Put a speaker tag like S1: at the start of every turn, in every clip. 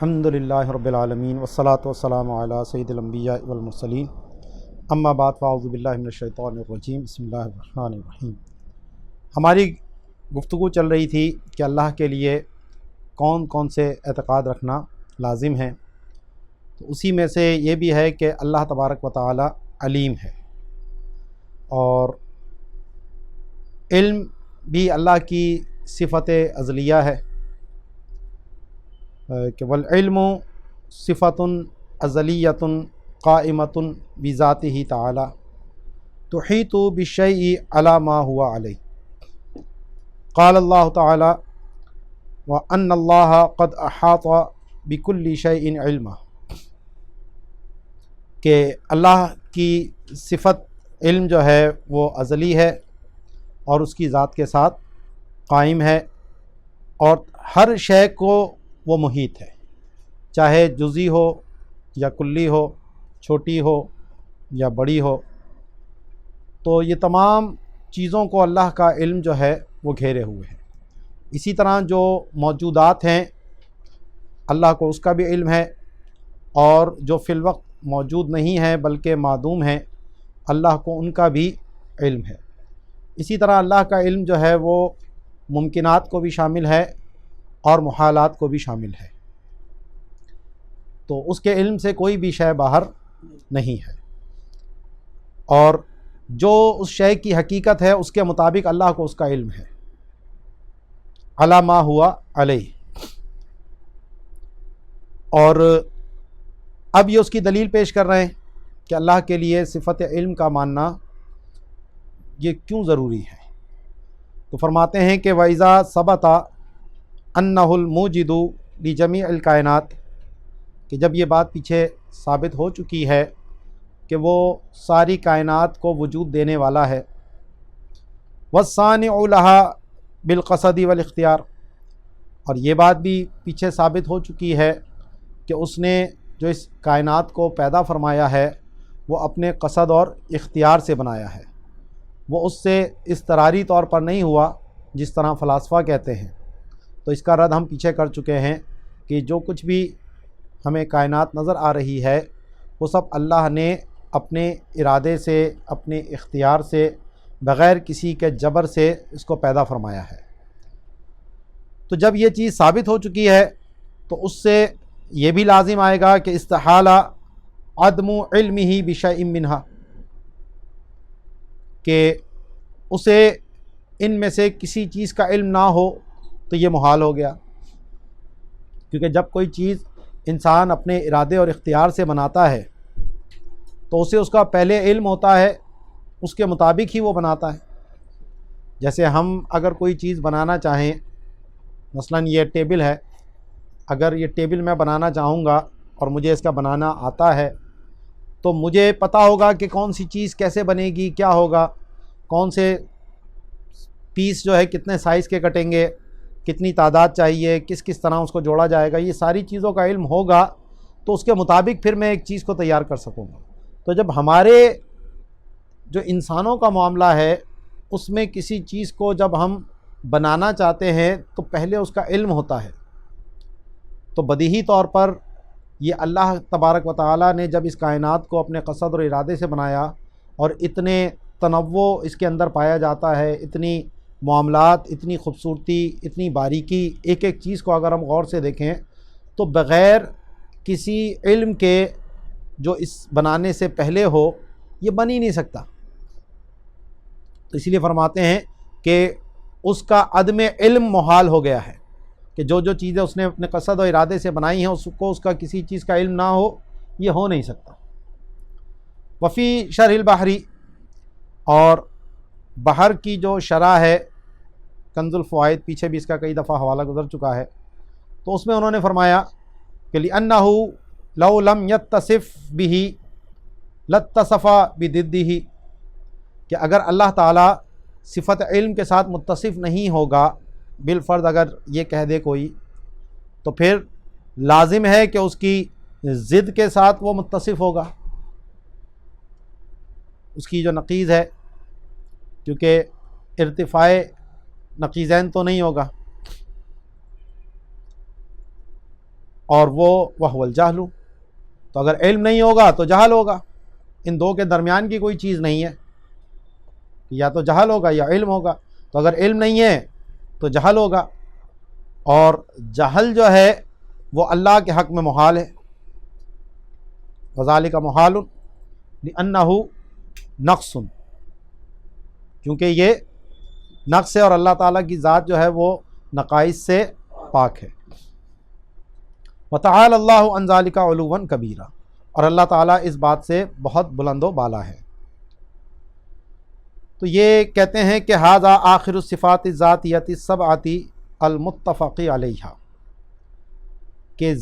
S1: الحمد للہ رب العالمین والصلاة والسلام علی سید الانبیاء والمرسلین اما بعد فاعوذ باللہ من الشیطان الرجیم بسم اللہ الرحمن الرحیم۔ ہماری گفتگو چل رہی تھی کہ اللہ کے لیے کون کون سے اعتقاد رکھنا لازم ہے، تو اسی میں سے یہ بھی ہے کہ اللہ تبارک و تعالی علیم ہے، اور علم بھی اللہ کی صفت ازلیہ ہے کہ والعلم صفت ازلیۃ قائمۃ بذاتہ تعالی تحیط بالشیء علی ما هو علیہ۔ قال اللہ تعالی وان اللہ قد احاط بکل شیء علما، کہ اللہ کی صفت علم جو ہے وہ ازلی ہے اور اس کی ذات کے ساتھ قائم ہے، اور ہر شے کو وہ محیط ہے، چاہے جزئی ہو یا کلی ہو، چھوٹی ہو یا بڑی ہو، تو یہ تمام چیزوں کو اللہ کا علم جو ہے وہ گھیرے ہوئے ہیں۔ اسی طرح جو موجودات ہیں اللہ کو اس کا بھی علم ہے، اور جو فی الوقت موجود نہیں ہیں بلکہ معدوم ہیں اللہ کو ان کا بھی علم ہے۔ اسی طرح اللہ کا علم جو ہے وہ ممکنات کو بھی شامل ہے اور محالات کو بھی شامل ہے، تو اس کے علم سے کوئی بھی شے باہر نہیں ہے، اور جو اس شے کی حقیقت ہے اس کے مطابق اللہ کو اس کا علم ہے، علی ما ہوا علیہ۔ اور اب یہ اس کی دلیل پیش کر رہے ہیں کہ اللہ کے لیے صفت علم کا ماننا یہ کیوں ضروری ہے، تو فرماتے ہیں کہ وَإِذَا ثَبَتَ أَنَّهُ الْمُوجِدُ لِجَمِيعِ الْكَائِنَاتِ، کہ جب یہ بات پیچھے ثابت ہو چکی ہے کہ وہ ساری کائنات کو وجود دینے والا ہے، وَالصَّانِعُ لَهَا بِالْقَصْدِ وَالِاخْتِيَارِ، اور یہ بات بھی پیچھے ثابت ہو چکی ہے کہ اس نے جو اس کائنات کو پیدا فرمایا ہے وہ اپنے قصد اور اختیار سے بنایا ہے، وہ اس سے اضطراری طور پر نہیں ہوا جس طرح فلاسفہ کہتے ہیں۔ تو اس کا رد ہم پیچھے کر چکے ہیں کہ جو کچھ بھی ہمیں کائنات نظر آ رہی ہے وہ سب اللہ نے اپنے ارادے سے، اپنے اختیار سے، بغیر کسی کے جبر سے اس کو پیدا فرمایا ہے۔ تو جب یہ چیز ثابت ہو چکی ہے تو اس سے یہ بھی لازم آئے گا کہ استحال عدم علمہ بشیء منہا، کہ اسے ان میں سے کسی چیز کا علم نہ ہو تو یہ محال ہو گیا، کیونکہ جب کوئی چیز انسان اپنے ارادے اور اختیار سے بناتا ہے تو اسے اس کا پہلے علم ہوتا ہے، اس کے مطابق ہی وہ بناتا ہے۔ جیسے ہم اگر کوئی چیز بنانا چاہیں، مثلا یہ ٹیبل ہے، اگر یہ ٹیبل میں بنانا چاہوں گا اور مجھے اس کا بنانا آتا ہے تو مجھے پتہ ہوگا کہ کون سی چیز کیسے بنے گی، کیا ہوگا، کون سے پیس جو ہے کتنے سائز کے کٹیں گے، کتنی تعداد چاہیے، کس طرح اس کو جوڑا جائے گا، یہ ساری چیزوں کا علم ہوگا تو اس کے مطابق پھر میں ایک چیز کو تیار کر سکوں گا۔ تو جب ہمارے جو انسانوں کا معاملہ ہے اس میں کسی چیز کو جب ہم بنانا چاہتے ہیں تو پہلے اس کا علم ہوتا ہے، تو بدیہی طور پر یہ اللہ تبارک و تعالیٰ نے جب اس کائنات کو اپنے قصد اور ارادے سے بنایا اور اتنے تنوع اس کے اندر پایا جاتا ہے، اتنی معاملات، اتنی خوبصورتی، اتنی باریکی، ایک ایک چیز کو اگر ہم غور سے دیکھیں تو بغیر کسی علم کے جو اس بنانے سے پہلے ہو یہ بن ہی نہیں سکتا۔ تو اسی لیے فرماتے ہیں کہ اس کا عدم علم محال ہو گیا ہے، کہ جو جو چیزیں اس نے اپنے قصد اور ارادے سے بنائی ہیں اس کو اس کا کسی چیز کا علم نہ ہو، یہ ہو نہیں سکتا۔ وفی شرح البحری، اور بحر کی جو شرح ہے کنز الفوائد، پیچھے بھی اس کا کئی دفعہ حوالہ گزر چکا ہے، تو اس میں انہوں نے فرمایا کہ لِأَنَّهُ لَوْ لَمْ يَتَّصِفْ بِهِ لَاتَّصَفَ بِضِدِّهِ، کہ اگر اللہ تعالیٰ صفت علم کے ساتھ متصف نہیں ہوگا، بالفرض اگر یہ کہہ دے کوئی، تو پھر لازم ہے کہ اس کی ضد کے ساتھ وہ متصف ہوگا، اس کی جو نقیض ہے، کیونکہ ارتفاع نقیضین تو نہیں ہوگا، اور وہ الجہل، تو اگر علم نہیں ہوگا تو جہل ہوگا، ان دو کے درمیان کی کوئی چیز نہیں ہے، یا تو جہل ہوگا یا علم ہوگا، تو اگر علم نہیں ہے تو جہل ہوگا، اور جہل جو ہے وہ اللہ کے حق میں محال ہے، وذالک محال لأنہ نقص، کیونکہ یہ نقص ہے اور اللہ تعالیٰ کی ذات جو ہے وہ نقائص سے پاک ہے۔ وتعالی اللہ عن ذلک علوا کبیرا، اور اللہ تعالیٰ اس بات سے بہت بلند و بالا ہے۔ تو یہ کہتے ہیں کہ ھذا آخر الصفات الذاتیۃ السبعۃ المتفق علیہا، کہ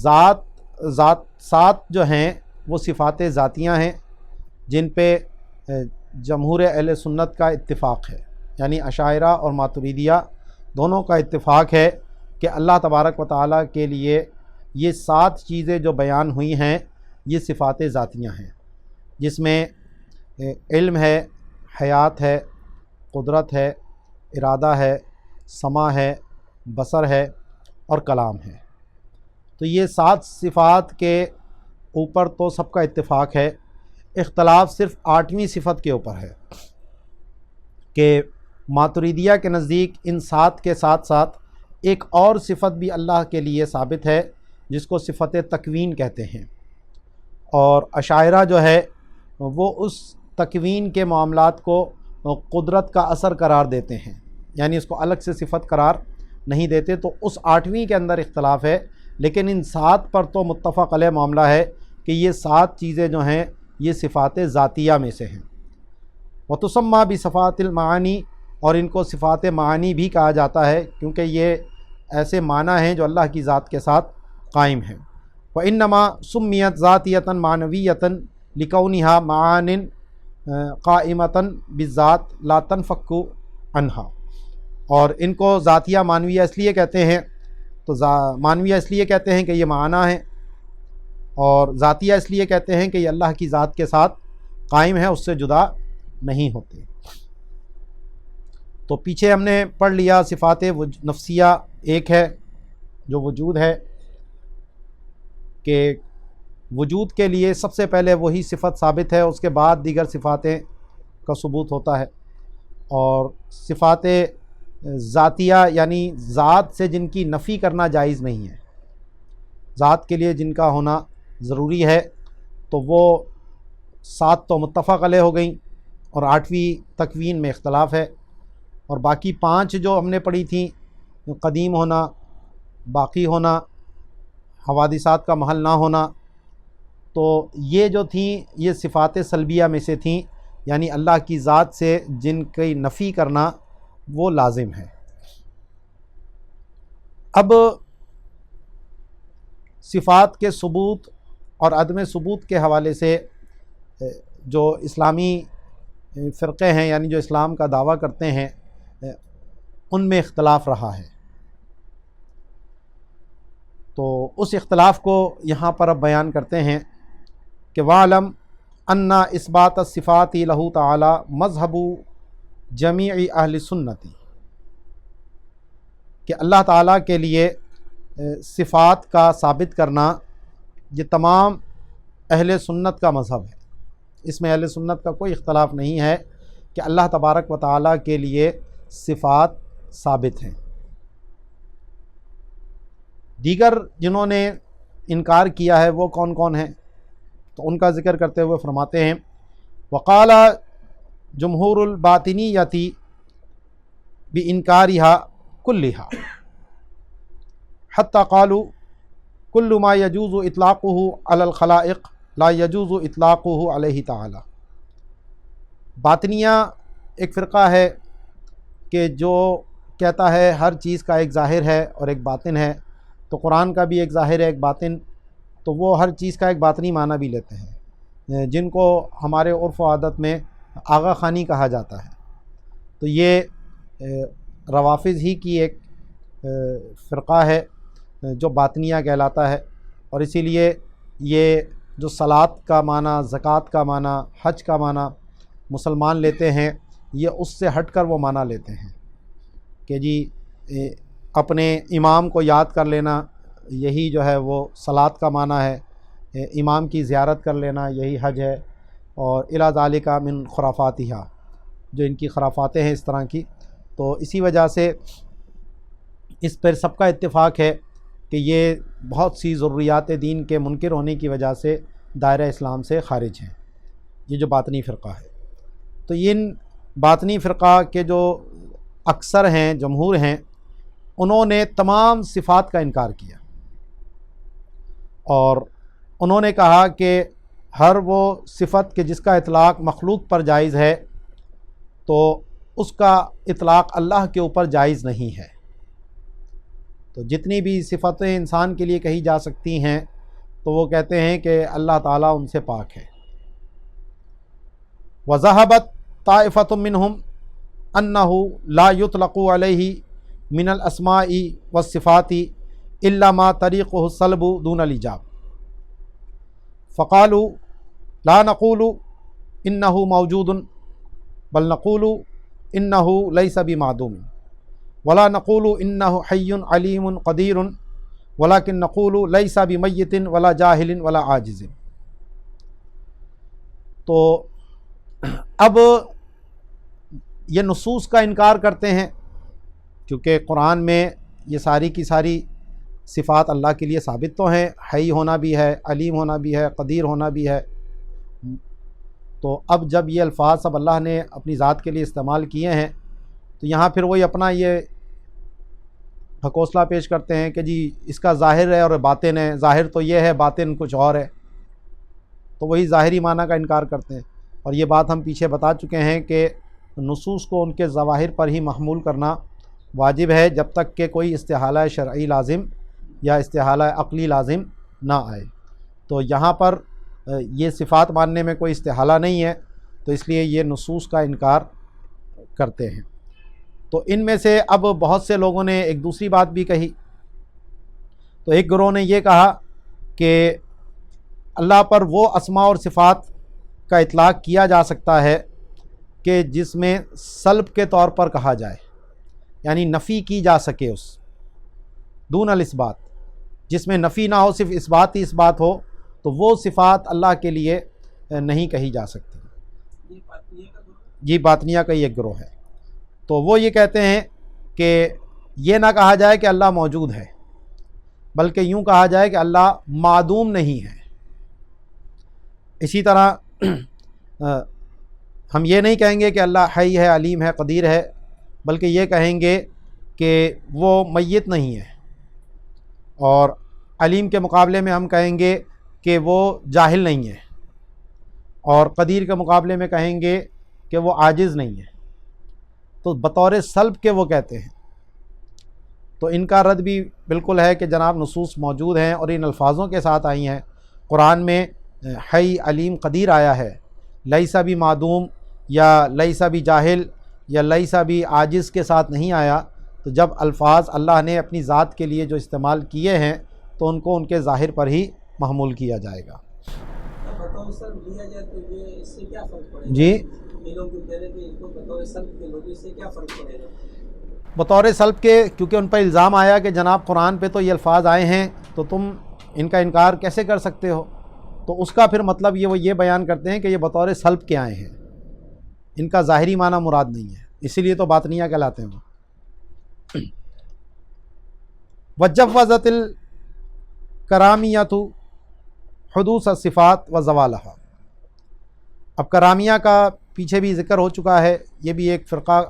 S1: سات جو ہیں وہ صفات ذاتیہ ہیں جن پہ جمہور اہل سنت کا اتفاق ہے، یعنی اشاعرہ اور ماتریدیہ دونوں کا اتفاق ہے کہ اللہ تبارک و تعالیٰ کے لیے یہ 7 چیزیں جو بیان ہوئی ہیں یہ صفات ذاتیہ ہیں، جس میں علم ہے، حیات ہے، قدرت ہے، ارادہ ہے، سمع ہے، بصر ہے اور کلام ہے۔ تو یہ 7 صفات کے اوپر تو سب کا اتفاق ہے، اختلاف صرف 8ویں صفت کے اوپر ہے کہ ماتریدیہ کے نزدیک ان 7 کے ساتھ ساتھ ایک اور صفت بھی اللہ کے لیے ثابت ہے جس کو صفت تکوین کہتے ہیں، اور اشاعرہ جو ہے وہ اس تکوین کے معاملات کو قدرت کا اثر قرار دیتے ہیں، یعنی اس کو الگ سے صفت قرار نہیں دیتے، تو اس 8ویں کے اندر اختلاف ہے، لیکن ان 7 پر تو متفق علیہ معاملہ ہے کہ یہ 7 چیزیں جو ہیں یہ صفات ذاتیہ میں سے ہیں۔ وتسمى بصفات المعانی، اور ان کو صفات معانی بھی کہا جاتا ہے کیونکہ یہ ایسے معنی ہیں جو اللہ کی ذات کے ساتھ قائم ہیں۔ وَإِنَّمَا سُمِّيَتْ ذَاتِيَةً مَعْنَوِيَّةً لِكَوْنِهَا مَعَانٍ قَائِمَةً بِالذَّاتِ لَا تَنْفَكُّ عَنْهَا، اور ان کو ذاتیہ معنویہ اس لیے کہتے ہیں، تو معنویہ اس لیے کہتے ہیں کہ یہ معنی ہیں، اور ذاتیہ اس لیے کہتے ہیں کہ یہ اللہ کی ذات کے ساتھ قائم ہے، اس سے جدا نہیں ہوتے۔ تو پیچھے ہم نے پڑھ لیا صفات نفسیہ ایک ہے جو وجود ہے، کہ وجود کے لیے سب سے پہلے وہی صفت ثابت ہے، اس کے بعد دیگر صفاتیں کا ثبوت ہوتا ہے، اور صفات ذاتیہ یعنی ذات سے جن کی نفی کرنا جائز نہیں ہے، ذات کے لیے جن کا ہونا ضروری ہے، تو وہ 7 تو متفق علیہ ہو گئیں، اور 8ویں تکوین میں اختلاف ہے، اور باقی 5 جو ہم نے پڑھی تھیں، قدیم ہونا، باقی ہونا، حوادثات کا محل نہ ہونا، تو یہ جو تھیں یہ صفات سلبیہ میں سے تھیں، یعنی اللہ کی ذات سے جن کی نفی کرنا وہ لازم ہے۔ اب صفات کے ثبوت اور عدم ثبوت کے حوالے سے جو اسلامی فرقے ہیں، یعنی جو اسلام کا دعویٰ کرتے ہیں، ان میں اختلاف رہا ہے، تو اس اختلاف کو یہاں پر اب بیان کرتے ہیں کہ وَعْلَمْ أَنَّ إِثْبَاتَ الصِّفَاتِ لَهُ تَعَالَى مَذْهَبُ جَمِيعِ أَهْلِ السُّنَّةِ، کہ اللہ تعالیٰ کے لیے صفات کا ثابت کرنا یہ تمام اہل سنت کا مذہب ہے، اس میں اہل سنت کا کوئی اختلاف نہیں ہے کہ اللہ تبارک و تعالیٰ کے لیے صفات ثابت ہیں۔ دیگر جنہوں نے انکار کیا ہے وہ کون کون ہیں، تو ان کا ذکر کرتے ہوئے فرماتے ہیں وقال جمہور الباطنیۃ بإنکارها كلها حتى قالوا كل ما يجوز اطلاقه على الخلائق لا يجوز اطلاقه علیہ تعالی۔ باطنیہ ایک فرقہ ہے کہ جو کہتا ہے ہر چیز کا ایک ظاہر ہے اور ایک باطن ہے، تو قرآن کا بھی ایک ظاہر ہے ایک باطن، تو وہ ہر چیز کا ایک باطنی معنی بھی لیتے ہیں، جن کو ہمارے عرف و عادت میں آغا خانی کہا جاتا ہے۔ تو یہ روافض ہی کی ایک فرقہ ہے جو باطنیہ کہلاتا ہے، اور اسی لیے یہ جو صلاۃ کا معنی، زکوٰۃ کا معنی، حج کا معنی مسلمان لیتے ہیں، یہ اس سے ہٹ کر وہ معنی لیتے ہیں کہ جی اپنے امام کو یاد کر لینا یہی جو ہے وہ صلات کا معنی ہے، امام کی زیارت کر لینا یہی حج ہے، اور الی ذالک من خرافاتہا، جو ان کی خرافاتیں ہیں اس طرح کی. تو اسی وجہ سے اس پر سب کا اتفاق ہے کہ یہ بہت سی ضروریات دین کے منکر ہونے کی وجہ سے دائرہ اسلام سے خارج ہیں، یہ جو باطنی فرقہ ہے. تو ان باطنی فرقہ کے جو اکثر ہیں، جمہور ہیں، انہوں نے تمام صفات کا انکار کیا، اور انہوں نے کہا کہ ہر وہ صفت کہ جس کا اطلاق مخلوق پر جائز ہے تو اس کا اطلاق اللہ کے اوپر جائز نہیں ہے. تو جتنی بھی صفتیں انسان کے لیے کہی جا سکتی ہیں تو وہ کہتے ہیں کہ اللہ تعالیٰ ان سے پاک ہے. وَذَهَبَتْ طَائِفَةٌ مِّنْهُمْ أَنَّهُ لَا يُطْلَقُ عَلَيْهِ مِنَ الْأَسْمَاءِ وَالصِّفَاتِ إِلَّا مَا طَرِيقُهُ السَّلْبُ دُونَ الْإِيجَابِ فَقَالُوا لَا نَقُولُ إِنَّهُ مَوْجُودٌ بَلْ نَقُولُ إِنَّهُ لَيْسَ بِمَعْدُومٍ وَلَا نَقُولُ إِنَّهُ حَيٌّ عَلِيمٌ قَدِيرٌ وَلَكِنْ نَقُولُ لَيْسَ بِمَيِّتٍ وَلَا جَاهِلٍ وَلَا عَاجِزٍ. تو اب یہ نصوص کا انکار کرتے ہیں، کیونکہ قرآن میں یہ ساری کی ساری صفات اللہ کے لیے ثابت تو ہیں، حی ہونا بھی ہے، علیم ہونا بھی ہے، قدیر ہونا بھی ہے. تو اب جب یہ الفاظ سب اللہ نے اپنی ذات کے لیے استعمال کیے ہیں تو یہاں پھر وہی اپنا یہ حقوصلہ پیش کرتے ہیں کہ جی اس کا ظاہر ہے اور باطن ہے، ظاہر تو یہ ہے، باطن کچھ اور ہے. تو وہی ظاہری معنی کا انکار کرتے ہیں. اور یہ بات ہم پیچھے بتا چکے ہیں کہ نصوص کو ان کے ظواہر پر ہی محمول کرنا واجب ہے جب تک کہ کوئی استحالہ شرعی لازم یا استحالہ عقلی لازم نہ آئے. تو یہاں پر یہ صفات ماننے میں کوئی استحالہ نہیں ہے، تو اس لیے یہ نصوص کا انکار کرتے ہیں. تو ان میں سے اب بہت سے لوگوں نے ایک دوسری بات بھی کہی. تو ایک گروہ نے یہ کہا کہ اللہ پر وہ اسماء اور صفات کا اطلاق کیا جا سکتا ہے کہ جس میں سلب کے طور پر کہا جائے، یعنی نفی کی جا سکے، اس دون الاثبات، جس میں نفی نہ ہو، صرف اثبات ہی اثبات ہو، تو وہ صفات اللہ کے لیے نہیں کہی جا سکتی. یہ باطنیہ کا ہی ایک گروہ ہے. تو وہ یہ کہتے ہیں کہ یہ نہ کہا جائے کہ اللہ موجود ہے، بلکہ یوں کہا جائے کہ اللہ معدوم نہیں ہے. اسی طرح ہم یہ نہیں کہیں گے کہ اللہ حی ہے، علیم ہے، قدیر ہے، بلکہ یہ کہیں گے کہ وہ میت نہیں ہے. اور علیم کے مقابلے میں ہم کہیں گے کہ وہ جاہل نہیں ہے، اور قدیر کے مقابلے میں کہیں گے کہ وہ عاجز نہیں ہے. تو بطور سلب کے وہ کہتے ہیں. تو ان کا رد بھی بالکل ہے کہ جناب نصوص موجود ہیں اور ان الفاظوں کے ساتھ آئی ہیں. قرآن میں حی، علیم، قدیر آیا ہے، لیسا بھی معدوم یا لیسا بھی جاہل یا لیسا بھی عاجز کے ساتھ نہیں آیا. تو جب الفاظ اللہ نے اپنی ذات کے لیے جو استعمال کیے ہیں تو ان کو ان کے ظاہر پر ہی محمول کیا جائے گا. جی بطور سلب کے، کیونکہ ان پر الزام آیا کہ جناب قرآن پہ تو یہ الفاظ آئے ہیں تو تم ان کا انکار کیسے کر سکتے ہو. تو اس کا پھر مطلب وہ یہ بیان کرتے ہیں کہ یہ بطور سلب کے آئے ہیں، ان کا ظاہری معنی مراد نہیں ہے، اسی لیے تو باطنیہ کہلاتے ہیں. وجوزت الکرامیۃ حدوث الصفات و زوالها. اب کرامیہ کا پیچھے بھی ذکر ہو چکا ہے، یہ بھی ایک فرقہ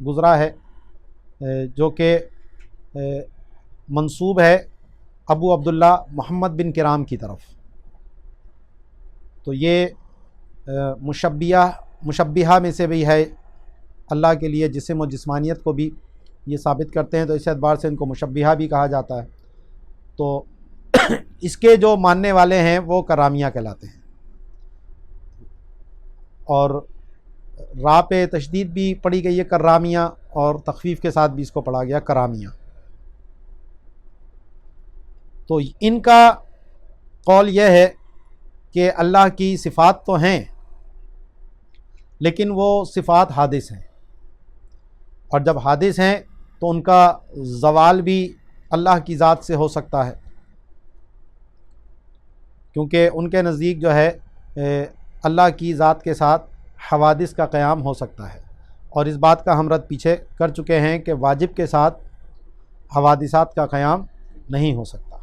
S1: گزرا ہے جو کہ منسوب ہے ابو عبداللہ محمد بن کرام کی طرف. تو یہ مشبہہ میں سے بھی ہے، اللہ کے لیے جسم و جسمانیت کو بھی یہ ثابت کرتے ہیں، تو اس اعتبار سے ان کو مشبہہ بھی کہا جاتا ہے. تو اس کے جو ماننے والے ہیں وہ کرامیہ کہلاتے ہیں. اور راء پہ تشدید بھی پڑھی گئی ہے کرامیہ، اور تخفیف کے ساتھ بھی اس کو پڑھا گیا کرامیہ. تو ان کا قول یہ ہے کہ اللہ کی صفات تو ہیں لیکن وہ صفات حادث ہیں، اور جب حادث ہیں تو ان کا زوال بھی اللہ کی ذات سے ہو سکتا ہے. کیونکہ ان کے نزدیک جو ہے اللہ کی ذات کے ساتھ حوادث کا قیام ہو سکتا ہے، اور اس بات کا ہم رد پیچھے کر چکے ہیں کہ واجب کے ساتھ حوادثات کا قیام نہیں ہو سکتا۔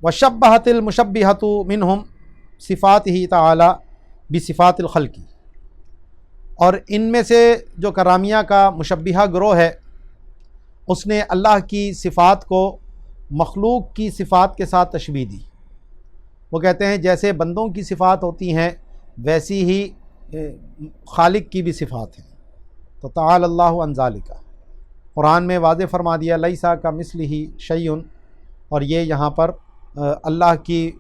S1: وشبہت المشبہۃ منہم صفاتہ تعالی بصفات الخلق، اور ان میں سے جو کرامیہ کا مشبہہ گروہ ہے اس نے اللہ کی صفات کو مخلوق کی صفات کے ساتھ تشبیہ دی۔ وہ کہتے ہیں جیسے بندوں کی صفات ہوتی ہیں ویسی ہی خالق کی بھی صفات ہیں۔ تو تعالی اللہ عن ذالک، قرآن میں واضح فرما دیا لیسا کمثلہ شیء، اور یہ یہاں پر اللہ کی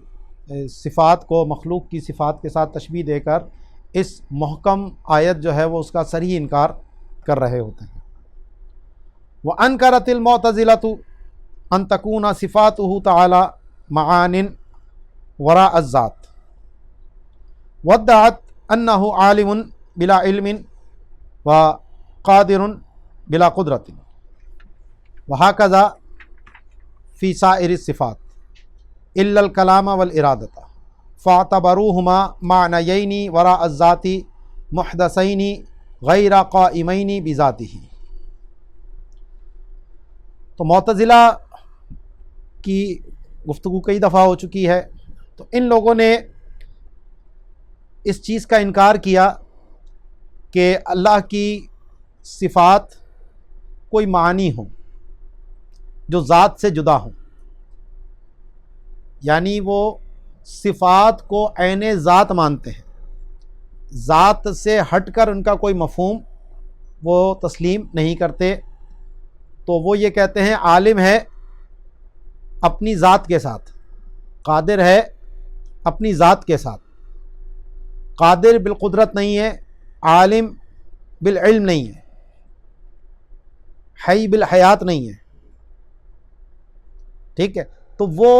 S1: صفات کو مخلوق کی صفات کے ساتھ تشبیہ دے کر اس محکم آیت جو ہے وہ اس کا صریح انکار کر رہے ہوتے ہیں۔ وَأَنْكَرَتِ الْمُعْتَزِلَةُ أَن تَكُونَ صِفَاتُهُ تَعَالَى مَعَانٍ وَرَاءَ الذَّاتِ وَادَّعَتْ أَنَّهُ عَالِمٌ بِلَا عِلْمٍ وَقَادِرٌ بِلَا قُدْرَةٍ وَهَكَذَا فِي سَائِرِ الصِّفَاتِ إِلَّا الْكَلَامَ وَالْإِرَادَةَ فَاعْتَبَرُوهُمَا مَعْنَيَيْنِ وَرَاءَ الذَّاتِ مُحْدَثَيْنِ غَيْرَ قَائِمَيْنِ بِذَاتِهِ۔ تو معتزلہ کی گفتگو کئی دفعہ ہو چکی ہے، تو ان لوگوں نے اس چیز کا انکار کیا کہ اللہ کی صفات کوئی معنی ہوں جو ذات سے جدا ہوں، یعنی وہ صفات کو عین ذات مانتے ہیں، ذات سے ہٹ کر ان کا کوئی مفہوم وہ تسلیم نہیں کرتے۔ تو وہ یہ کہتے ہیں عالم ہے اپنی ذات کے ساتھ، قادر ہے اپنی ذات کے ساتھ، قادر بالقدرت نہیں ہے، عالم بالعلم نہیں ہے، حی بالحیات نہیں ہے، ٹھیک ہے۔ تو وہ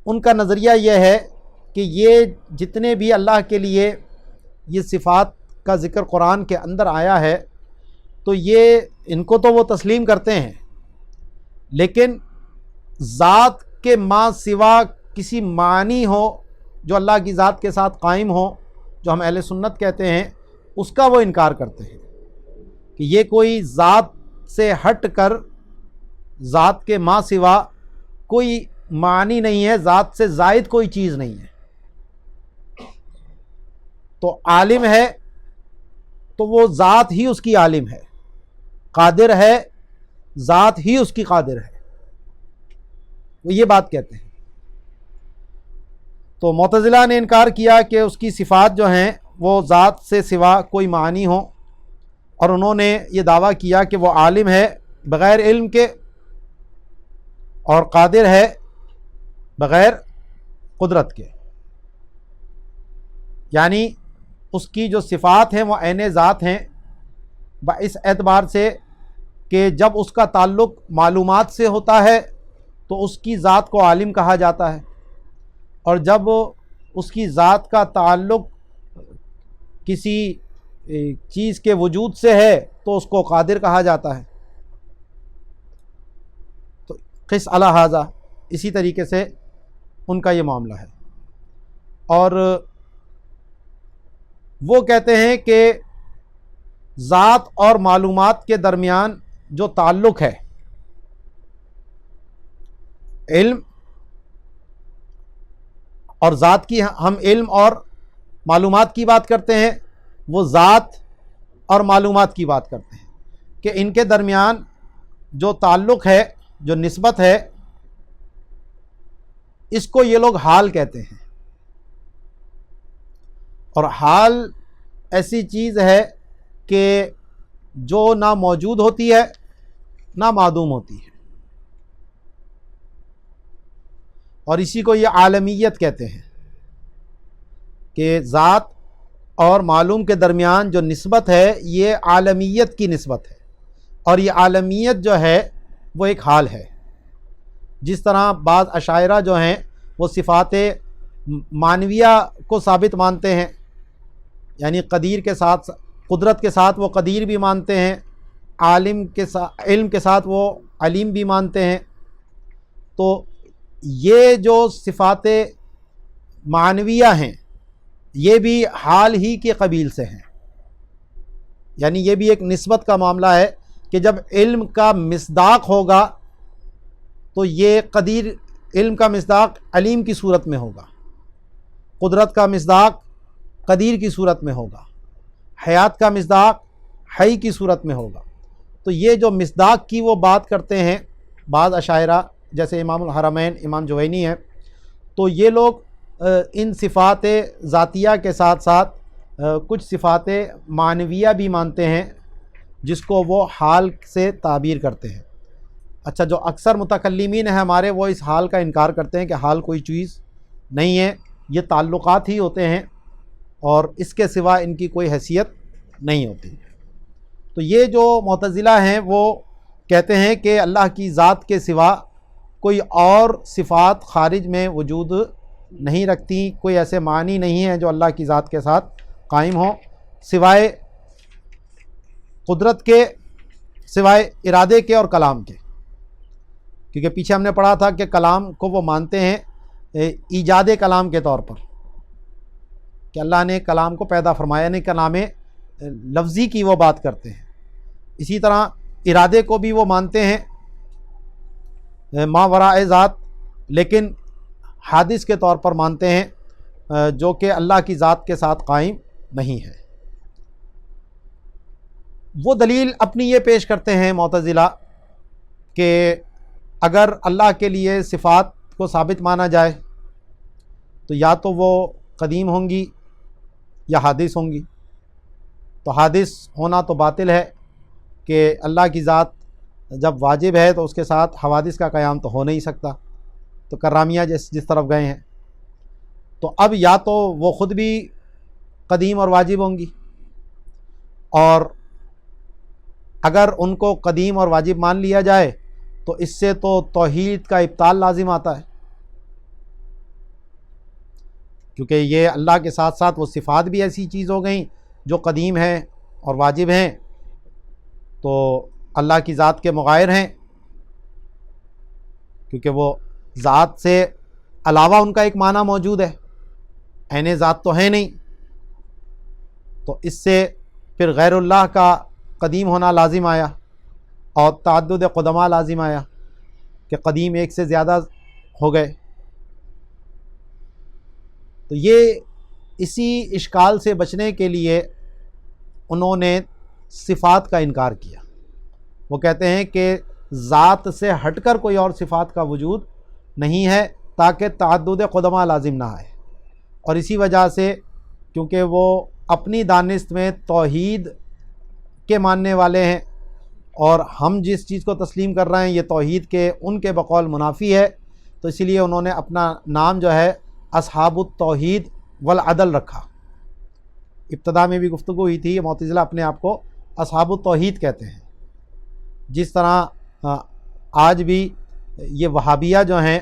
S1: ان کا نظریہ یہ ہے کہ یہ جتنے بھی اللہ کے لیے یہ صفات کا ذکر قرآن کے اندر آیا ہے تو یہ ان کو تو وہ تسلیم کرتے ہیں، لیکن ذات کے ما سوا کسی معنی ہو جو اللہ کی ذات کے ساتھ قائم ہو، جو ہم اہل سنت کہتے ہیں، اس کا وہ انکار کرتے ہیں کہ یہ کوئی ذات سے ہٹ کر ذات کے ما سوا کوئی معنی نہیں ہے، ذات سے زائد کوئی چیز نہیں ہے۔ تو عالم ہے تو وہ ذات ہی اس کی عالم ہے، قادر ہے ذات ہی اس کی قادر ہے، وہ یہ بات کہتے ہیں۔ تو معتزلہ نے انکار کیا کہ اس کی صفات جو ہیں وہ ذات سے سوا کوئی معنی ہوں، اور انہوں نے یہ دعویٰ کیا کہ وہ عالم ہے بغیر علم کے اور قادر ہے بغیر قدرت کے، یعنی اس کی جو صفات ہیں وہ عین ذات ہیں، اس اعتبار سے کہ جب اس کا تعلق معلومات سے ہوتا ہے تو اس کی ذات کو عالم کہا جاتا ہے، اور جب اس کی ذات کا تعلق کسی چیز کے وجود سے ہے تو اس کو قادر کہا جاتا ہے۔ تو قس علی ھذا، اسی طریقے سے ان کا یہ معاملہ ہے، اور وہ کہتے ہیں کہ ذات اور معلومات کے درمیان جو تعلق ہے، علم اور ذات کی، ہم علم اور معلومات کی بات کرتے ہیں، وہ ذات اور معلومات کی بات کرتے ہیں، کہ ان کے درمیان جو تعلق ہے، جو نسبت ہے، اس کو یہ لوگ حال کہتے ہیں۔ اور حال ایسی چیز ہے کہ جو نہ موجود ہوتی ہے نہ معدوم ہوتی ہے، اور اسی کو یہ عالمیت کہتے ہیں کہ ذات اور معلوم کے درمیان جو نسبت ہے یہ عالمیت کی نسبت ہے، اور یہ عالمیت جو ہے وہ ایک حال ہے۔ جس طرح بعض اشاعرہ جو ہیں وہ صفات معنویہ کو ثابت مانتے ہیں، یعنی قدیر کے ساتھ، قدرت کے ساتھ وہ قدیر بھی مانتے ہیں، عالم کے ساتھ، علم کے ساتھ وہ علیم بھی مانتے ہیں، تو یہ جو صفات معنویہ ہیں یہ بھی حال ہی کے قبیل سے ہیں، یعنی یہ بھی ایک نسبت کا معاملہ ہے کہ جب علم کا مصداق ہوگا تو یہ قدیر، علم کا مصداق علیم کی صورت میں ہوگا، قدرت کا مصداق قدیر کی صورت میں ہوگا، حیات کا مصداق حی کی صورت میں ہوگا۔ تو یہ جو مصداق کی وہ بات کرتے ہیں بعض اشاعرہ جیسے امام الحرمین امام جوینی ہیں، تو یہ لوگ ان صفات ذاتیہ کے ساتھ ساتھ کچھ صفات معنویہ بھی مانتے ہیں جس کو وہ حال سے تعبیر کرتے ہیں۔ اچھا، جو اکثر متکلمین ہیں ہمارے وہ اس حال کا انکار کرتے ہیں کہ حال کوئی چیز نہیں ہے، یہ تعلقات ہی ہوتے ہیں اور اس کے سوا ان کی کوئی حیثیت نہیں ہوتی۔ تو یہ جو معتزلہ ہیں وہ کہتے ہیں کہ اللہ کی ذات کے سوا کوئی اور صفات خارج میں وجود نہیں رکھتی، کوئی ایسے معنی نہیں ہیں جو اللہ کی ذات کے ساتھ قائم ہوں سوائے قدرت کے، سوائے ارادے کے اور کلام کے، کیونکہ پیچھے ہم نے پڑھا تھا کہ کلام کو وہ مانتے ہیں ایجاد کلام کے طور پر کہ اللہ نے کلام کو پیدا فرمایا، نہیں کلام لفظی کی وہ بات کرتے ہیں۔ اسی طرح ارادے کو بھی وہ مانتے ہیں ما وراء ذات، لیکن حادث کے طور پر مانتے ہیں جو کہ اللہ کی ذات کے ساتھ قائم نہیں ہے۔ وہ دلیل اپنی یہ پیش کرتے ہیں معتزلہ کہ اگر اللہ کے لیے صفات کو ثابت مانا جائے تو یا تو وہ قدیم ہوں گی یا حادث ہوں گی۔ تو حادث ہونا تو باطل ہے کہ اللہ کی ذات جب واجب ہے تو اس کے ساتھ حوادث کا قیام تو ہو نہیں سکتا، تو کرامیہ جس طرف گئے ہیں۔ تو اب یا تو وہ خود بھی قدیم اور واجب ہوں گی، اور اگر ان کو قدیم اور واجب مان لیا جائے تو اس سے تو توحید کا ابطال لازم آتا ہے، کیونکہ یہ اللہ کے ساتھ ساتھ وہ صفات بھی ایسی چیز ہو گئیں جو قدیم ہیں اور واجب ہیں، تو اللہ کی ذات کے مغائر ہیں، کیونکہ وہ ذات سے علاوہ ان کا ایک معنی موجود ہے، عین ذات تو ہے نہیں، تو اس سے پھر غیر اللہ کا قدیم ہونا لازم آیا اور تعدد قدماء لازم آیا کہ قدیم ایک سے زیادہ ہو گئے۔ تو یہ اسی اشکال سے بچنے کے لیے انہوں نے صفات کا انکار کیا۔ وہ کہتے ہیں کہ ذات سے ہٹ کر کوئی اور صفات کا وجود نہیں ہے تاکہ تعدد قدماء لازم نہ آئے، اور اسی وجہ سے کیونکہ وہ اپنی دانست میں توحید کے ماننے والے ہیں اور ہم جس چیز کو تسلیم کر رہے ہیں یہ توحید کے ان کے بقول منافی ہے، تو اسی لیے انہوں نے اپنا نام جو ہے اصحاب التوحید والعدل رکھا۔ ابتدا میں بھی گفتگو ہوئی تھی، معتزلہ اپنے آپ کو اصحاب التوحید کہتے ہیں، جس طرح آج بھی یہ وہابیہ جو ہیں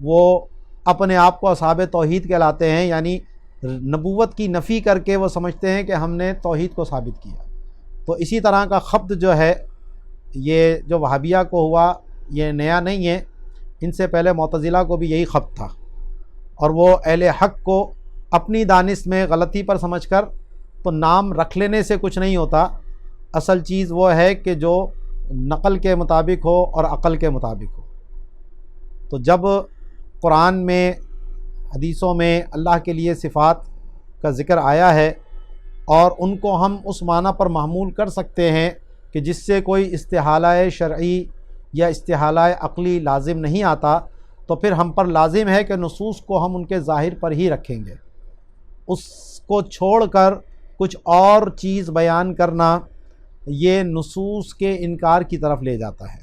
S1: وہ اپنے آپ کو اصحاب توحید کہلاتے ہیں، یعنی نبوت کی نفی کر کے وہ سمجھتے ہیں کہ ہم نے توحید کو ثابت کیا۔ تو اسی طرح کا خبط جو ہے یہ جو وہابیہ کو ہوا یہ نیا نہیں ہے، ان سے پہلے معتزلہ کو بھی یہی خبط تھا، اور وہ اہل حق کو اپنی دانست میں غلطی پر سمجھ کر تو نام رکھ لینے سے کچھ نہیں ہوتا، اصل چیز وہ ہے کہ جو نقل کے مطابق ہو اور عقل کے مطابق ہو۔ تو جب قرآن میں حدیثوں میں اللہ کے لیے صفات کا ذکر آیا ہے اور ان کو ہم اس معنی پر محمول کر سکتے ہیں کہ جس سے کوئی استحالہ شرعی یا استحالہ عقلی لازم نہیں آتا، تو پھر ہم پر لازم ہے کہ نصوص کو ہم ان کے ظاہر پر ہی رکھیں گے۔ اس کو چھوڑ کر کچھ اور چیز بیان کرنا یہ نصوص کے انکار کی طرف لے جاتا ہے۔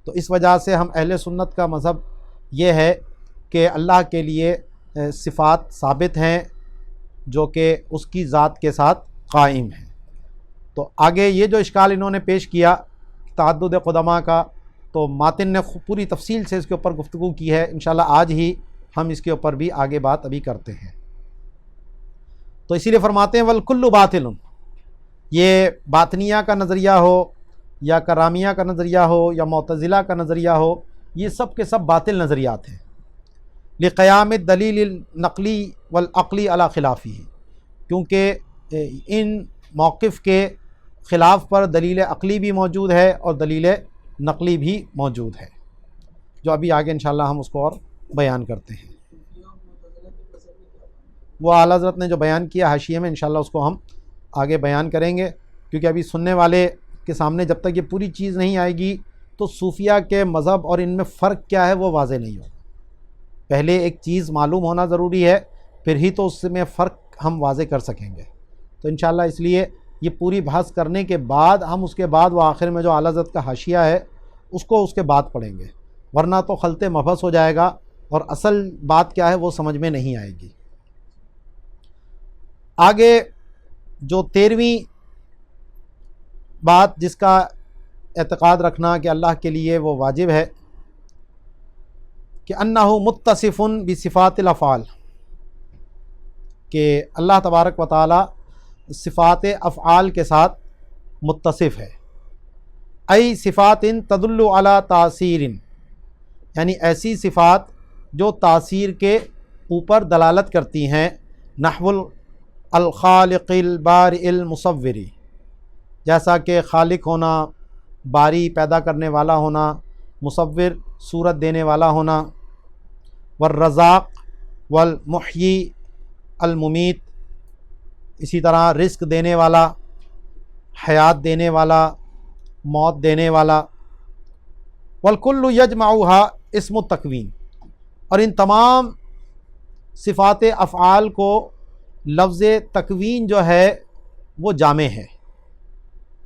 S1: تو اس وجہ سے ہم اہل سنت کا مذہب یہ ہے کہ اللہ کے لیے صفات ثابت ہیں جو کہ اس کی ذات کے ساتھ قائم ہیں۔ تو آگے یہ جو اشکال انہوں نے پیش کیا تعدد قدماء کا، تو ماتن نے پوری تفصیل سے اس کے اوپر گفتگو کی ہے، انشاءاللہ آج ہی ہم اس کے اوپر بھی آگے بات ابھی کرتے ہیں۔ تو اسی لیے فرماتے ہیں والکل باطل، یہ باطنیہ کا نظریہ ہو یا کرامیہ کا نظریہ ہو یا معتزلہ کا نظریہ ہو، یہ سب کے سب باطل نظریات ہیں۔ لقیام الدلیل النقلی والعقلی علی خلافی، کیونکہ ان موقف کے خلاف پر دلیل عقلی بھی موجود ہے اور دلیل نقلی بھی موجود ہے، جو ابھی آگے انشاءاللہ ہم اس کو اور بیان کرتے ہیں۔ وہ اعلیٰ حضرت نے جو بیان کیا حاشیے میں، انشاءاللہ اس کو ہم آگے بیان کریں گے، کیونکہ ابھی سننے والے کے سامنے جب تک یہ پوری چیز نہیں آئے گی تو صوفیہ کے مذہب اور ان میں فرق کیا ہے وہ واضح نہیں ہوگا۔ پہلے ایک چیز معلوم ہونا ضروری ہے، پھر ہی تو اس میں فرق ہم واضح کر سکیں گے۔ تو انشاءاللہ اس لیے یہ پوری بحث کرنے کے بعد ہم اس کے بعد وہ آخر میں جو اعلیٰ حضرت کا حاشیہ ہے اس کو اس کے بعد پڑھیں گے، ورنہ تو خلط مبحث ہو جائے گا اور اصل بات کیا ہے وہ سمجھ میں نہیں آئے گی۔ آگے جو 13ویں بات جس کا اعتقاد رکھنا کہ اللہ کے لیے وہ واجب ہے کہ انہ متصف بصفات الافعال، کہ اللہ تبارک و تعالی صفات افعال کے ساتھ متصف ہے۔ ای صفات تدل علی تاثیر، یعنی ایسی صفات جو تاثیر کے اوپر دلالت کرتی ہیں، نحو الخالق البارئ المصور، جیسا کہ خالق ہونا، باری پیدا کرنے والا ہونا، مصور صورت دینے والا ہونا، والرزاق والمحیی الممیت، اسی طرح رزق دینے والا، حیات دینے والا، موت دینے والا، والکل یجمعها اسم التکوین، اور ان تمام صفات افعال کو لفظ تکوین جو ہے وہ جامع ہے،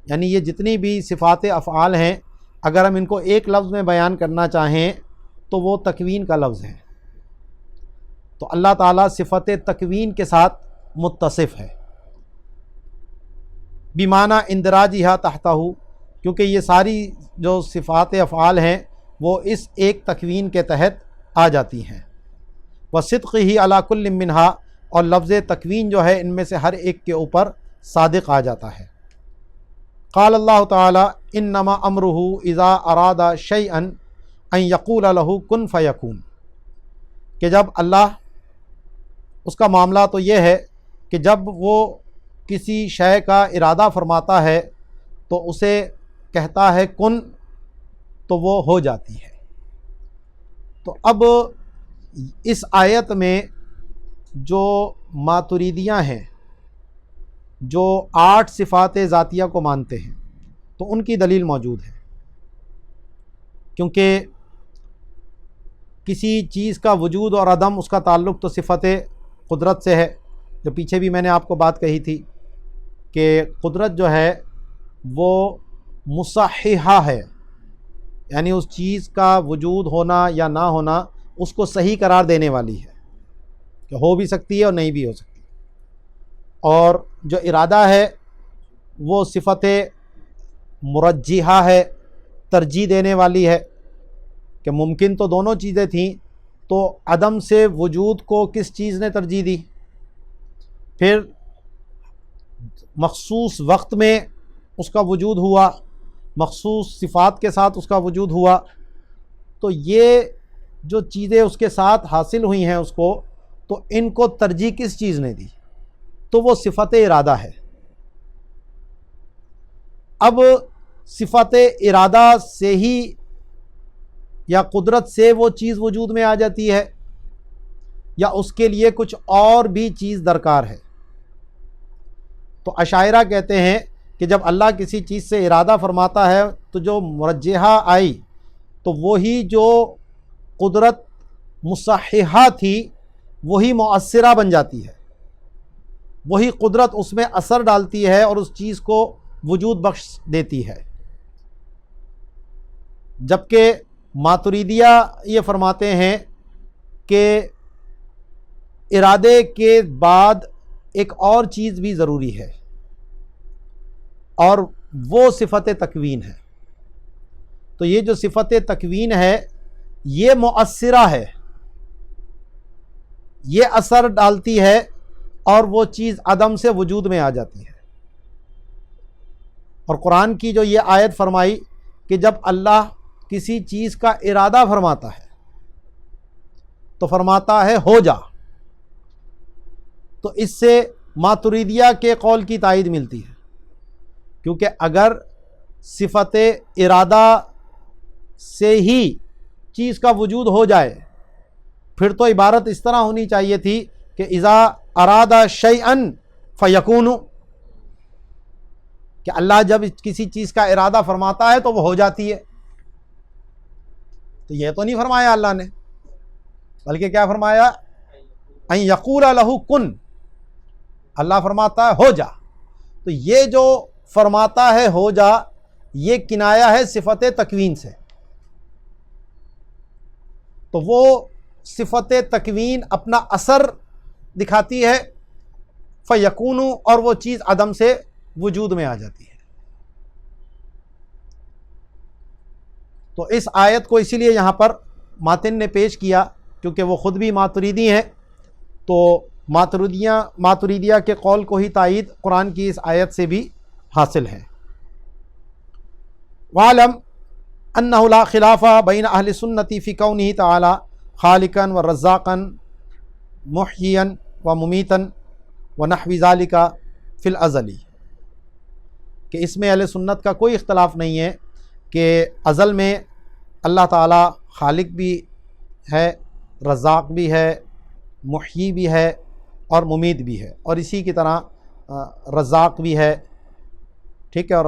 S1: یعنی یہ جتنی بھی صفات افعال ہیں اگر ہم ان کو ایک لفظ میں بیان کرنا چاہیں تو وہ تکوین کا لفظ ہے۔ تو اللہ تعالیٰ صفت تکوین کے ساتھ متصف ہے، بمعنی اندراجہا تحتہ، کیونکہ یہ ساری جو صفات افعال ہیں وہ اس ایک تکوین کے تحت آ جاتی ہیں۔ وصدقہ علی کل منہا، اور لفظ تکوین جو ہے ان میں سے ہر ایک کے اوپر صادق آ جاتا ہے۔ قال اللہ تعالی انما امرہ اذا اراد شیئا ان یقول له کن فیکون، کہ جب اللہ، اس کا معاملہ تو یہ ہے کہ جب وہ کسی شے کا ارادہ فرماتا ہے تو اسے کہتا ہے کن، تو وہ ہو جاتی ہے۔ تو اب اس آیت میں جو ماتریدیاں ہیں جو 8 صفات ذاتیہ کو مانتے ہیں تو ان کی دلیل موجود ہے، کیونکہ کسی چیز کا وجود اور عدم اس کا تعلق تو صفت قدرت سے ہے، جو پیچھے بھی میں نے آپ کو بات کہی تھی کہ قدرت جو ہے وہ مصححہ ہے، یعنی اس چیز کا وجود ہونا یا نہ ہونا اس کو صحیح قرار دینے والی ہے، کہ ہو بھی سکتی ہے اور نہیں بھی ہو سکتی۔ اور جو ارادہ ہے وہ صفت مرجحہ ہے، ترجیح دینے والی ہے، کہ ممکن تو دونوں چیزیں تھیں، تو عدم سے وجود کو کس چیز نے ترجیح دی، پھر مخصوص وقت میں اس کا وجود ہوا، مخصوص صفات کے ساتھ اس کا وجود ہوا، تو یہ جو چیزیں اس کے ساتھ حاصل ہوئی ہیں اس کو، تو ان کو ترجیح کس چیز نے دی، تو وہ صفت ارادہ ہے۔ اب صفت ارادہ سے ہی یا قدرت سے وہ چیز وجود میں آ جاتی ہے، یا اس کے لیے کچھ اور بھی چیز درکار ہے؟ تو اشاعرہ کہتے ہیں کہ جب اللہ کسی چیز سے ارادہ فرماتا ہے تو جو مرجحہ آئی تو وہی جو قدرت مصححہ تھی وہی مؤثرہ بن جاتی ہے، وہی قدرت اس میں اثر ڈالتی ہے اور اس چیز کو وجود بخش دیتی ہے۔ جبکہ ماتریدیہ یہ فرماتے ہیں کہ ارادے کے بعد ایک اور چیز بھی ضروری ہے، اور وہ صفت تکوین ہے۔ تو یہ جو صفت تکوین ہے یہ مؤثرہ ہے، یہ اثر ڈالتی ہے اور وہ چیز عدم سے وجود میں آ جاتی ہے۔ اور قرآن کی جو یہ آیت فرمائی کہ جب اللہ کسی چیز کا ارادہ فرماتا ہے تو فرماتا ہے ہو جا، تو اس سے ماتریدیہ کے قول کی تائید ملتی ہے، کیونکہ اگر صفت ارادہ سے ہی چیز کا وجود ہو جائے پھر تو عبارت اس طرح ہونی چاہیے تھی کہ اذا اراد شیئا فیکون، کہ اللہ جب کسی چیز کا ارادہ فرماتا ہے تو وہ ہو جاتی ہے. تو یہ تو نہیں فرمایا اللہ نے، بلکہ کیا فرمایا؟ ان یقول لہ کن، اللہ فرماتا ہے ہو جا. تو یہ جو فرماتا ہے ہو جا، یہ کنایا ہے صفت تکوین سے. تو وہ صفت تکوین اپنا اثر دکھاتی ہے فیکون، اور وہ چیز عدم سے وجود میں آ جاتی ہے. تو اس آیت کو اسی لیے یہاں پر ماتن نے پیش کیا کیونکہ وہ خود بھی ماتریدی ہیں، تو ماتریدیہ کے قول کو ہی تائید قرآن کی اس آیت سے بھی حاصل ہے. وَعْلَمْ أَنَّهُ لَا خِلَافَ بَيْنَ أَهْلِ السُّنَّةِ فِي كَوْنِهِ تَعَالَى خَالِقًا وَرَزَّاقًا مُحْيِيًا وَمُمِيتًا وَنَحْوِ ذَلِكَ فِي الْأَزَلِ، کہ اس میں اہل سنت کا کوئی اختلاف نہیں ہے کہ ازل میں اللہ تعالیٰ خالق بھی ہے، رزاق بھی ہے، محیی بھی ہے اور ممیت بھی ہے، اور اسی کی طرح رزاق بھی ہے. ٹھیک ہے. اور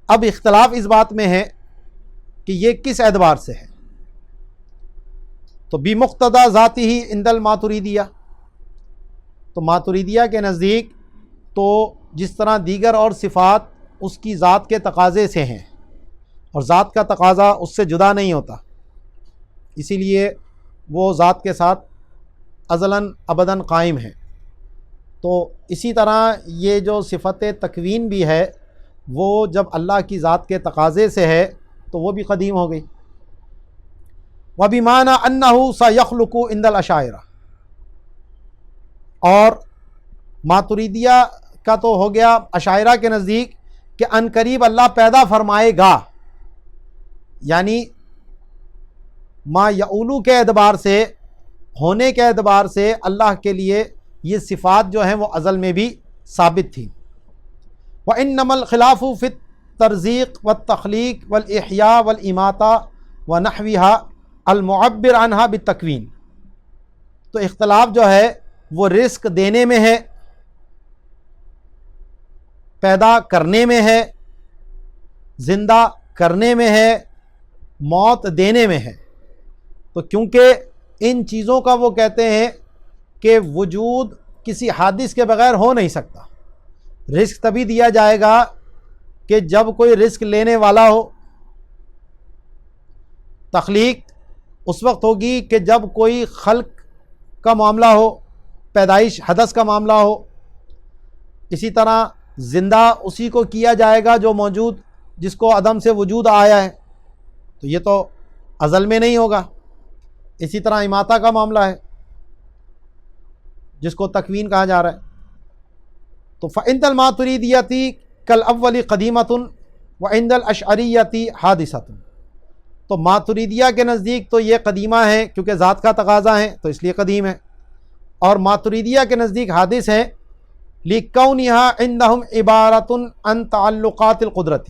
S1: اب اختلاف اس بات میں ہے کہ یہ کس اعتبار سے ہے. تو بمقتضی ذاتی ہی عند الماتریدیہ، تو ماتریدیہ کے نزدیک تو جس طرح دیگر اور صفات اس کی ذات کے تقاضے سے ہیں اور ذات کا تقاضا اس سے جدا نہیں ہوتا، اسی لیے وہ ذات کے ساتھ ازلاً ابداً قائم ہے. تو اسی طرح یہ جو صفت تکوین بھی ہے وہ جب اللہ کی ذات کے تقاضے سے ہے تو وہ بھی قدیم ہو گئی. وَبِمَانَا أَنَّهُ سَيَخْلُقُ عِنْدَ الْأَشَاعِرَةِ، اور ماتریدیہ کا تو ہو گیا اشاعرہ کے نزدیک کہ ان قریب اللہ پیدا فرمائے گا، یعنی ما یعولو کے اعتبار سے، ہونے کے اعتبار سے اللہ کے لیے یہ صفات جو ہیں وہ ازل میں بھی ثابت تھی. وَإِنَّمَا الْخِلَافُ فِي التَّرْزِيقِ وَالتَّخْلِيقِ وَالْإِحْيَاءِ وَالْإِمَاتَةِ وَنَحْوِهَا الْمُعَبِّرُ عَنْهَا بِالتَّكْوِينِ، تو اختلاف جو ہے وہ رزق دینے میں ہے، پیدا کرنے میں ہے، زندہ کرنے میں ہے، موت دینے میں ہے. تو کیونکہ ان چیزوں کا وہ کہتے ہیں کہ وجود کسی حادث کے بغیر ہو نہیں سکتا. رزق تبھی دیا جائے گا کہ جب کوئی رزق لینے والا ہو. تخلیق اس وقت ہوگی کہ جب کوئی خلق کا معاملہ ہو، پیدائش حدث کا معاملہ ہو. اسی طرح زندہ اسی کو کیا جائے گا جو موجود، جس کو عدم سے وجود آیا ہے، تو یہ تو ازل میں نہیں ہوگا. اسی طرح اماتہ کا معاملہ ہے جس کو تکوین کہا جا رہا ہے. تو فَعِنْدَ الْمَاتُرِیدِیَّةِ كَالْأَوَّلِ قَدِیمَةٌ وَعِنْدَ الْأَشْعَرِیَّةِ حَادِثَةٌ، تو ماتریدیہ کے نزدیک تو یہ قدیمہ ہے کیونکہ ذات کا تقاضا ہے تو اس لیے قدیم ہے، اور ماتریدیہ کے نزدیک حادث ہے لِكَوْنِهَا عِنْدَهُمْ عِبَارَةٌ عَنْ تَعَلُّقَاتِ الْقُدْرَةِ،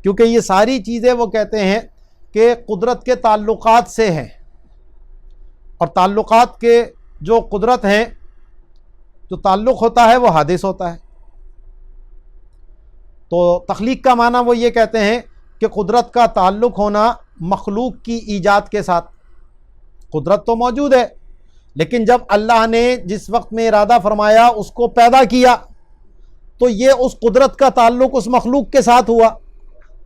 S1: کیونکہ یہ ساری چیزیں وہ کہتے ہیں کہ قدرت کے تعلقات سے ہیں، اور تعلقات کے جو قدرت ہیں، جو تعلق ہوتا ہے وہ حادث ہوتا ہے. تو تخلیق کا معنی وہ یہ کہتے ہیں کہ قدرت کا تعلق ہونا مخلوق کی ایجاد کے ساتھ. قدرت تو موجود ہے لیکن جب اللہ نے جس وقت میں ارادہ فرمایا اس کو پیدا کیا تو یہ اس قدرت کا تعلق اس مخلوق کے ساتھ ہوا،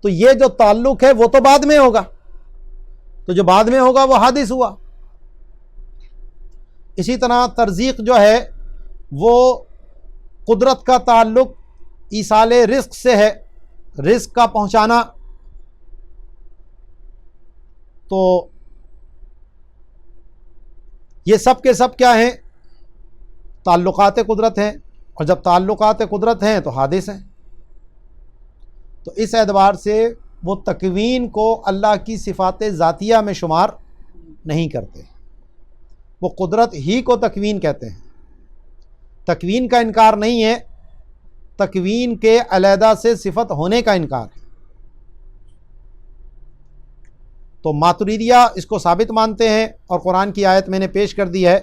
S1: تو یہ جو تعلق ہے وہ تو بعد میں ہوگا، تو جو بعد میں ہوگا وہ حادث ہوا. اسی طرح ترزیق جو ہے وہ قدرت کا تعلق ایصال رزق سے ہے، رزق کا پہنچانا. تو یہ سب کے سب کیا ہیں؟ تعلقات قدرت ہیں، اور جب تعلقات قدرت ہیں تو حادث ہیں. تو اس اعتبار سے وہ تکوین کو اللہ کی صفات ذاتیہ میں شمار نہیں کرتے، وہ قدرت ہی کو تکوین کہتے ہیں۔ تکوین کا انکار نہیں ہے، تکوین کے علیحدہ سے صفت ہونے کا انکار ہے۔ تو ماتریدیہ اس کو ثابت مانتے ہیں، اور قرآن کی آیت میں نے پیش کر دی ہے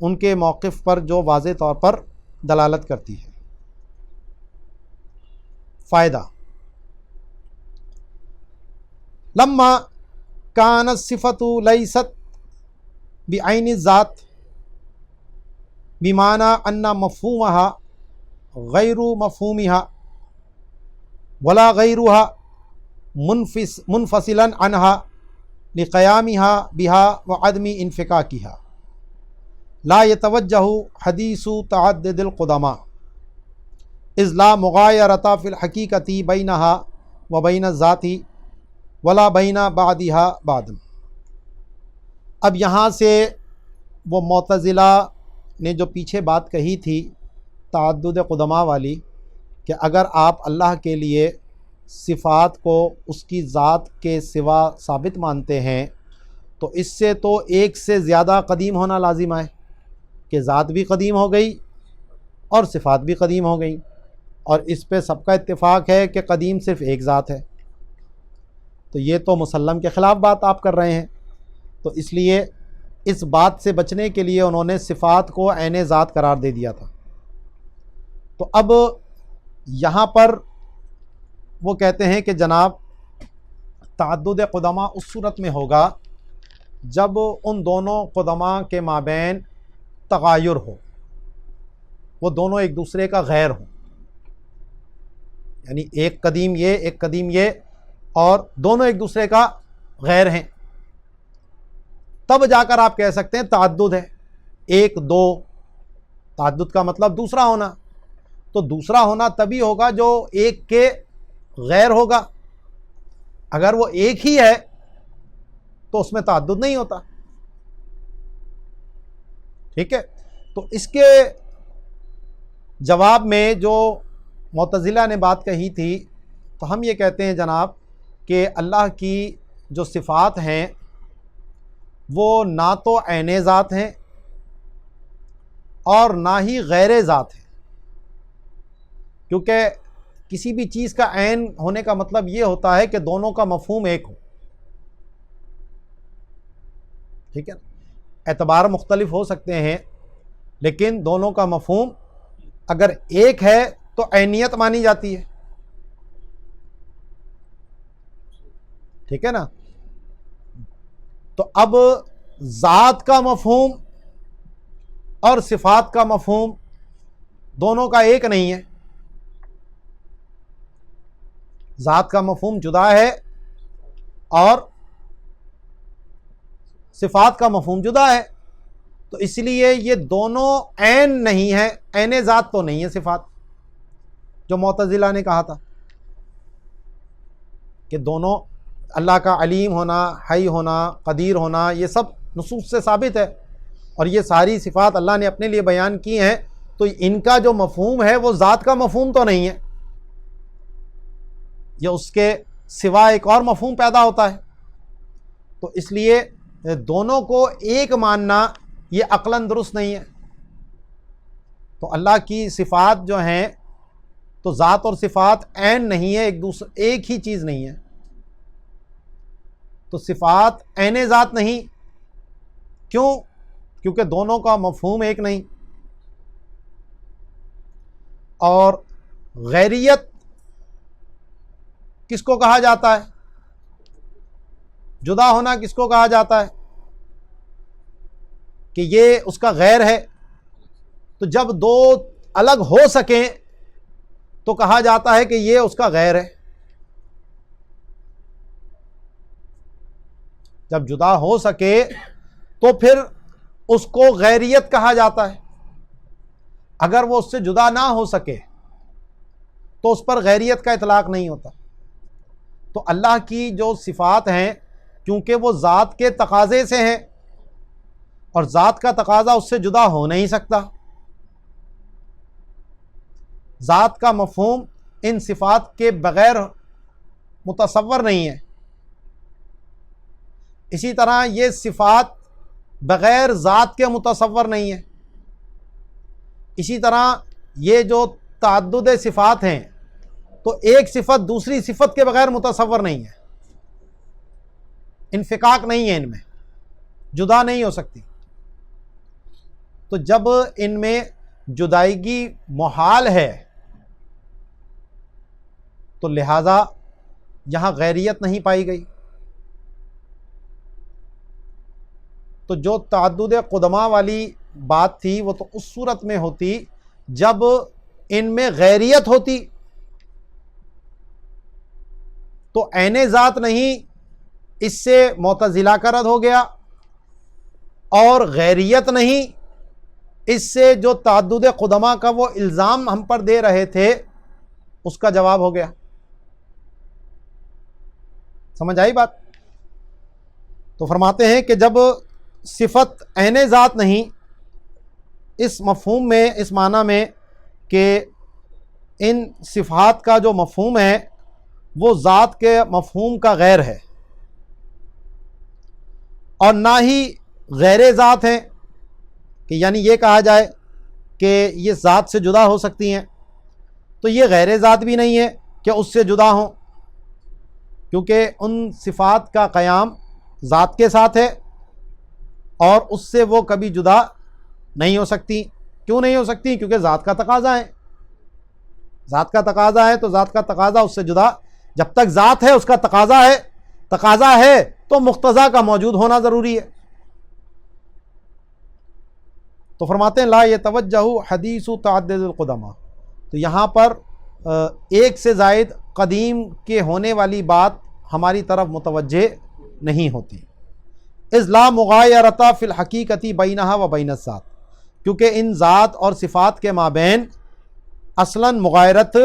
S1: ان کے موقف پر جو واضح طور پر دلالت کرتی ہے۔ فائدہ، لما کانت الصفۃ لیست بعین الذات بمعنی ان مفہومها غیر مفہومها ولا غیرها منفصلا عنها لقیامها بها وعدم انفکاکها لا يتوجہ حدیث تعدد القدماء اذ لا مغایرۃ فی الحقیقۃ بینها وبین الذات ولا بین بعدها بعد۔ اب یہاں سے وہ معتزلہ نے جو پیچھے بات کہی تھی تعدد قدماء والی، کہ اگر آپ اللہ کے لیے صفات کو اس کی ذات کے سوا ثابت مانتے ہیں تو اس سے تو ایک سے زیادہ قدیم ہونا لازم ہے، کہ ذات بھی قدیم ہو گئی اور صفات بھی قدیم ہو گئی، اور اس پہ سب کا اتفاق ہے کہ قدیم صرف ایک ذات ہے۔ تو یہ تو مسلم کے خلاف بات آپ کر رہے ہیں، تو اس لیے اس بات سے بچنے کے لیے انہوں نے صفات کو عین ذات قرار دے دیا تھا۔ تو اب یہاں پر وہ کہتے ہیں کہ جناب تعدد قدماء اس صورت میں ہوگا جب ان دونوں قدماء کے مابین تغایر ہو، وہ دونوں ایک دوسرے کا غیر ہوں، یعنی ایک قدیم یہ ایک قدیم یہ، اور دونوں ایک دوسرے کا غیر ہیں، تب جا کر آپ کہہ سکتے ہیں تعدد ہے۔ ایک دو، تعدد کا مطلب دوسرا ہونا، تو دوسرا ہونا تبھی ہوگا جو ایک کے غیر ہوگا۔ اگر وہ ایک ہی ہے تو اس میں تعدد نہیں ہوتا، ٹھیک ہے۔ تو اس کے جواب میں جو معتزلہ نے بات کہی تھی، تو ہم یہ کہتے ہیں جناب کہ اللہ کی جو صفات ہیں وہ نہ تو عین ذات ہیں اور نہ ہی غیر ذات ہیں، کیونکہ کسی بھی چیز کا عین ہونے کا مطلب یہ ہوتا ہے کہ دونوں کا مفہوم ایک ہو، ٹھیک ہے۔ اعتبار مختلف ہو سکتے ہیں لیکن دونوں کا مفہوم اگر ایک ہے تو عینیت مانی جاتی ہے، ٹھیک ہے نا۔ تو اب ذات کا مفہوم اور صفات کا مفہوم دونوں کا ایک نہیں ہے، ذات کا مفہوم جدا ہے اور صفات کا مفہوم جدا ہے، تو اس لیے یہ دونوں عین نہیں ہے، عین ذات تو نہیں ہے صفات، جو معتزلہ نے کہا تھا کہ دونوں اللہ کا علیم ہونا، حی ہونا، قدیر ہونا، یہ سب نصوص سے ثابت ہے، اور یہ ساری صفات اللہ نے اپنے لیے بیان کی ہیں، تو ان کا جو مفہوم ہے وہ ذات کا مفہوم تو نہیں ہے، یہ اس کے سوا ایک اور مفہوم پیدا ہوتا ہے۔ تو اس لیے دونوں کو ایک ماننا یہ عقلاً درست نہیں ہے۔ تو اللہ کی صفات جو ہیں تو ذات اور صفات عین نہیں ہے، ایک ہی چیز نہیں ہے، تو صفات عین ذات نہیں، کیوں؟ کیونکہ دونوں کا مفہوم ایک نہیں۔ اور غیریت کس کو کہا جاتا ہے؟ جدا ہونا کس کو کہا جاتا ہے؟ کہ یہ اس کا غیر ہے، تو جب دو الگ ہو سکیں تو کہا جاتا ہے کہ یہ اس کا غیر ہے۔ جب جدا ہو سکے تو پھر اس کو غیریت کہا جاتا ہے، اگر وہ اس سے جدا نہ ہو سکے تو اس پر غیریت کا اطلاق نہیں ہوتا۔ تو اللہ کی جو صفات ہیں کیونکہ وہ ذات کے تقاضے سے ہیں، اور ذات کا تقاضا اس سے جدا ہو نہیں سکتا، ذات کا مفہوم ان صفات کے بغیر متصور نہیں ہے، اسی طرح یہ صفات بغیر ذات کے متصور نہیں ہے، اسی طرح یہ جو تعدد صفات ہیں تو ایک صفت دوسری صفت کے بغیر متصور نہیں ہے، انفکاک نہیں ہے، ان میں جدا نہیں ہو سکتی۔ تو جب ان میں جدائیگی محال ہے تو لہذا یہاں غیریت نہیں پائی گئی۔ تو جو تعدد قدما والی بات تھی وہ تو اس صورت میں ہوتی جب ان میں غیریت ہوتی، تو عین ذات نہیں، اس سے معتزلہ کا رد ہو گیا، اور غیریت نہیں، اس سے جو تعدد قدما کا وہ الزام ہم پر دے رہے تھے اس کا جواب ہو گیا۔ سمجھ آئی بات؟ تو فرماتے ہیں کہ جب صفت عین ذات نہیں، اس مفہوم میں، اس معنی میں کہ ان صفات کا جو مفہوم ہے وہ ذات کے مفہوم کا غیر ہے، اور نہ ہی غیر ذات ہیں، کہ یعنی یہ کہا جائے کہ یہ ذات سے جدا ہو سکتی ہیں، تو یہ غیر ذات بھی نہیں ہے کہ اس سے جدا ہوں، کیونکہ ان صفات کا قیام ذات کے ساتھ ہے اور اس سے وہ کبھی جدا نہیں ہو سکتی۔ کیوں نہیں ہو سکتی؟ کیونکہ ذات کا تقاضا ہے، ذات کا تقاضا ہے، تو ذات کا تقاضا اس سے جدا، جب تک ذات ہے اس کا تقاضا ہے تو مقتضا کا موجود ہونا ضروری ہے۔ تو فرماتے ہیں لا یتوجہ حدیث تعدد القدما، تو یہاں پر ایک سے زائد قدیم کے ہونے والی بات ہماری طرف متوجہ نہیں ہوتی۔ اذ لا مغایرۃ فی الحقیقۃ بینھا و بین الذات، کیونکہ ان ذات اور صفات کے مابین اصلاً مغایرت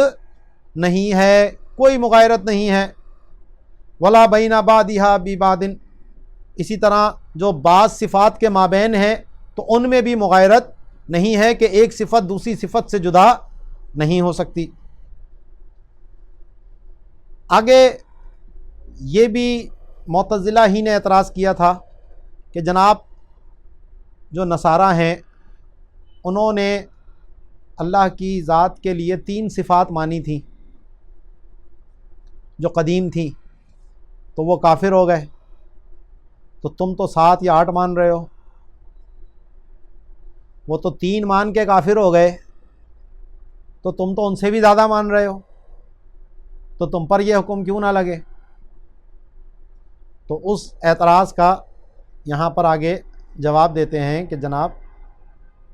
S1: نہیں ہے، کوئی مغایرت نہیں ہے۔ ولا بین بعضھا ببعض، اسی طرح جو بعض صفات کے مابین ہے تو ان میں بھی مغایرت نہیں ہے کہ ایک صفت دوسری صفت سے جدا نہیں ہو سکتی۔ آگے یہ بھی معتزلہ ہی نے اعتراض کیا تھا کہ جناب جو نصارہ ہیں انہوں نے اللہ کی ذات کے لیے 3 صفات مانی تھیں جو قدیم تھیں، تو وہ کافر ہو گئے، تو تم تو 7 یا 8 مان رہے ہو، وہ تو 3 مان کے کافر ہو گئے، تو تم تو ان سے بھی زیادہ مان رہے ہو، تو تم پر یہ حکم کیوں نہ لگے؟ تو اس اعتراض کا یہاں پر آگے جواب دیتے ہیں کہ جناب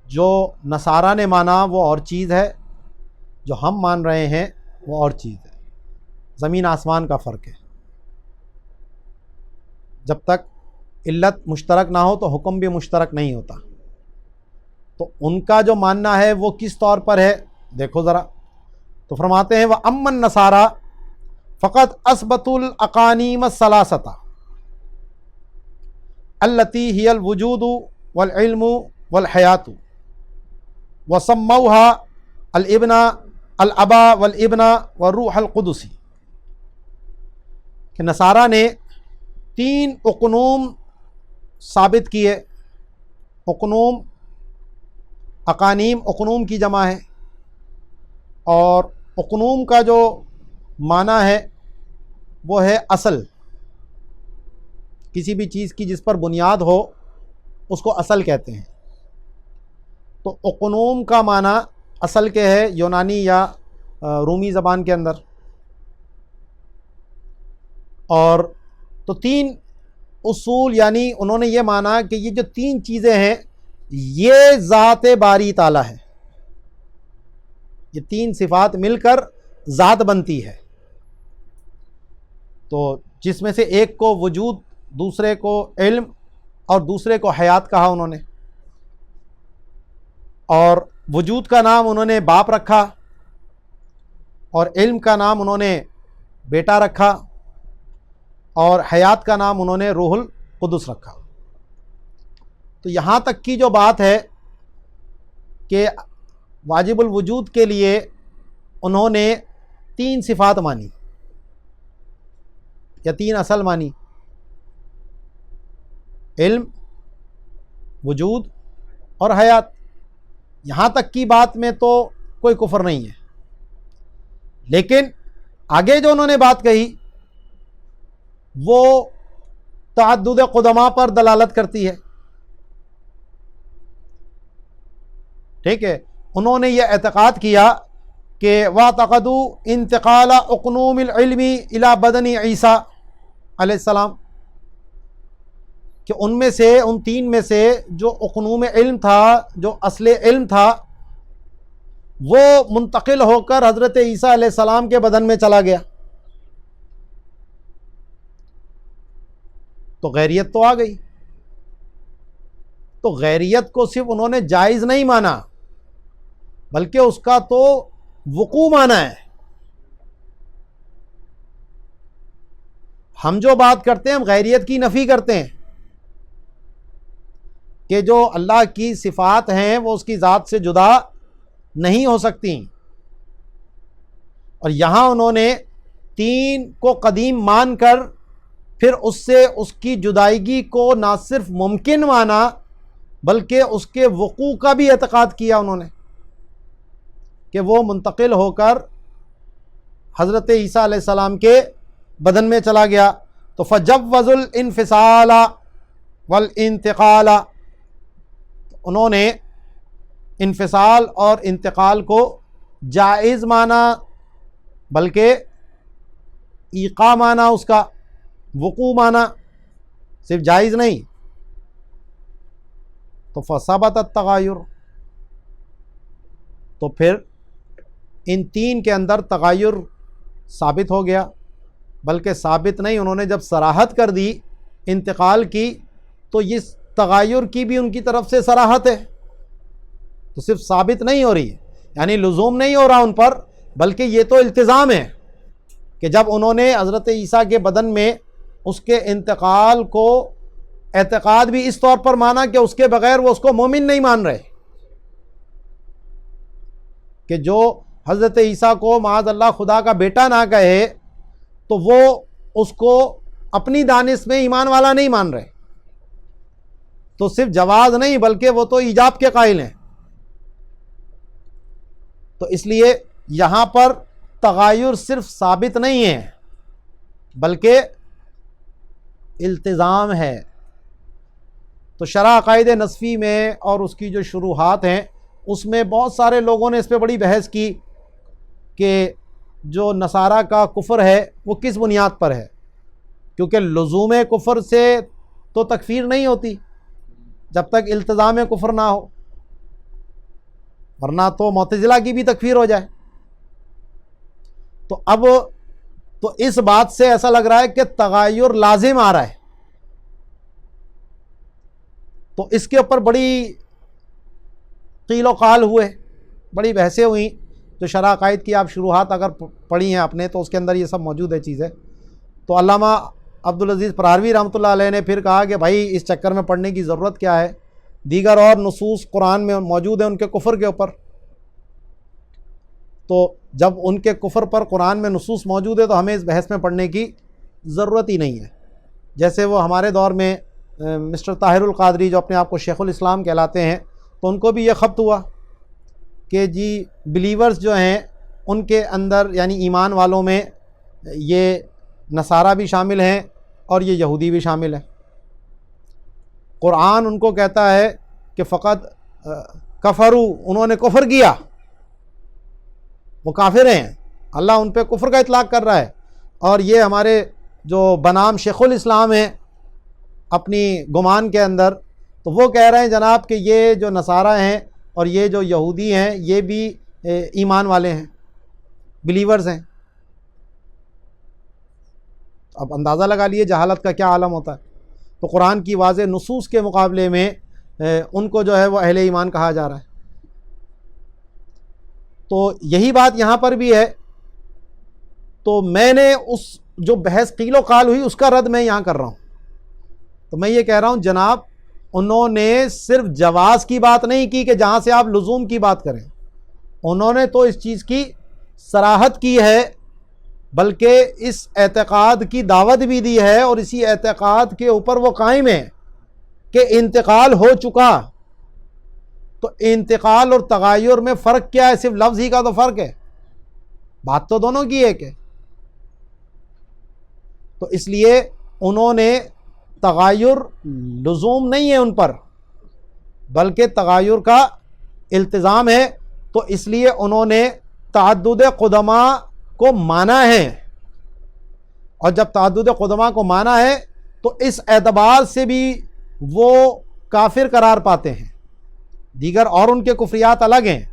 S1: جو نصارہ نے مانا وہ اور چیز ہے، جو ہم مان رہے ہیں وہ اور چیز ہے، زمین آسمان کا فرق ہے۔ جب تک علت مشترک نہ ہو تو حکم بھی مشترک نہیں ہوتا۔ تو ان کا جو ماننا ہے وہ کس طور پر ہے دیکھو ذرا، تو فرماتے ہیں وَأَمَّا النَّصَارَىٰ فَقَدْ أَثْبَتُوا الْأَقَانِيمَ الثَّلَاثَةَ التي هي الوجود والعلم والحیات، وسموها الابن الابا والابن والروح القدس، کہ نصارہ نے 3 اقنوم ثابت کیے۔ اقنوم، اقانیم اقنوم کی جمع ہے، اور اقنوم کا جو معنی ہے وہ ہے اصل، کسی بھی چیز کی جس پر بنیاد ہو اس کو اصل کہتے ہیں۔ تو اقنوم کا معنی اصل کے ہے یونانی یا رومی زبان کے اندر، اور تو 3 اصول، یعنی انہوں نے یہ مانا کہ یہ جو 3 چیزیں ہیں یہ ذات باری تعالیٰ ہے، یہ 3 صفات مل کر ذات بنتی ہے۔ تو جس میں سے ایک کو وجود، دوسرے کو علم اور دوسرے کو حیات کہا انہوں نے، اور وجود کا نام انہوں نے باپ رکھا، اور علم کا نام انہوں نے بیٹا رکھا، اور حیات کا نام انہوں نے روح القدس رکھا۔ تو یہاں تک کی جو بات ہے کہ واجب الوجود کے لیے انہوں نے 3 صفات مانی، یا 3 اصل معنی: علم، وجود اور حیات. یہاں تک کی بات میں تو کوئی کفر نہیں ہے، لیکن آگے جو انہوں نے بات کہی وہ تعدد قدماء پر دلالت کرتی ہے. ٹھیک ہے، انہوں نے یہ اعتقاد کیا کہ وَاعْتَقَدُوا انتقال اقنوم العلم الى بدن عیسیٰ علیہ السلام، کہ ان میں سے، ان 3 میں سے جو اقنوم علم تھا، جو اصل علم تھا، وہ منتقل ہو کر حضرت عیسیٰ علیہ السلام کے بدن میں چلا گیا. تو غیریت تو آ گئی. تو غیریت کو صرف انہوں نے جائز نہیں مانا، بلکہ اس کا تو وقوع مانا ہے. ہم جو بات کرتے ہیں ہم غیریت کی نفی کرتے ہیں کہ جو اللہ کی صفات ہیں وہ اس کی ذات سے جدا نہیں ہو سکتی. اور یہاں انہوں نے 3 کو قدیم مان کر پھر اس سے اس کی جدائیگی کو نہ صرف ممکن مانا بلکہ اس کے وقوع کا بھی اعتقاد کیا انہوں نے کہ وہ منتقل ہو کر حضرت عیسیٰ علیہ السلام کے بدن میں چلا گیا. تو فجوزوا الانفصال والانتقال، انہوں نے انفصال اور انتقال کو جائز مانا، بلکہ ایقاع مانا، اس کا وقوع مانا، صرف جائز نہیں. تو فثبت التغیر، تو پھر ان 3 کے اندر تغیر ثابت ہو گیا. بلکہ ثابت نہیں، انہوں نے جب صراحت کر دی انتقال کی تو یہ تغیر کی بھی ان کی طرف سے صراحت ہے. تو صرف ثابت نہیں ہو رہی ہے، یعنی لزوم نہیں ہو رہا ان پر، بلکہ یہ تو التزام ہے کہ جب انہوں نے حضرت عیسیٰ کے بدن میں اس کے انتقال کو اعتقاد بھی اس طور پر مانا کہ اس کے بغیر وہ اس کو مومن نہیں مان رہے، کہ جو حضرت عیسیٰ کو معاذ اللہ خدا کا بیٹا نہ کہے تو وہ اس کو اپنی دانش میں ایمان والا نہیں مان رہے. تو صرف جواز نہیں بلکہ وہ تو ایجاب کے قائل ہیں. تو اس لیے یہاں پر تغیر صرف ثابت نہیں ہے بلکہ التزام ہے. تو شرح عقائد نصفی میں اور اس کی جو شروحات ہیں اس میں بہت سارے لوگوں نے اس پہ بڑی بحث کی کہ جو نصارہ کا کفر ہے وہ کس بنیاد پر ہے، کیونکہ لزوم کفر سے تو تکفیر نہیں ہوتی جب تک التزام کفر نہ ہو، ورنہ تو معتزلہ کی بھی تکفیر ہو جائے. تو اب تو اس بات سے ایسا لگ رہا ہے کہ تغیر لازم آ رہا ہے. تو اس کے اوپر بڑی قیل و قال ہوئے، بڑی بحثیں ہوئیں. تو شرح عقائد کی آپ شروحات اگر پڑھی ہیں آپ نے تو اس کے اندر یہ سب موجود ہے چیزیں. تو علامہ عبدالعزیز پرہروی رحمۃ اللہ علیہ نے پھر کہا کہ بھائی اس چکر میں پڑھنے کی ضرورت کیا ہے، دیگر اور نصوص قرآن میں موجود ہیں ان کے کفر کے اوپر. تو جب ان کے کفر پر قرآن میں نصوص موجود ہے تو ہمیں اس بحث میں پڑھنے کی ضرورت ہی نہیں ہے. جیسے وہ ہمارے دور میں مسٹر طاہر القادری جو اپنے آپ کو شیخ الاسلام کہلاتے ہیں، تو ان کو بھی یہ خبط ہوا کہ جی بلیورز جو ہیں ان کے اندر یعنی ایمان والوں میں یہ نصارہ بھی شامل ہیں اور یہ یہودی بھی شامل ہیں. قرآن ان کو کہتا ہے کہ فقط کفروا، انہوں نے کفر کیا، وہ کافر ہیں، اللہ ان پہ کفر کا اطلاق کر رہا ہے. اور یہ ہمارے جو بنام شیخ الاسلام ہیں اپنی گمان کے اندر، تو وہ کہہ رہے ہیں جناب کہ یہ جو نصارہ ہیں اور یہ جو یہودی ہیں یہ بھی ایمان والے ہیں، بلیورز ہیں. اب اندازہ لگا لیے جہالت کا کیا عالم ہوتا ہے. تو قرآن کی واضح نصوص کے مقابلے میں ان کو جو ہے وہ اہل ایمان کہا جا رہا ہے. تو یہی بات یہاں پر بھی ہے. تو میں نے اس جو بحث قیل و قال ہوئی اس کا رد میں یہاں کر رہا ہوں. تو میں یہ کہہ رہا ہوں جناب انہوں نے صرف جواز کی بات نہیں کی کہ جہاں سے آپ لزوم کی بات کریں، انہوں نے تو اس چیز کی صراحت کی ہے بلکہ اس اعتقاد کی دعوت بھی دی ہے، اور اسی اعتقاد کے اوپر وہ قائم ہے کہ انتقال ہو چکا۔ تو انتقال اور تغیر میں فرق کیا ہے؟ صرف لفظ ہی کا تو فرق ہے، بات تو دونوں کی ایک ہے۔ تو اس لیے انہوں نے تغیر لزوم نہیں ہے ان پر، بلکہ تغیر کا التزام ہے، تو اس لیے انہوں نے تعدد قدماء کو مانا ہے، اور جب تعدد قدماء کو مانا ہے تو اس اعتبار سے بھی وہ کافر قرار پاتے ہیں، دیگر اور ان کے کفریات الگ ہیں،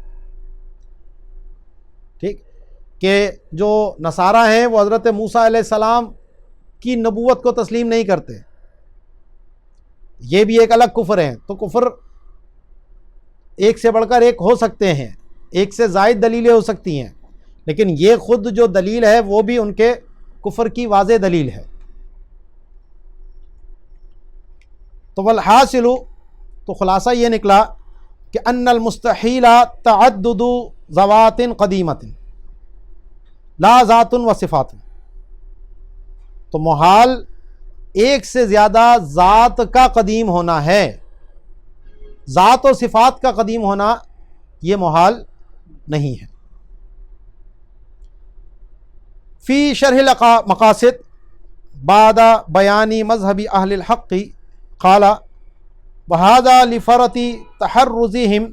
S1: ٹھیک، کہ جو نصارہ ہیں وہ حضرت موسیٰ علیہ السلام کی نبوت کو تسلیم نہیں کرتے، یہ بھی ایک الگ کفر ہے۔ تو کفر ایک سے بڑھ کر ایک ہو سکتے ہیں، ایک سے زائد دلیلیں ہو سکتی ہیں، لیکن یہ خود جو دلیل ہے وہ بھی ان کے کفر کی واضح دلیل ہے۔ تو والحاصل، تو خلاصہ یہ نکلا کہ ان المستحیل تعدد ذوات قدیمۃ لا ذات و صفات، تو محال ایک سے زیادہ ذات کا قدیم ہونا ہے، ذات و صفات کا قدیم ہونا یہ محال نہیں ہے۔ فی شرح مقاصد بعد بیان مذہب اہل الحق قال وهذا لفرط تحرزهم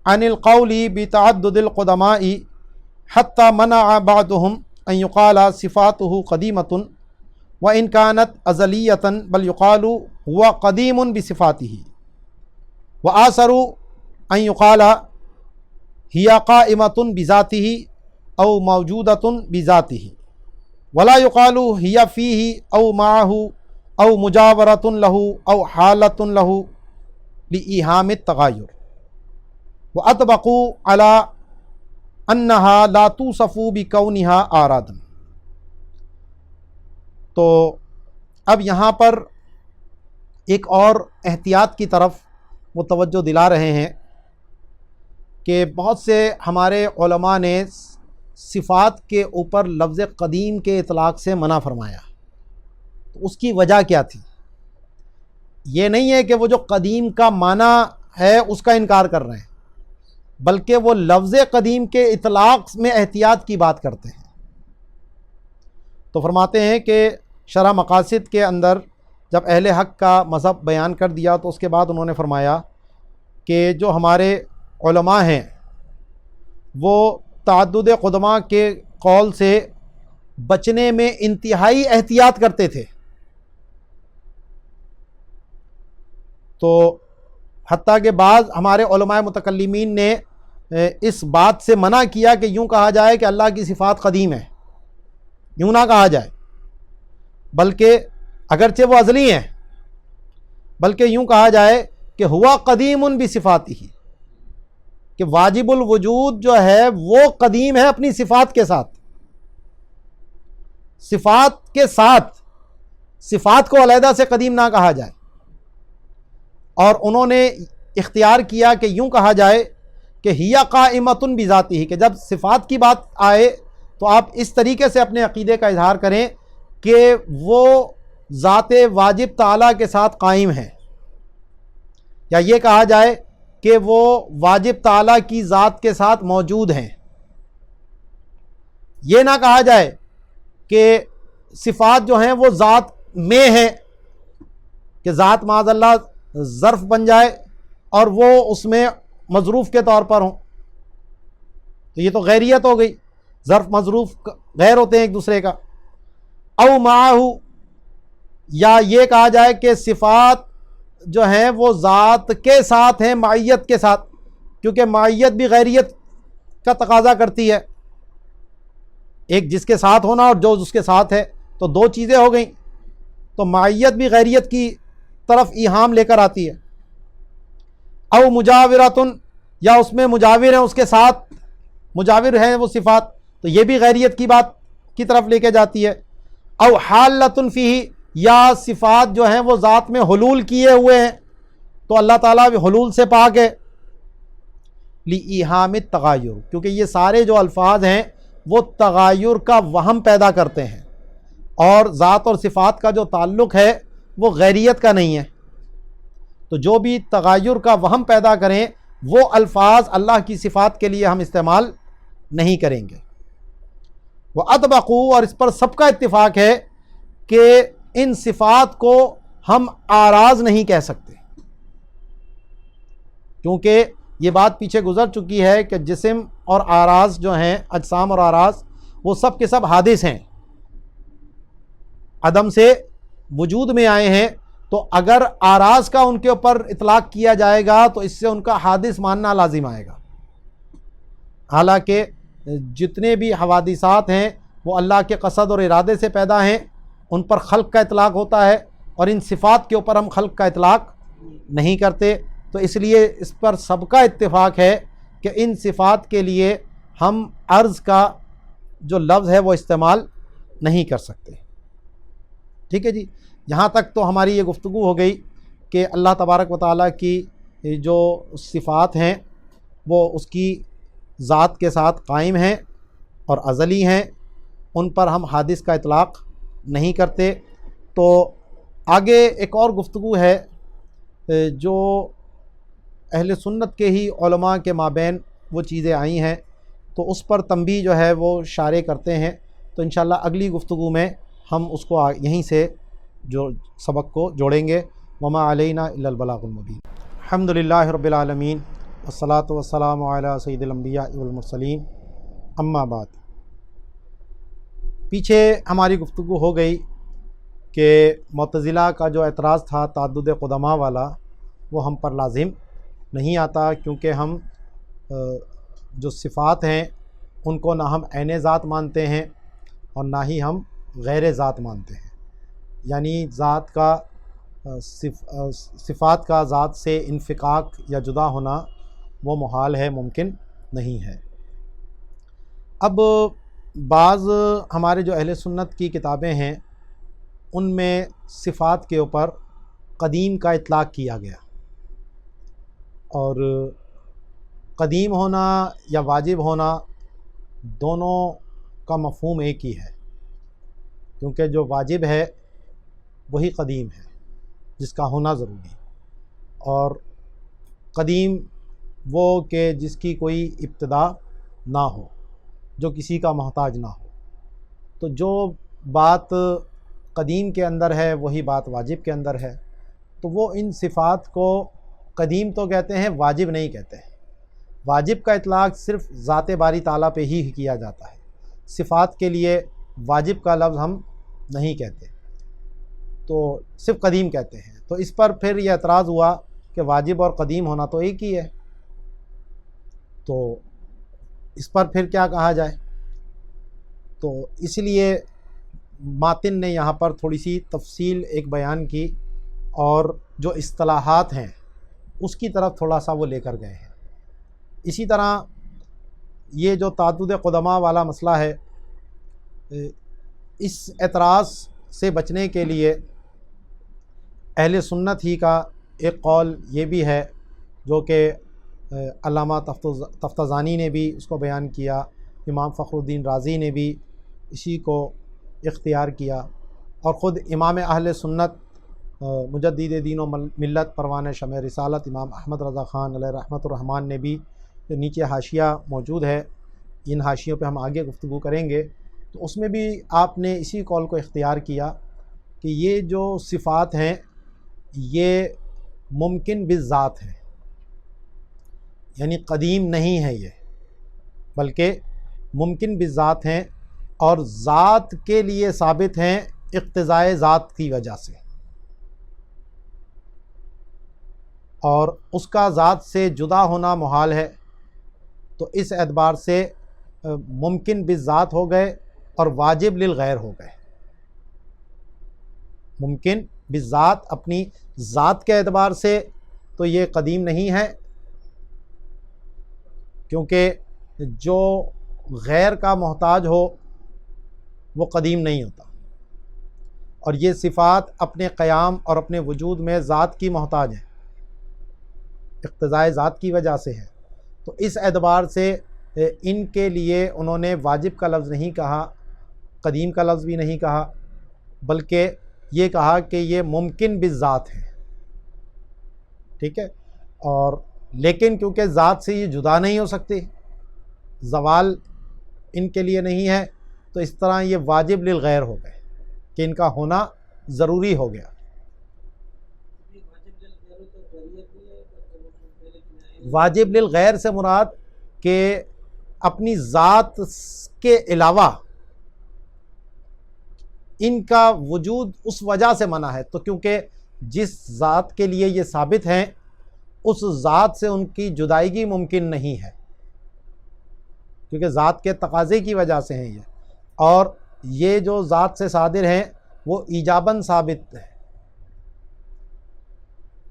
S1: عن القول بتعدد القدماء حتى منع بعضهم ان يقال صفاته قديمة وإن كانت أزلية بل يقال هو قديم بصفاته، وآثر أن يقال هي قائمة بذاته أو موجودة بذاته، ولا يقال هي فيه أو معه أو مجاورة له أو حالة له لإيهام التغاير، وأطبقوا على أنها لا توصف بكونها آرادا۔ تو اب یہاں پر ایک اور احتیاط کی طرف وہ توجہ دلا رہے ہیں کہ بہت سے ہمارے علماء نے صفات کے اوپر لفظ قدیم کے اطلاق سے منع فرمایا، تو اس کی وجہ کیا تھی؟ یہ نہیں ہے کہ وہ جو قدیم کا معنی ہے اس کا انکار کر رہے ہیں، بلکہ وہ لفظ قدیم کے اطلاق میں احتیاط کی بات کرتے ہیں۔ تو فرماتے ہیں کہ شرح مقاصد کے اندر جب اہل حق کا مذہب بیان کر دیا تو اس کے بعد انہوں نے فرمایا کہ جو ہمارے علماء ہیں وہ تعدد قدماء کے قول سے بچنے میں انتہائی احتیاط کرتے تھے، تو حتیٰ کہ بعض ہمارے علماء متکلمین نے اس بات سے منع کیا کہ یوں کہا جائے کہ اللہ کی صفات قدیم ہے، یوں نہ کہا جائے، بلکہ اگرچہ وہ ازلی ہیں، بلکہ یوں کہا جائے کہ ہوا قدیم بصفاتہ، کہ واجب الوجود جو ہے وہ قدیم ہے اپنی صفات کے ساتھ، صفات کے ساتھ، صفات کو علیحدہ سے قدیم نہ کہا جائے۔ اور انہوں نے اختیار کیا کہ یوں کہا جائے کہ ہیا قائمۃ بذاتہ، کہ جب صفات کی بات آئے تو آپ اس طریقے سے اپنے عقیدے کا اظہار کریں کہ وہ ذات واجب تعالیٰ کے ساتھ قائم ہے، یا یہ کہا جائے کہ وہ واجب تعالیٰ کی ذات کے ساتھ موجود ہیں۔ یہ نہ کہا جائے کہ صفات جو ہیں وہ ذات میں ہیں، کہ ذات معاذ اللہ ظرف بن جائے اور وہ اس میں مظروف کے طور پر ہوں، تو یہ تو غیریت ہو گئی، ظرف مظروف غیر ہوتے ہیں ایک دوسرے کا۔ او معہ، یا یہ کہا جائے کہ صفات جو ہیں وہ ذات کے ساتھ ہیں، معیت کے ساتھ، کیونکہ معیت بھی غیریت کا تقاضا کرتی ہے، ایک جس کے ساتھ ہونا اور جو اس کے ساتھ ہے، تو دو چیزیں ہو گئیں، تو معیت بھی غیریت کی طرف ایہام لے کر آتی ہے۔ او مجاورتن، یا اس میں مجاور ہیں، اس کے ساتھ مجاور ہیں وہ صفات، تو یہ بھی غیریت کی بات کی طرف لے کے جاتی ہے۔ او حالۃ فیہ، یا صفات جو ہیں وہ ذات میں حلول کیے ہوئے ہیں، تو اللہ تعالیٰ بھی حلول سے پاک ہے۔ لِإِيهَامِ التَّغَايُّرِ، کیونکہ یہ سارے جو الفاظ ہیں وہ تغیر کا وہم پیدا کرتے ہیں، اور ذات اور صفات کا جو تعلق ہے وہ غیریت کا نہیں ہے۔ تو جو بھی تغیر کا وہم پیدا کریں وہ الفاظ اللہ کی صفات کے لیے ہم استعمال نہیں کریں گے۔ وَأَطْبَقُوا، اور اس پر سب کا اتفاق ہے کہ ان صفات کو ہم آراز نہیں کہہ سکتے، کیونکہ یہ بات پیچھے گزر چکی ہے کہ جسم اور آراز جو ہیں، اجسام اور آراز، وہ سب کے سب حادث ہیں، عدم سے وجود میں آئے ہیں۔ تو اگر آراز کا ان کے اوپر اطلاق کیا جائے گا تو اس سے ان کا حادث ماننا لازم آئے گا، حالانکہ جتنے بھی حوادثات ہیں وہ اللہ کے قصد اور ارادے سے پیدا ہیں، ان پر خلق کا اطلاق ہوتا ہے، اور ان صفات کے اوپر ہم خلق کا اطلاق نہیں کرتے۔ تو اس لیے اس پر سب کا اتفاق ہے کہ ان صفات کے لیے ہم عرض کا جو لفظ ہے وہ استعمال نہیں کر سکتے۔ ٹھیک ہے جی، یہاں تک تو ہماری یہ گفتگو ہو گئی کہ اللہ تبارک و تعالیٰ کی جو صفات ہیں وہ اس کی ذات کے ساتھ قائم ہیں اور ازلی ہیں، ان پر ہم حادث کا اطلاق نہیں کرتے۔ تو آگے ایک اور گفتگو ہے جو اہل سنت کے ہی علماء کے مابین وہ چیزیں آئی ہیں، تو اس پر تنبیہ جو ہے وہ شارح کرتے ہیں۔ تو انشاءاللہ اگلی گفتگو میں ہم اس کو یہیں سے جو سبق کو جوڑیں گے۔ وما علینا الا البلاغ المبین۔ الحمد للہ رب العالمین، والصلاة والسلام علی سید الانبیاء والمرسلین، اما بعد۔ پیچھے ہماری گفتگو ہو گئی کہ معتزلہ کا جو اعتراض تھا تعدد قدماء والا، وہ ہم پر لازم نہیں آتا، کیونکہ ہم جو صفات ہیں ان کو نہ ہم عین ذات مانتے ہیں اور نہ ہی ہم غیر ذات مانتے ہیں، یعنی ذات کا صفات کا ذات سے انفکاک یا جدا ہونا وہ محال ہے، ممکن نہیں ہے۔ اب بعض ہمارے جو اہل سنت کی کتابیں ہیں ان میں صفات کے اوپر قدیم کا اطلاق کیا گیا، اور قدیم ہونا یا واجب ہونا دونوں کا مفہوم ایک ہی ہے، کیونکہ جو واجب ہے وہی قدیم ہے جس کا ہونا ضروری ہے، اور قدیم وہ کہ جس کی کوئی ابتدا نہ ہو، جو کسی کا محتاج نہ ہو۔ تو جو بات قدیم کے اندر ہے وہی بات واجب کے اندر ہے، تو وہ ان صفات کو قدیم تو کہتے ہیں، واجب نہیں کہتے ہیں۔ واجب کا اطلاق صرف ذات باری تعالیٰ پہ ہی کیا جاتا ہے، صفات کے لیے واجب کا لفظ ہم نہیں کہتے، تو صرف قدیم کہتے ہیں۔ تو اس پر پھر یہ اعتراض ہوا کہ واجب اور قدیم ہونا تو ایک ہی ہے، تو اس پر پھر کیا کہا جائے؟ تو اس لیے ماتن نے یہاں پر تھوڑی سی تفصیل ایک بیان کی، اور جو اصطلاحات ہیں اس کی طرف تھوڑا سا وہ لے کر گئے ہیں۔ اسی طرح یہ جو تعدد قدماء والا مسئلہ ہے، اس اعتراض سے بچنے کے لیے اہل سنت ہی کا ایک قول یہ بھی ہے، جو کہ علامہ تفتزانی نے بھی اس کو بیان کیا، امام فخر الدین رازی نے بھی اسی کو اختیار کیا، اور خود امام اہل سنت مجدد دین و ملت پروان شمع رسالت امام احمد رضا خان علیہ رحمۃ الرحمن نے بھی، نیچے حاشیہ موجود ہے، ان حاشیوں پہ ہم آگے گفتگو کریں گے، تو اس میں بھی آپ نے اسی قول کو اختیار کیا کہ یہ جو صفات ہیں یہ ممکن بالذات ہے، یعنی قدیم نہیں ہے یہ، بلکہ ممکن بالذات ہیں، اور ذات کے لیے ثابت ہیں اقتضائے ذات کی وجہ سے، اور اس کا ذات سے جدا ہونا محال ہے۔ تو اس اعتبار سے ممکن بالذات ہو گئے اور واجب للغیر ہو گئے۔ ممکن بالذات اپنی ذات کے اعتبار سے تو یہ قدیم نہیں ہے، کیونکہ جو غیر کا محتاج ہو وہ قدیم نہیں ہوتا، اور یہ صفات اپنے قیام اور اپنے وجود میں ذات کی محتاج ہے، اقتضائے ذات کی وجہ سے ہے۔ تو اس اعتبار سے ان کے لیے انہوں نے واجب کا لفظ نہیں کہا، قدیم کا لفظ بھی نہیں کہا، بلکہ یہ کہا کہ یہ ممکن بالذات ہے، ٹھیک ہے۔ اور لیکن کیونکہ ذات سے یہ جدا نہیں ہو سکتے، زوال ان کے لیے نہیں ہے، تو اس طرح یہ واجب للغیر ہو گئے کہ ان کا ہونا ضروری ہو گیا۔ واجب للغیر سے مراد کہ اپنی ذات کے علاوہ ان کا وجود اس وجہ سے منع ہے، تو کیونکہ جس ذات کے لیے یہ ثابت ہیں اس ذات سے ان کی جدائیگی ممکن نہیں ہے، کیونکہ ذات کے تقاضے کی وجہ سے ہیں یہ، اور یہ جو ذات سے صادر ہیں وہ ایجاباً ثابت ہے،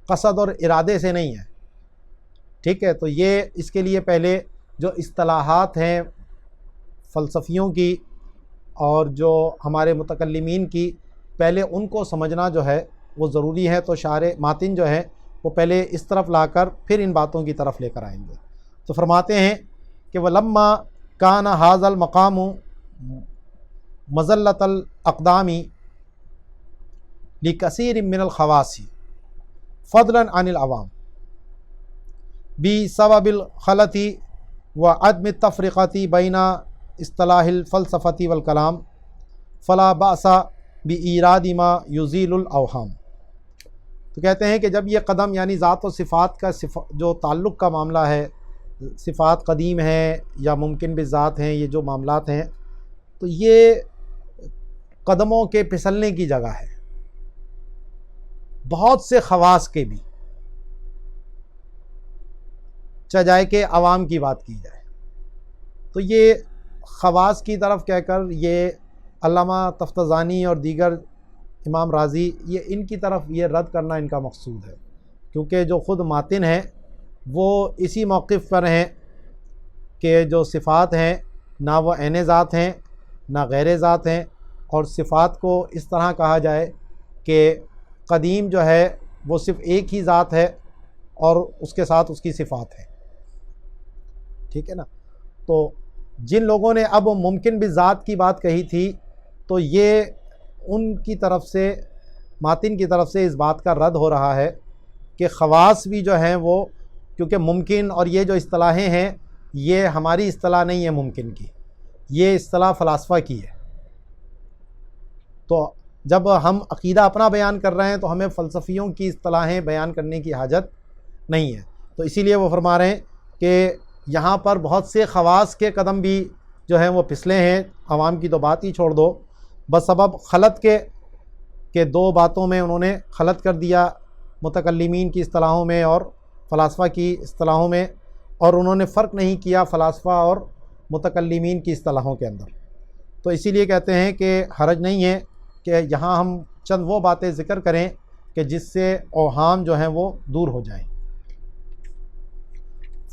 S1: قصد اور ارادے سے نہیں ہے، ٹھیک ہے۔ تو یہ اس کے لیے پہلے جو اصطلاحات ہیں فلسفیوں کی اور جو ہمارے متکلمین کی، پہلے ان کو سمجھنا جو ہے وہ ضروری ہے۔ تو شارح ماتن جو ہے وہ پہلے اس طرف لا کر پھر ان باتوں کی طرف لے کر آئیں گے۔ تو فرماتے ہیں کہ وَلَمَّا كَانَ هَذَا الْمَقَامُ مَزَلَّةَ الْأَقْدَامِ لِكَثِيرٍ مِّنَ الْخَوَاصِ فضلاً عن العوام بسبب الخلط وعدم التفرقة بين اصطلاح الفلسفة والكلام فلا بأس بإيراد ما يزيل الأوهام۔ تو کہتے ہیں کہ جب یہ قدم یعنی ذات و صفات کا جو تعلق کا معاملہ ہے، صفات قدیم ہیں یا ممکن بالذات ہیں، یہ جو معاملات ہیں، تو یہ قدموں کے پھسلنے کی جگہ ہے، بہت سے خواص کے بھی، چاہے جائے کہ عوام کی بات کی جائے۔ تو یہ خواص کی طرف کہہ کر یہ علامہ تفتزانی اور دیگر امام رازی، یہ ان کی طرف یہ رد کرنا ان کا مقصود ہے، کیونکہ جو خود ماتن ہیں وہ اسی موقف پر ہیں کہ جو صفات ہیں نہ وہ عین ذات ہیں نہ غیر ذات ہیں، اور صفات کو اس طرح کہا جائے کہ قدیم جو ہے وہ صرف ایک ہی ذات ہے اور اس کے ساتھ اس کی صفات ہے، ٹھیک ہے نا۔ تو جن لوگوں نے اب ممکن بالذات کی بات کہی تھی، تو یہ ان کی طرف سے، ماتن کی طرف سے اس بات کا رد ہو رہا ہے کہ خواص بھی جو ہیں وہ، کیونکہ ممکن اور یہ جو اصطلاحیں ہیں یہ ہماری اصطلاح نہیں ہے ممکن کی، یہ اصطلاح فلاسفہ کی ہے۔ تو جب ہم عقیدہ اپنا بیان کر رہے ہیں تو ہمیں فلسفیوں کی اصطلاحیں بیان کرنے کی حاجت نہیں ہے۔ تو اسی لیے وہ فرما رہے ہیں کہ یہاں پر بہت سے خواص کے قدم بھی جو ہیں وہ پھسلے ہیں، عوام کی تو بات ہی چھوڑ دو، بس سبب خلط کے دو باتوں میں انہوں نے خلط کر دیا، متکلمین کی اصطلاحوں میں اور فلاسفہ کی اصطلاحوں میں، اور انہوں نے فرق نہیں کیا فلاسفہ اور متکلمین کی اصطلاحوں کے اندر۔ تو اسی لیے کہتے ہیں کہ حرج نہیں ہے کہ یہاں ہم چند وہ باتیں ذکر کریں کہ جس سے اوہام جو ہیں وہ دور ہو جائیں۔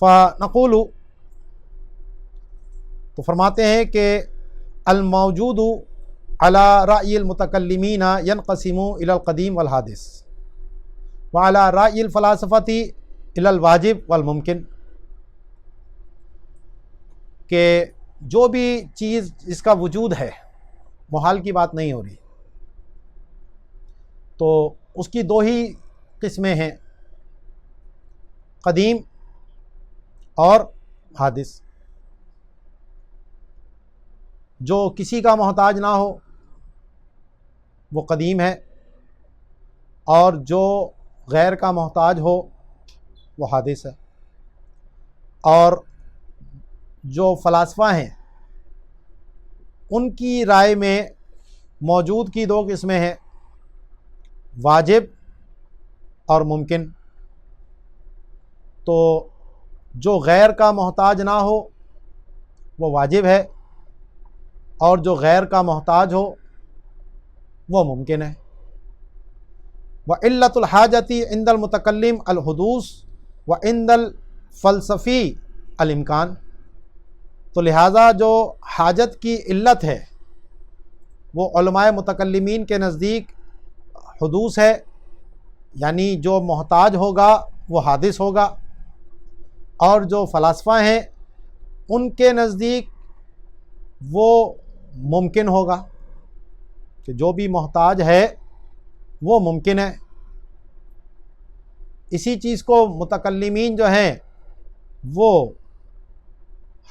S1: فنقول، تو فرماتے ہیں کہ الموجود علی رأی المتکلمین ینقسم الی القدیم والحادث وعلی رأی الفلاسفۃ الی الواجب والممکن، کہ جو بھی چیز جس کا وجود ہے، محال کی بات نہیں ہو رہی، تو اس کی دو ہی قسمیں ہیں، قدیم اور حادث۔ جو کسی کا محتاج نہ ہو وہ قدیم ہے، اور جو غیر کا محتاج ہو وہ حادث ہے۔ اور جو فلاسفہ ہیں ان کی رائے میں موجود کی دو قسمیں ہیں، واجب اور ممکن۔ تو جو غیر کا محتاج نہ ہو وہ واجب ہے، اور جو غیر کا محتاج ہو وہ ممکن ہے۔ وعلۃ الحاجۃ عند المتکلم الحدوث وعند الفلسفی الامکان۔ تو لہٰذا جو حاجت کی علت ہے وہ علماء متکلمین کے نزدیک حدوث ہے، یعنی جو محتاج ہوگا وہ حادث ہوگا، اور جو فلاسفہ ہیں ان کے نزدیک وہ ممکن ہوگا کہ جو بھی محتاج ہے وہ ممکن ہے. اسی چیز کو متکلمین جو ہیں وہ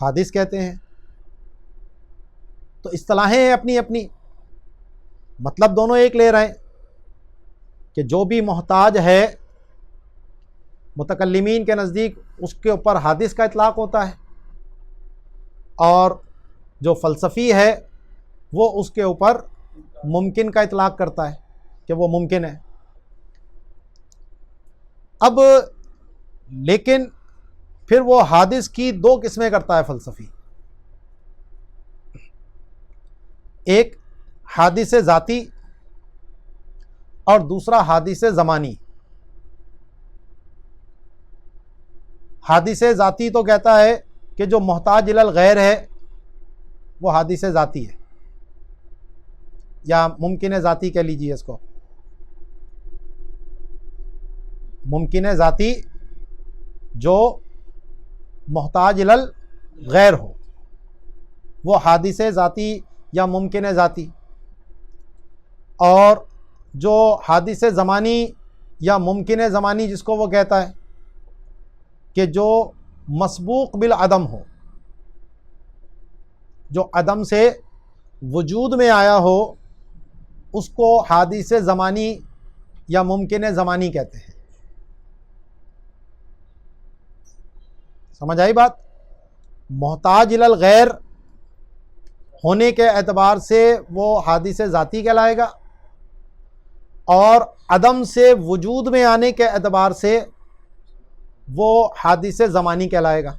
S1: حادث کہتے ہیں. تو اصطلاحیں ہیں اپنی اپنی، مطلب دونوں ایک لے رہے ہیں کہ جو بھی محتاج ہے متکلمین کے نزدیک اس کے اوپر حادث کا اطلاق ہوتا ہے، اور جو فلسفی ہے وہ اس کے اوپر ممکن کا اطلاق کرتا ہے کہ وہ ممکن ہے. اب لیکن پھر وہ حادث کی دو قسمیں کرتا ہے فلسفی. ایک حادث ذاتی اور دوسرا حادث زمانی. حادث ذاتی تو کہتا ہے کہ جو محتاج الی الغیر ہے وہ حادث ذاتی ہے، یا ممکن ذاتی کہہ لیجیے اس کو. ممکن ذاتی جو محتاج الی الغیر ہو وہ حادث ذاتی یا ممکن ذاتی. اور جو حادث زمانی یا ممکن زمانی جس کو وہ کہتا ہے کہ جو مسبوق بالعدم ہو، جو عدم سے وجود میں آیا ہو، اس کو حادث زمانی یا ممکن زمانی کہتے ہیں. سمجھ آئی بات؟ محتاج الی الغیر ہونے کے اعتبار سے وہ حادث ذاتی کہلائے گا، اور عدم سے وجود میں آنے کے اعتبار سے وہ حادث زمانی کہلائے گا.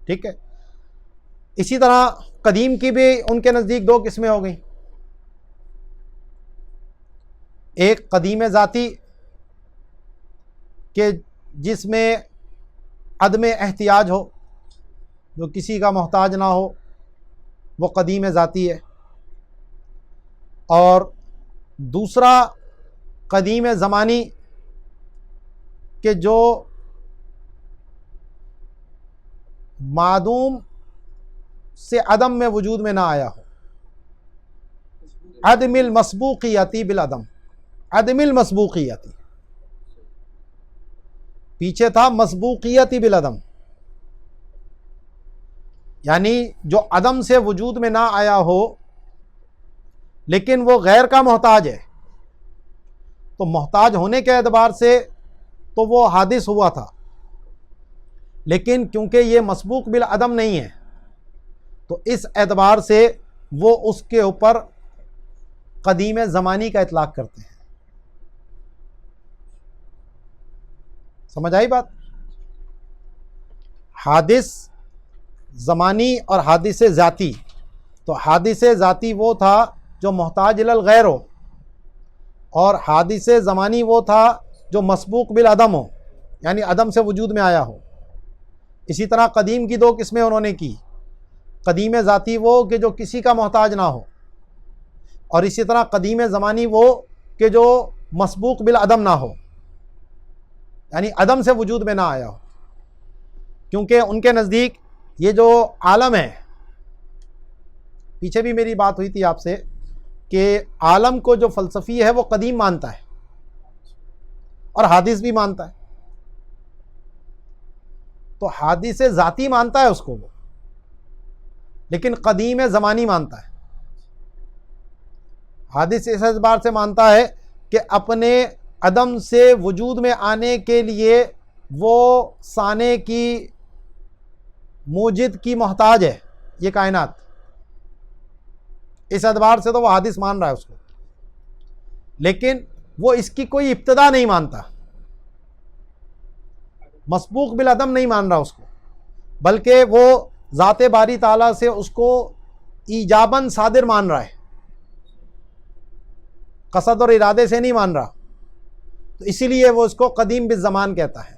S1: ٹھیک ہے. اسی طرح قدیم کی بھی ان کے نزدیک دو قسمیں ہو گئیں. ایک قدیم ذاتی کہ جس میں عدم احتیاج ہو، جو کسی کا محتاج نہ ہو، وہ قدیم ذاتی ہے. اور دوسرا قدیم زمانی کہ جو معدوم سے عدم میں وجود میں نہ آیا ہو. عدم المسبوقیتی بالعدم. عدم المسبوقیتی، پیچھے تھا مسبوقیتی بالعدم، یعنی جو عدم سے وجود میں نہ آیا ہو لیکن وہ غیر کا محتاج ہے، تو محتاج ہونے کے اعتبار سے تو وہ حادث ہوا تھا، لیکن کیونکہ یہ مسبوق بالعدم نہیں ہے تو اس اعتبار سے وہ اس کے اوپر قدیم زمانی کا اطلاق کرتے ہیں. سمجھ آئی بات؟ حادث زمانی اور حادث ذاتی. تو حادث ذاتی وہ تھا جو محتاج الی الغیر ہو، اور حادث زمانی وہ تھا جو مسبوق بالعدم ہو، یعنی عدم سے وجود میں آیا ہو. اسی طرح قدیم کی دو قسمیں انہوں نے کی. قدیم ذاتی وہ کہ جو کسی کا محتاج نہ ہو، اور اسی طرح قدیم زمانی وہ کہ جو مسبوق بالعدم نہ ہو، یعنی عدم سے وجود میں نہ آیا ہو. کیونکہ ان کے نزدیک یہ جو عالم ہے، پیچھے بھی میری بات ہوئی تھی آپ سے کہ عالم کو جو فلسفی ہے وہ قدیم مانتا ہے اور حادث بھی مانتا ہے. تو حادث ذاتی مانتا ہے اس کو وہ، لیکن قدیم زمانی مانتا ہے. حادث اس اعتبار سے مانتا ہے کہ اپنے عدم سے وجود میں آنے کے لیے وہ سانے کی موجد کی محتاج ہے یہ کائنات. اس اعتبار سے تو وہ حادث مان رہا ہے اس کو، لیکن وہ اس کی کوئی ابتدا نہیں مانتا، مسبوق بالعدم نہیں مان رہا اس کو، بلکہ وہ ذات باری تعالیٰ سے اس کو ایجاباً صادر مان رہا ہے، قصد اور ارادے سے نہیں مان رہا. تو اسی لیے وہ اس کو قدیم بالزمان کہتا ہے.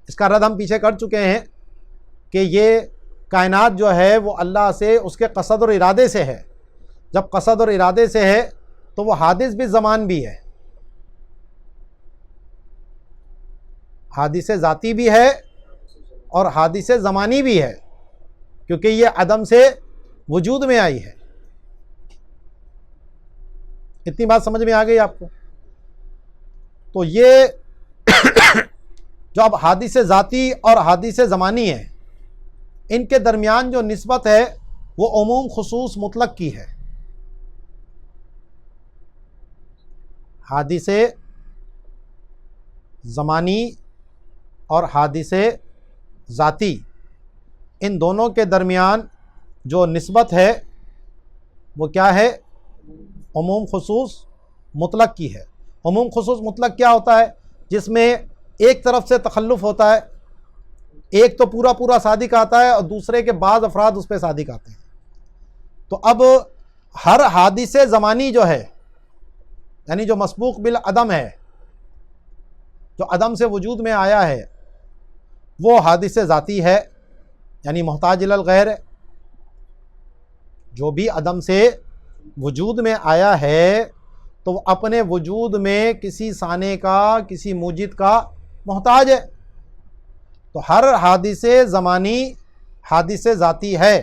S1: اس کا رد ہم پیچھے کر چکے ہیں کہ یہ کائنات جو ہے وہ اللہ سے اس کے قصد اور ارادے سے ہے. جب قصد اور ارادے سے ہے تو وہ حادث بالزمان بھی ہے. حادث ذاتی بھی ہے اور حادث زمانی بھی ہے، کیونکہ یہ عدم سے وجود میں آئی ہے۔ اتنی بات سمجھ میں آ گئی آپ کو؟ تو یہ جو اب حادث ذاتی اور حادث زمانی ہے، ان کے درمیان جو نسبت ہے وہ عموم خصوص مطلق کی ہے۔ حادث زمانی اور حادث ذاتی، ان دونوں کے درمیان جو نسبت ہے وہ کیا ہے؟ عموم خصوص مطلق کی ہے۔ عموم خصوص مطلق کیا ہوتا ہے؟ جس میں ایک طرف سے تخلف ہوتا ہے، ایک تو پورا پورا صادق آتا ہے اور دوسرے کے بعض افراد اس پہ صادق آتے ہیں۔ تو اب ہر حادث زمانی جو ہے، یعنی جو مسبوق بالعدم ہے، جو عدم سے وجود میں آیا ہے، وہ حادث ذاتی ہے، یعنی محتاج الی الغیر ہے۔ جو بھی عدم سے وجود میں آیا ہے تو وہ اپنے وجود میں کسی صانع کا، کسی موجد کا محتاج ہے۔ تو ہر حادث زمانی حادث ذاتی ہے۔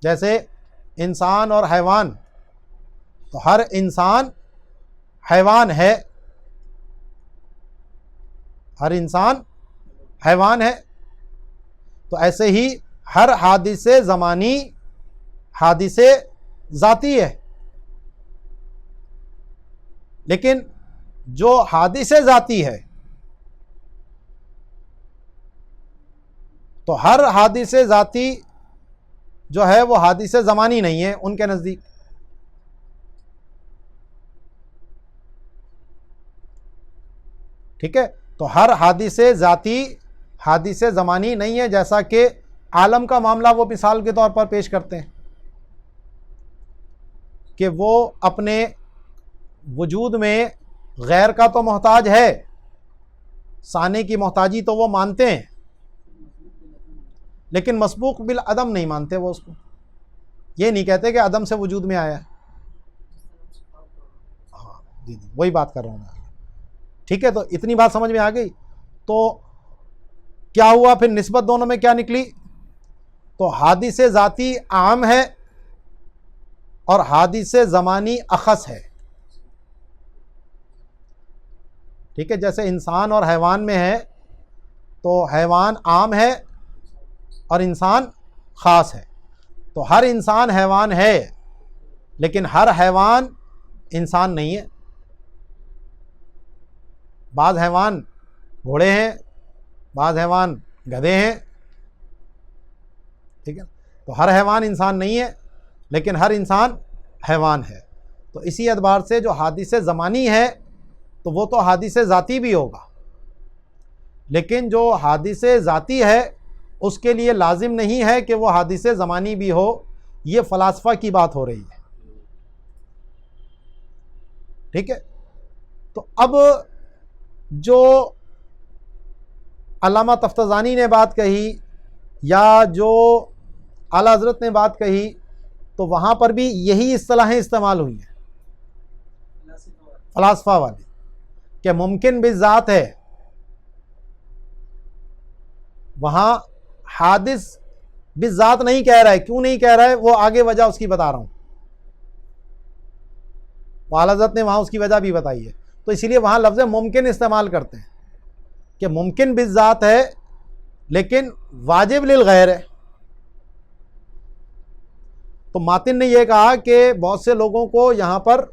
S1: جیسے انسان اور حیوان، تو ہر انسان حیوان ہے، ہر انسان حیوان ہے۔ تو ایسے ہی ہر حادث زمانی حادث ذاتی ہے۔ لیکن جو حادث ذاتی ہے، تو ہر حادث ذاتی جو ہے وہ حادث زمانی نہیں ہے ان کے نزدیک۔ ٹھیک ہے؟ تو ہر حادث ذاتی حادث زمانی نہیں ہے، جیسا کہ عالم کا معاملہ وہ مثال کے طور پر پیش کرتے ہیں کہ وہ اپنے وجود میں غیر کا تو محتاج ہے، صانع کی محتاجی تو وہ مانتے ہیں، لیکن مسبوق بالعدم نہیں مانتے۔ وہ اس کو یہ نہیں کہتے کہ عدم سے وجود میں آیا ہے۔ ہاں جی جی، وہی بات کر رہا ہوں میں۔ ٹھیک ہے، تو اتنی بات سمجھ میں آ گئی۔ تو کیا ہوا پھر؟ نسبت دونوں میں کیا نکلی؟ تو حادث ذاتی عام ہے اور حادث زمانی اخص ہے۔ ٹھیک ہے، جیسے انسان اور حیوان میں ہے، تو حیوان عام ہے اور انسان خاص ہے۔ تو ہر انسان حیوان ہے، لیکن ہر حیوان انسان نہیں ہے۔ بعض حیوان گھوڑے ہیں، بعض حیوان گدھے ہیں۔ ٹھیک ہے، تو ہر حیوان انسان نہیں ہے، لیکن ہر انسان حیوان ہے۔ تو اسی اعتبار سے جو حادث زمانی ہے تو وہ تو حادث ذاتی بھی ہوگا، لیکن جو حادث ذاتی ہے اس کے لیے لازم نہیں ہے کہ وہ حادث زمانی بھی ہو۔ یہ فلاسفہ کی بات ہو رہی ہے۔ ٹھیک ہے، تو اب جو علامہ تفتزانی نے بات کہی یا جو اعلیٰ حضرت نے بات کہی، تو وہاں پر بھی یہی اصطلاحیں استعمال ہوئی ہیں فلاسفہ والی، کہ ممکن بالذات ہے۔ وہاں حادث بالذات نہیں کہہ رہا ہے۔ کیوں نہیں کہہ رہا ہے؟ وہ آگے وجہ اس کی بتا رہا ہوں۔ اعلیٰ حضرت نے وہاں اس کی وجہ بھی بتائی ہے، تو اسی لیے وہاں لفظ ممکن استعمال کرتے ہیں کہ ممکن بالذات ہے لیکن واجب للغیر ہے۔ تو ماتن نے یہ کہا کہ بہت سے لوگوں کو یہاں پر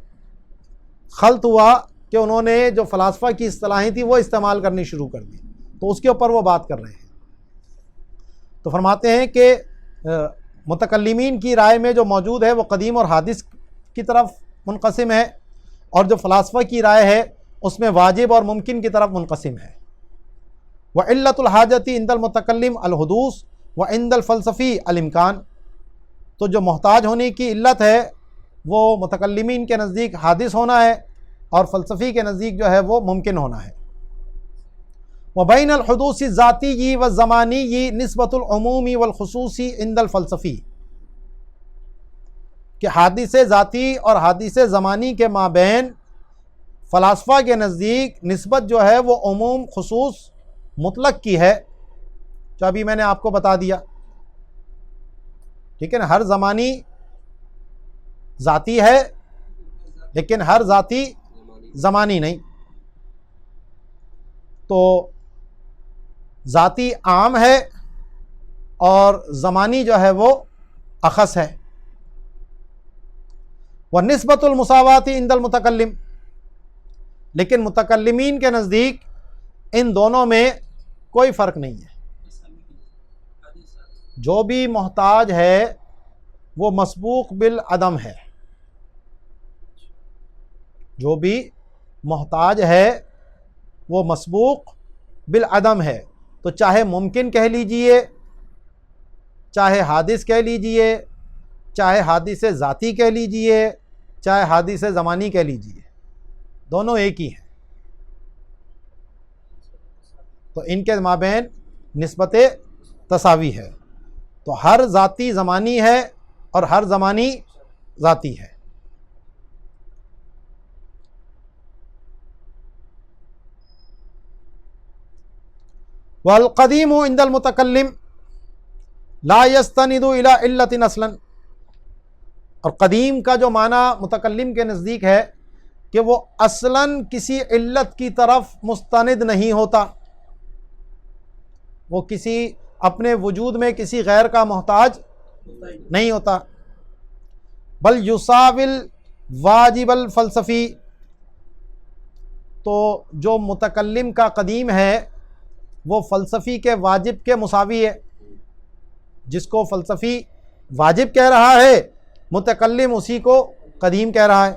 S1: خلط ہوا کہ انہوں نے جو فلاسفہ کی اصطلاحیں تھیں وہ استعمال کرنی شروع کر دی، تو اس کے اوپر وہ بات کر رہے ہیں۔ تو فرماتے ہیں کہ متکلمین کی رائے میں جو موجود ہے وہ قدیم اور حادث کی طرف منقسم ہے، اور جو فلاسفہ کی رائے ہے اس میں واجب اور ممکن کی طرف منقسم ہے۔ وعلۃ الحاجۃ عند المتکلم الحدوث وعند الفلسفی الامکان، تو جو محتاج ہونے کی علت ہے وہ متکلمین کے نزدیک حادث ہونا ہے اور فلسفی کے نزدیک جو ہے وہ ممکن ہونا ہے۔ وبین الحدوث الذاتی والزمانی نسبۃ العمومی والخصوصی عند الفلسفی، کہ حادث ذاتی اور حادث زمانی کے مابین فلاسفہ کے نزدیک نسبت جو ہے وہ عموم خصوص مطلق کی ہے، جو ابھی میں نے آپ کو بتا دیا، ٹھیک ہے نا. ہر زمانی ذاتی ہے لیکن ہر ذاتی زمانی نہیں. تو ذاتی عام ہے اور زمانی جو ہے وہ اخص ہے. وَنِسْبَةُ الْمُسَاوَاةِ عِنْدَ الْمُتَكَلِّمِ، لیکن متکلمین کے نزدیک ان دونوں میں کوئی فرق نہیں ہے. جو بھی محتاج ہے وہ مسبوق بالعدم ہے، جو بھی محتاج ہے وہ مسبوق بالعدم ہے. تو چاہے ممکن کہہ لیجئے، چاہے حادث کہہ لیجئے، چاہے حادث ذاتی کہہ لیجئے، چاہے حادث زمانی کہہ لیجئے، دونوں ایک ہی ہیں. تو ان کے مابین نسبت تساوی ہے. تو ہر ذاتی زمانی ہے اور ہر زمانی ذاتی ہے. والقدیم عند المتکلم لا يستند الى علت اصلا، اور قدیم کا جو معنی متکلم کے نزدیک ہے کہ وہ اصلاً کسی علت کی طرف مستند نہیں ہوتا، وہ کسی اپنے وجود میں کسی غیر کا محتاج نہیں ہوتا. بل یساوی الواجب الفلسفی، تو جو متکلم کا قدیم ہے وہ فلسفی کے واجب کے مساوی ہے. جس کو فلسفی واجب کہہ رہا ہے متکلم اسی کو قدیم کہہ رہا ہے.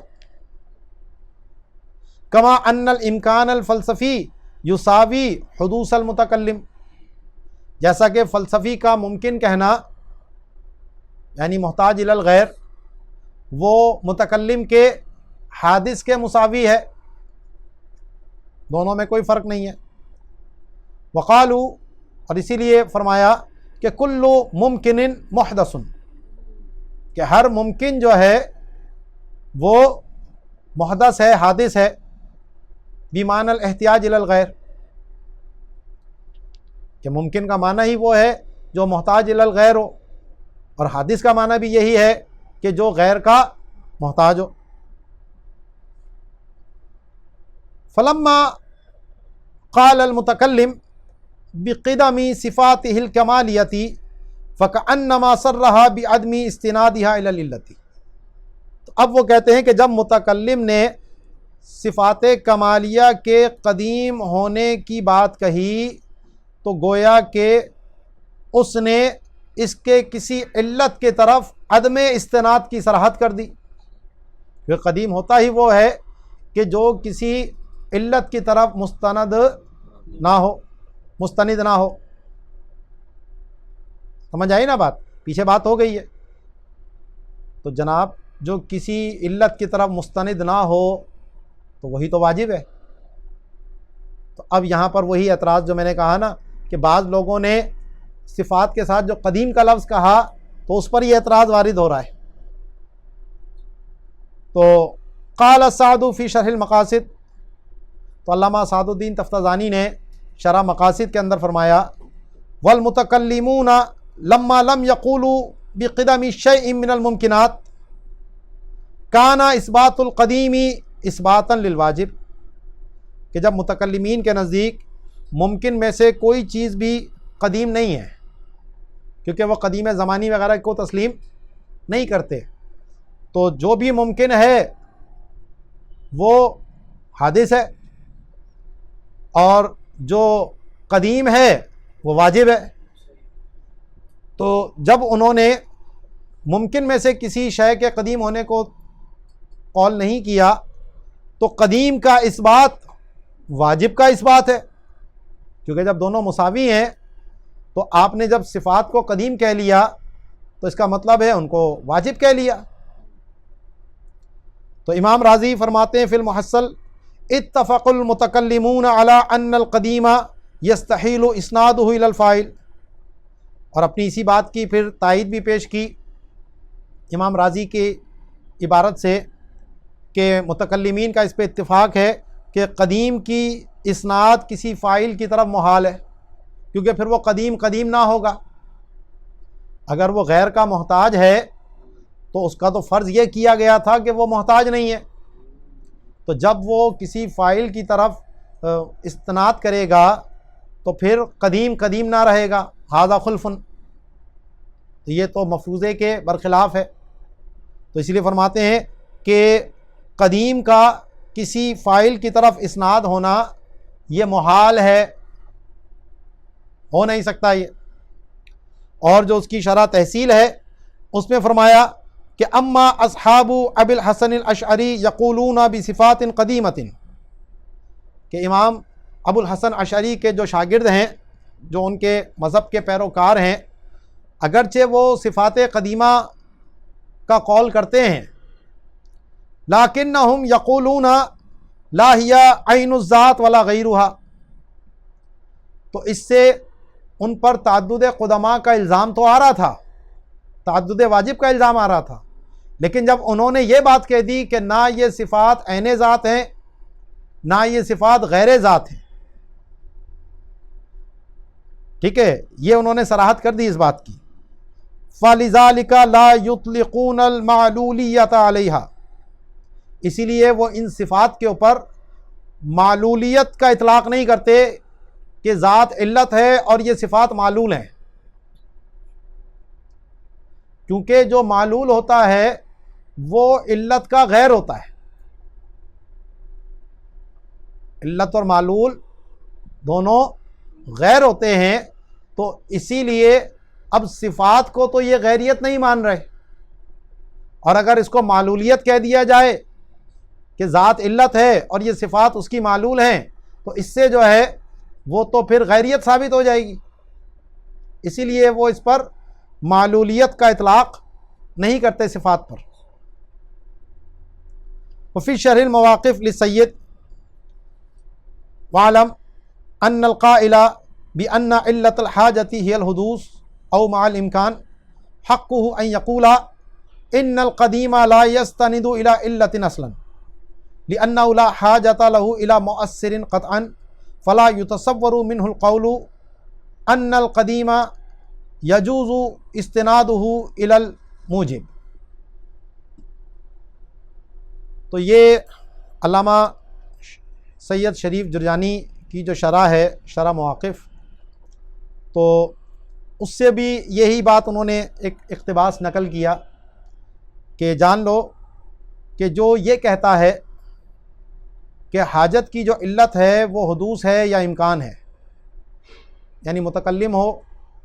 S1: کما ان الامکان الفلسفی یساوی حدوث المتکلم، جیسا کہ فلسفی کا ممکن کہنا یعنی محتاج الی الغیر وہ متکلم کے حادث کے مساوی ہے، دونوں میں کوئی فرق نہیں ہے. وقالو، اور اسی لیے فرمایا کہ کل ممکن محدث، کہ ہر ممکن جو ہے وہ محدث ہے، حادث ہے. بمعنی الاحتیاج الی الغیر، کہ ممکن کا معنی ہی وہ ہے جو محتاج الی الغیر ہو، اور حادث کا معنی بھی یہی ہے کہ جو غیر کا محتاج ہو. فلما قال المتکلم بقدم صفاته الکمالیتی فکأنما صرحا بعدم استنادها الی العلت. تو اب وہ کہتے ہیں کہ جب متکلم نے صفات کمالیہ کے قدیم ہونے کی بات کہی تو گویا کہ اس نے اس کے کسی علت کے طرف عدم استناد کی صراحت کر دی. کہ قدیم ہوتا ہی وہ ہے کہ جو کسی علت کی طرف مستند نہ ہو. سمجھ آئی نا بات؟ پیچھے بات ہو گئی ہے. تو جناب جو کسی علت کی طرف مستند نہ ہو تو وہی تو واجب ہے. تو اب یہاں پر وہی اعتراض جو میں نے کہا نا کہ بعض لوگوں نے صفات کے ساتھ جو قدیم کا لفظ کہا تو اس پر یہ اعتراض وارد ہو رہا ہے. تو قال سعد فی شرح المقاصد، تو علامہ سعد الدین تفتازانی نے شرح مقاصد کے اندر فرمایا والمتکلمون لما لم یقولوا بقدم شیء من الممکنات کان اثبات القدیم اثباتا للواجب، کہ جب متکلمین کے نزدیک ممکن میں سے کوئی چیز بھی قدیم نہیں ہے کیونکہ وہ قدیم زمانی وغیرہ کو تسلیم نہیں کرتے، تو جو بھی ممکن ہے وہ حادث ہے اور جو قدیم ہے وہ واجب ہے. تو جب انہوں نے ممکن میں سے کسی شے کے قدیم ہونے کو قول نہیں کیا تو قدیم کا اثبات واجب کا اثبات ہے، کیونکہ جب دونوں مساوی ہیں تو آپ نے جب صفات کو قدیم کہہ لیا تو اس کا مطلب ہے ان کو واجب کہہ لیا. تو امام راضی فرماتے ہیں فی المحصل اتفق المتکلمون علی ان القدیم یستحیل اسنادہ الی الفاعل، اور اپنی اسی بات کی پھر تائید بھی پیش کی امام راضی کی عبارت سے کہ متکلمین کا اس پہ اتفاق ہے کہ قدیم کی اسناد کسی فاعل کی طرف محال ہے، کیونکہ پھر وہ قدیم قدیم نہ ہوگا۔ اگر وہ غیر کا محتاج ہے تو اس کا تو فرض یہ کیا گیا تھا کہ وہ محتاج نہیں ہے، تو جب وہ کسی فاعل کی طرف استناد کرے گا تو پھر قدیم قدیم نہ رہے گا، ھذا خلف، تو یہ تو مفروضے کے برخلاف ہے۔ تو اس لیے فرماتے ہیں کہ قدیم کا کسی فاعل کی طرف اسناد ہونا یہ محال ہے، ہو نہیں سکتا یہ۔ اور جو اس کی شرح تحصیل ہے اس میں فرمایا کہ اما اصحاب ابی الحسن الاشعری یقولون بصفات قدیمۃ، کہ امام ابو الحسن اشعری کے جو شاگرد ہیں، جو ان کے مذہب کے پیروکار ہیں، اگرچہ وہ صفات قدیمہ کا قول کرتے ہیں، لیکنہم یقولون لا ہی عین الذات ولا غیرها، تو اس سے ان پر تعدد قدماء کا الزام تو آ رہا تھا، تعدد واجب کا الزام آ رہا تھا، لیکن جب انہوں نے یہ بات کہہ دی کہ نہ یہ صفات عین ذات ہیں نہ یہ صفات غیر ذات ہیں، ٹھیک ہے، یہ انہوں نے صراحت کر دی اس بات کی، فَلِذَلِكَ لَا يُطْلِقُونَ الْمَعْلُولِيَّةَ عَلَيْهَا، اسی لیے وہ ان صفات کے اوپر معلولیت کا اطلاق نہیں کرتے کہ ذات علت ہے اور یہ صفات معلول ہیں، کیونکہ جو معلول ہوتا ہے وہ علت کا غیر ہوتا ہے، علت اور معلول دونوں غیر ہوتے ہیں، تو اسی لیے اب صفات کو تو یہ غیریت نہیں مان رہے، اور اگر اس کو معلولیت کہہ دیا جائے کہ ذات علت ہے اور یہ صفات اس کی معلول ہیں، تو اس سے جو ہے وہ تو پھر غیریت ثابت ہو جائے گی، اسی لیے وہ اس پر معلولیت کا اطلاق نہیں کرتے صفات پر۔ وفی شرح المواقف للسید وعلم ان القائل بان علت الحاجة هي الحدوث او مع الامکان حقه ان يقول ان القدیم لا يستند الى علت اصلا لانه لا حاجة له الى مؤثر قطعا فلا يتصور منه القول ان القدیم يجوز استناده الى الموجب۔ تو یہ علامہ سید شریف جرجانی کی جو شرح ہے، شرح مواقف، تو اس سے بھی یہی بات انہوں نے ایک اقتباس نقل کیا کہ جان لو کہ جو یہ کہتا ہے کہ حاجت کی جو علت ہے وہ حدوث ہے یا امکان ہے، یعنی متکلم ہو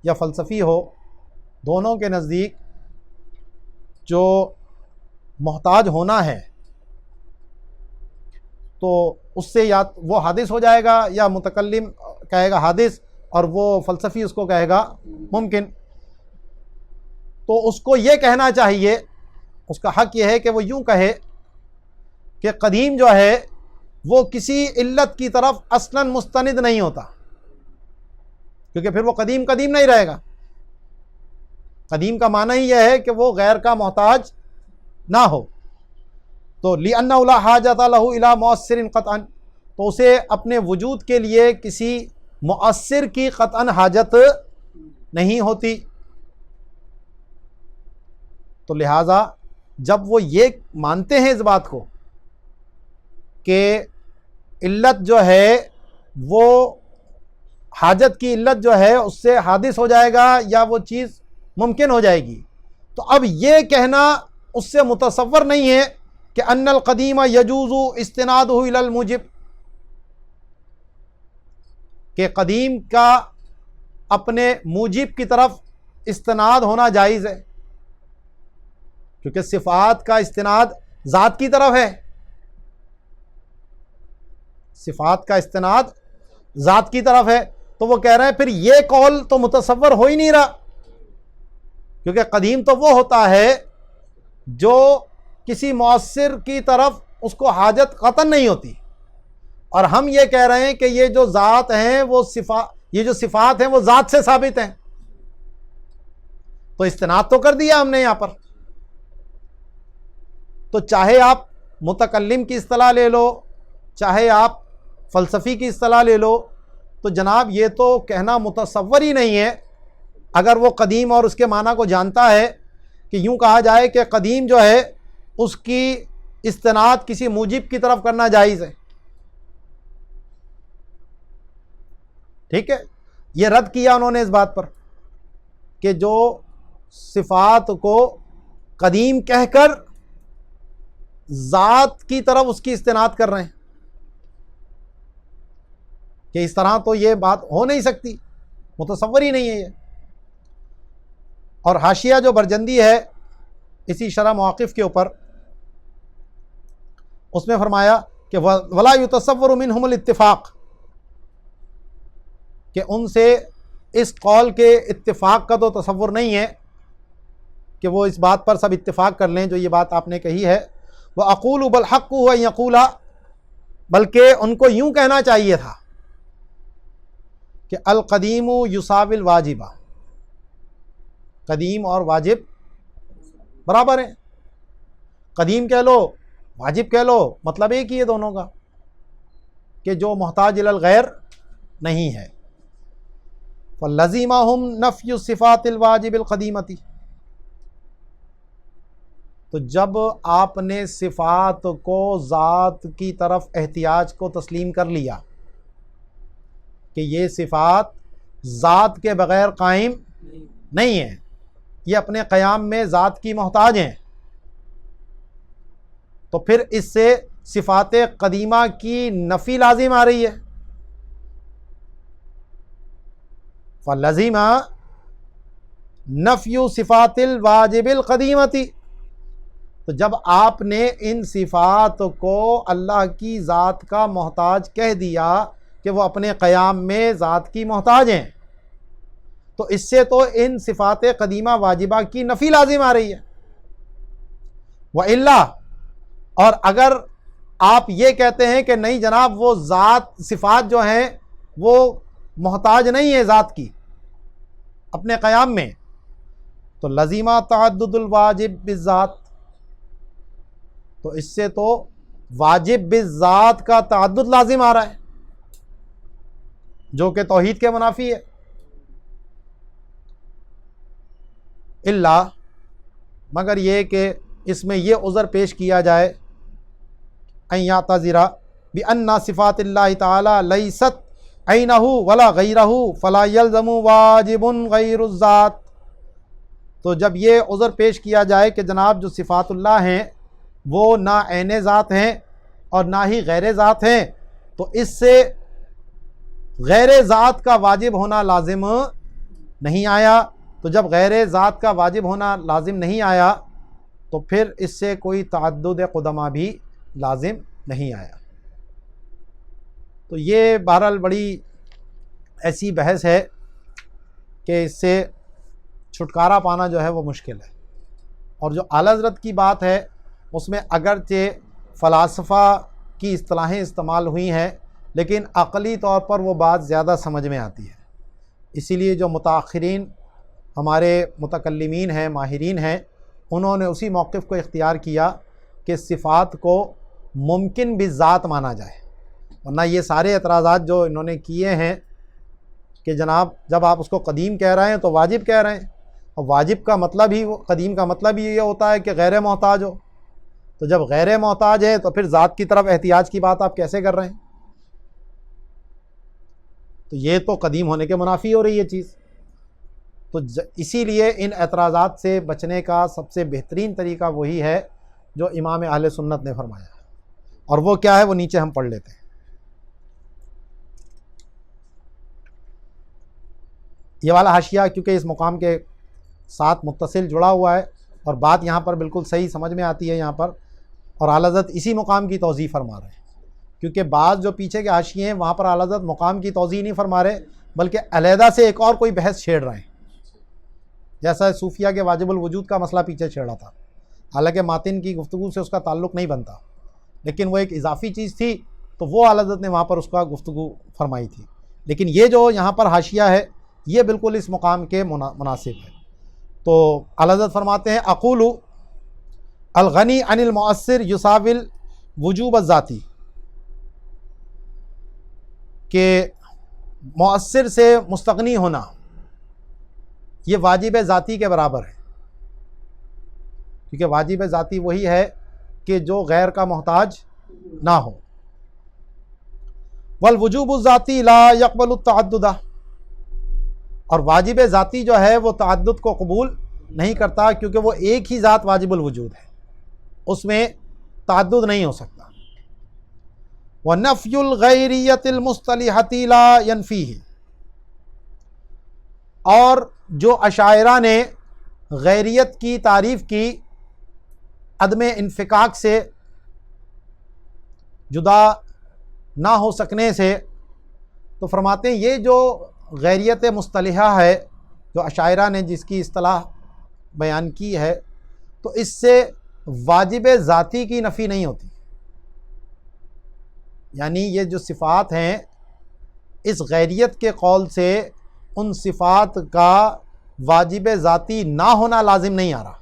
S1: یا فلسفی ہو، دونوں کے نزدیک جو محتاج ہونا ہے تو اس سے یا وہ حادث ہو جائے گا، یا متکلم کہے گا حادث اور وہ فلسفی اس کو کہے گا ممکن۔ تو اس کو یہ کہنا چاہیے، اس کا حق یہ ہے کہ وہ یوں کہے کہ قدیم جو ہے وہ کسی علت کی طرف اصلاً مستند نہیں ہوتا، کیونکہ پھر وہ قدیم قدیم نہیں رہے گا۔ قدیم کا معنی ہی یہ ہے کہ وہ غیر کا محتاج نہ ہو، تو لِأَنَّهُ لَا حَاجَةَ لَهُ إِلَى مُؤَثِّرٍ قَطْعًا، تو اسے اپنے وجود کے لیے کسی مؤثر کی قطعاً حاجت نہیں ہوتی، تو لہٰذا جب وہ یہ مانتے ہیں اس بات کو کہ علت جو ہے وہ حاجت کی علت جو ہے اس سے حادث ہو جائے گا یا وہ چیز ممکن ہو جائے گی، تو اب یہ کہنا اس سے متصور نہیں ہے کہ ان القدیم یجوز استنادہ الی الموجب، کہ قدیم کا اپنے موجب کی طرف استناد ہونا جائز ہے، کیونکہ صفات کا استناد ذات کی طرف ہے، صفات کا استناد ذات کی طرف ہے، تو وہ کہہ رہے ہیں پھر یہ قول تو متصور ہو ہی نہیں رہا، کیونکہ قدیم تو وہ ہوتا ہے جو کسی مؤثر کی طرف اس کو حاجت قطعاً نہیں ہوتی، اور ہم یہ کہہ رہے ہیں کہ یہ جو ذات ہیں وہ یہ جو صفات ہیں وہ ذات سے ثابت ہیں، تو استناد تو کر دیا ہم نے یہاں پر۔ تو چاہے آپ متکلم کی اصطلاح لے لو چاہے آپ فلسفی کی اصطلاح لے لو، تو جناب یہ تو کہنا متصور ہی نہیں ہے اگر وہ قدیم اور اس کے معنی کو جانتا ہے کہ یوں کہا جائے کہ قدیم جو ہے اس کی استناد کسی موجب کی طرف کرنا جائز ہے. ٹھیک ہے، یہ رد کیا انہوں نے اس بات پر کہ جو صفات کو قدیم کہہ کر ذات کی طرف اس کی استناد کر رہے ہیں، کہ اس طرح تو یہ بات ہو نہیں سکتی، متصور ہی نہیں ہے یہ. اور حاشیہ جو برجندی ہے اسی شرح مواقف کے اوپر، اس میں فرمایا کہ ولا یتصور منہم الاتفاق، کہ ان سے اس قول کے اتفاق کا تو تصور نہیں ہے کہ وہ اس بات پر سب اتفاق کر لیں جو یہ بات آپ نے کہی ہے. وَأَقُولُ بَالْحَقُّ هُوَ أَن يَقُولَ، بلکہ ان کو یوں کہنا چاہیے تھا کہ القدیم یساوی الواجب، قدیم اور واجب برابر ہیں. قدیم کہہ لو واجب کہہ لو، مطلب ایک ہی ہے دونوں کا، کہ جو محتاج الی الغیر نہیں ہے. فَلَزِمَهُمْ نَفْيُ الصِّفَاتِ الْوَاجِبِ الْقَدِیمَةِ، تو جب آپ نے صفات کو ذات کی طرف احتیاج کو تسلیم کر لیا کہ یہ صفات ذات کے بغیر قائم نہیں ہیں، یہ اپنے قیام میں ذات کی محتاج ہیں، تو پھر اس سے صفات قدیمہ کی نفی لازم آ رہی ہے. فَلَزِمَ نَفْيُ صِفَاتِ الْوَاجِبِ الْقَدِیمَةِ، تو جب آپ نے ان صفات کو اللہ کی ذات کا محتاج کہہ دیا کہ وہ اپنے قیام میں ذات کی محتاج ہیں، تو اس سے تو ان صفات قدیمہ واجبہ کی نفی لازم آ رہی ہے. وَإِلَّا، اور اگر آپ یہ کہتے ہیں کہ نہیں جناب وہ ذات صفات جو ہیں وہ محتاج نہیں ہے ذات کی اپنے قیام میں، تو لزیمہ تعدد الواجب بالذات، تو اس سے تو واجب بالذات کا تعدد لازم آ رہا ہے جو کہ توحید کے منافی ہے. الا، مگر یہ کہ اس میں یہ عذر پیش کیا جائے ان یعتذر بان صفات اللہ تعالی لیست عینہ ولا غیرہ فلا یلزم واجب غیر الذات، تو جب یہ عذر پیش کیا جائے کہ جناب جو صفات اللہ ہیں وہ نہ عین ذات ہیں اور نہ ہی غیر ذات ہیں، تو اس سے غیر ذات کا واجب ہونا لازم نہیں آیا. تو جب غیر ذات کا واجب ہونا لازم نہیں آیا تو پھر اس سے کوئی تعدد قدمہ بھی لازم نہیں آیا. تو یہ بہرحال بڑی ایسی بحث ہے کہ اس سے چھٹکارا پانا جو ہے وہ مشکل ہے. اور جو اعلی حضرت کی بات ہے اس میں اگرچہ فلاسفہ کی اصطلاحیں استعمال ہوئی ہیں لیکن عقلی طور پر وہ بات زیادہ سمجھ میں آتی ہے. اسی لیے جو متاخرین ہمارے متکلمین ہیں، ماہرین ہیں، انہوں نے اسی موقف کو اختیار کیا کہ صفات کو ممکن بالذات مانا جائے. ورنہ یہ سارے اعتراضات جو انہوں نے کیے ہیں کہ جناب جب آپ اس کو قدیم کہہ رہے ہیں تو واجب کہہ رہے ہیں، اور واجب کا مطلب ہی قدیم کا مطلب ہی یہ ہوتا ہے کہ غیر محتاج ہو، تو جب غیر محتاج ہے تو پھر ذات کی طرف احتیاج کی بات آپ کیسے کر رہے ہیں؟ تو یہ تو قدیم ہونے کے منافی ہو رہی ہے چیز. تو اسی لیے ان اعتراضات سے بچنے کا سب سے بہترین طریقہ وہی ہے جو امام اہل سنت نے فرمایا ہے، اور وہ کیا ہے وہ نیچے ہم پڑھ لیتے ہیں. یہ والا حاشیہ کیونکہ اس مقام کے ساتھ متصل جڑا ہوا ہے اور بات یہاں پر بالکل صحیح سمجھ میں آتی ہے یہاں پر، اور اعلی حضرت اسی مقام کی توضیح فرما رہے ہیں. کیونکہ بعض جو پیچھے کے حاشیے ہیں وہاں پر اعلی حضرت مقام کی توضیح نہیں فرما رہے بلکہ علیحدہ سے ایک اور کوئی بحث چھیڑ رہے ہیں، جیسا صوفیہ کے واجب الوجود کا مسئلہ پیچھے چھیڑا تھا، حالانکہ ماتن کی گفتگو سے اس کا تعلق نہیں بنتا، لیکن وہ ایک اضافی چیز تھی تو وہ اعلی حضرت نے وہاں پر اس کا گفتگو فرمائی تھی. لیکن یہ جو یہاں پر حاشیہ ہے یہ بالکل اس مقام کے مناسب ہے. تو اعلی حضرت فرماتے ہیں اقول الغنی عن المؤثر یساوی الوجوب الذاتی، کہ مؤثر سے مستغنی ہونا یہ واجب ذاتی کے برابر ہے، کیونکہ واجب ذاتی وہی ہے کہ جو غیر کا محتاج نہ ہو۔ والوجوب الذاتی لا يقبل التعدد، اور واجب ذاتی جو ہے وہ تعدد کو قبول نہیں کرتا، کیونکہ وہ ایک ہی ذات واجب الوجود ہے، اس میں تعدد نہیں ہو سکتا۔ وَنَفْيُ الْغَيْرِيَّةِ الْمُصْطَلِحَةِ لَا يَنْفِيهِ، اور جو اشاعرہ نے غیریت کی تعریف کی عدم انفکاک سے، جدا نہ ہو سکنے سے، تو فرماتے ہیں یہ جو غیریت مصطلحہ ہے جو اشاعرہ نے جس کی اصطلاح بیان کی ہے، تو اس سے واجب ذاتی کی نفی نہیں ہوتی، یعنی یہ جو صفات ہیں اس غیریت کے قول سے ان صفات کا واجب ذاتی نہ ہونا لازم نہیں آ رہا،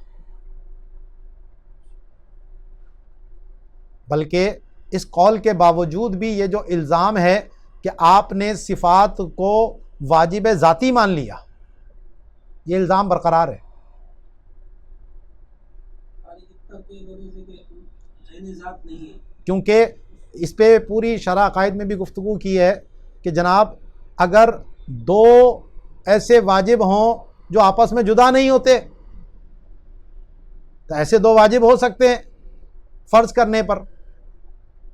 S1: بلکہ اس قول کے باوجود بھی یہ جو الزام ہے کہ آپ نے صفات کو واجب ذاتی مان لیا، یہ الزام برقرار ہے۔ کیونکہ اس پہ پوری شرح عقائد میں بھی گفتگو کی ہے کہ جناب اگر دو ایسے واجب ہوں جو آپس میں جدا نہیں ہوتے تو ایسے دو واجب ہو سکتے ہیں فرض کرنے پر،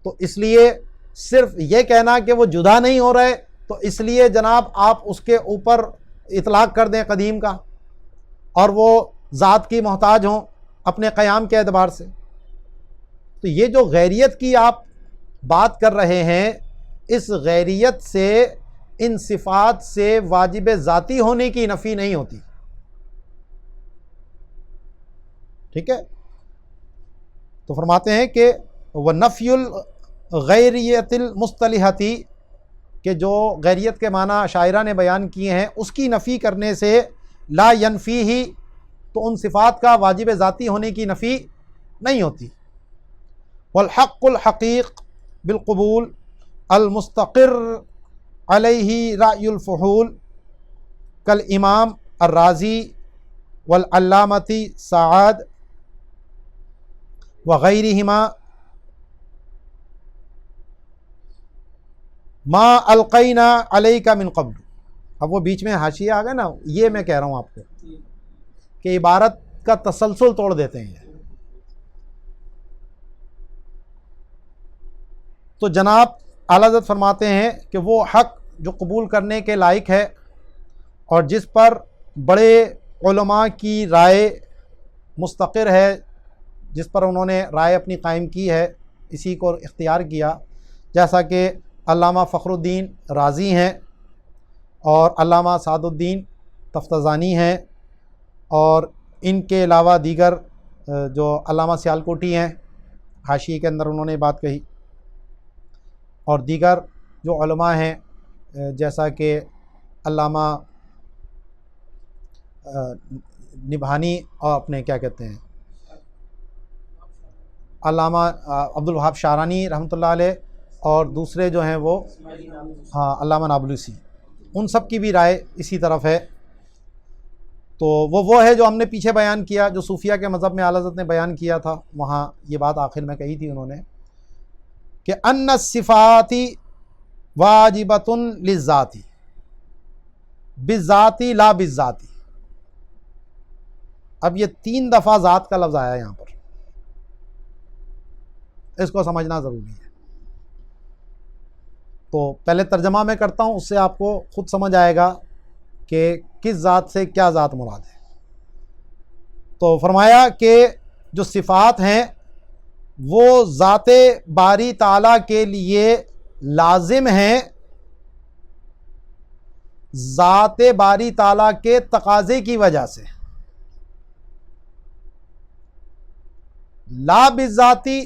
S1: تو اس لیے صرف یہ کہنا کہ وہ جدا نہیں ہو رہے تو اس لیے جناب آپ اس کے اوپر اطلاق کر دیں قدیم کا، اور وہ ذات کی محتاج ہوں اپنے قیام کے اعتبار سے۔ تو یہ جو غیریت کی آپ بات کر رہے ہیں، اس غیریت سے ان صفات سے واجب ذاتی ہونے کی نفی نہیں ہوتی، ٹھیک ہے؟ تو فرماتے ہیں کہ وَنَفْيُ الْغَيْرِيَّةِ الْمُصْطَلِحَةِ، کہ جو غیریت کے معنی شاعرہ نے بیان کیے ہیں اس کی نفی کرنے سے لا ينفیہ، تو ان صفات کا واجب ذاتی ہونے کی نفی نہیں ہوتی۔ والحق الحقیق بالقبول المستقر علیہ رأی الفحول کالامام الرازی والعلامۃ سعد وغیرہما ما القینا علیک من قبل۔ اب وہ بیچ میں حاشیہ آ گئے نا، یہ میں کہہ رہا ہوں آپ کو کہ عبارت کا تسلسل توڑ دیتے ہیں۔ تو جناب اعلیٰ حضرت فرماتے ہیں کہ وہ حق جو قبول کرنے کے لائق ہے اور جس پر بڑے علماء کی رائے مستقر ہے، جس پر انہوں نے رائے اپنی قائم کی ہے، اسی کو اختیار کیا، جیسا کہ علامہ فخر الدین رازی ہیں اور علامہ سعد الدین تفتزانی ہیں، اور ان کے علاوہ دیگر جو علامہ سیالکوٹی ہیں، حاشیے کے اندر انہوں نے بات کہی، اور دیگر جو علماء ہیں جیسا کہ علامہ نبھانی اور اپنے کیا کہتے ہیں علامہ عبدالوہاب شعرانی رحمۃ اللہ علیہ، اور دوسرے جو ہیں وہ علامہ نابلسی، ان سب کی بھی رائے اسی طرف ہے۔ تو وہ ہے جو ہم نے پیچھے بیان کیا، جو صوفیہ کے مذہب میں اعلیٰ حضرت نے بیان کیا تھا، وہاں یہ بات آخر میں کہی تھی انہوں نے کہ ان الصفات واجبۃ للذات بالذات لا بالذات۔ اب یہ 3 دفعہ ذات کا لفظ آیا یہاں پر، اس کو سمجھنا ضروری ہے۔ تو پہلے ترجمہ میں کرتا ہوں، اس سے آپ کو خود سمجھ آئے گا کہ کس ذات سے کیا ذات مراد ہے۔ تو فرمایا کہ جو صفات ہیں وہ ذات باری تعالیٰ کے لیے لازم ہیں ذات باری تعالیٰ کے تقاضے کی وجہ سے، لا بالذاتی،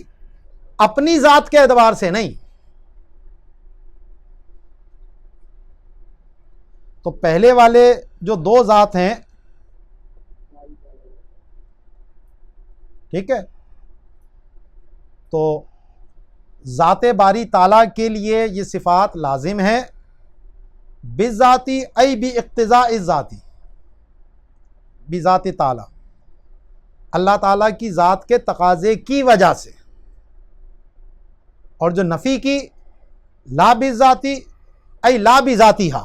S1: اپنی ذات کے اعتبار سے نہیں۔ تو پہلے والے جو 2 ذات ہیں، ٹھیک ہے، تو ذات باری تعالیٰ کے لیے یہ صفات لازم ہیں بالذاتی ای باقتضاء الذاتی، بذات تعالی، اللہ تعالیٰ کی ذات کے تقاضے کی وجہ سے. اور جو نفی کی لا بالذاتی ای لا بذاتہا،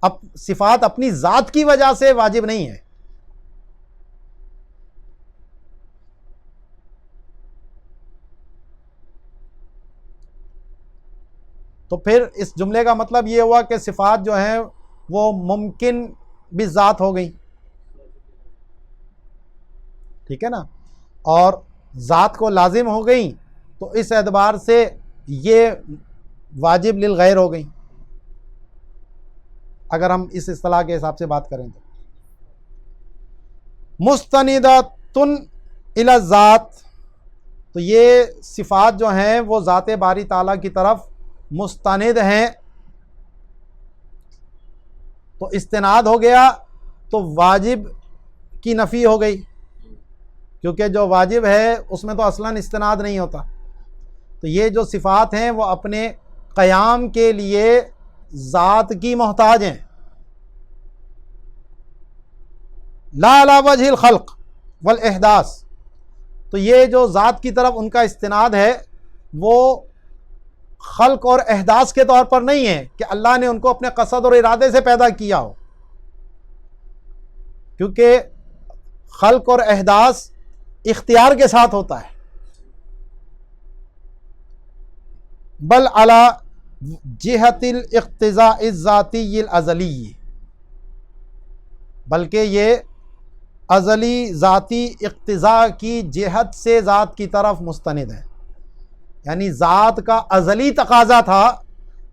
S1: اب صفات اپنی ذات کی وجہ سے واجب نہیں ہے. تو پھر اس جملے کا مطلب یہ ہوا کہ صفات جو ہیں وہ ممکن بالذات ہو گئیں، ٹھیک ہے نا، اور ذات کو لازم ہو گئیں، تو اس اعتبار سے یہ واجب للغیر ہو گئیں اگر ہم اس اصطلاح کے حساب سے بات کریں تو. مستندۃ الی الذات، تو یہ صفات جو ہیں وہ ذات باری تعالیٰ کی طرف مستند ہیں. تو استناد ہو گیا تو واجب کی نفی ہو گئی، کیونکہ جو واجب ہے اس میں تو اصلاً استناد نہیں ہوتا. تو یہ جو صفات ہیں وہ اپنے قیام کے لیے ذات کی محتاج ہیں، لا علی وجہ الخلق والاحداث. تو یہ جو ذات کی طرف ان کا استناد ہے وہ خلق اور احداث کے طور پر نہیں ہے کہ اللہ نے ان کو اپنے قصد اور ارادے سے پیدا کیا ہو، کیونکہ خلق اور احداث اختیار کے ساتھ ہوتا ہے. بل علی جہت الاقتضاء الذاتی الازلی، بلکہ یہ ازلی ذاتی اقتضاء کی جہت سے ذات کی طرف مستند ہے. یعنی ذات کا ازلی تقاضا تھا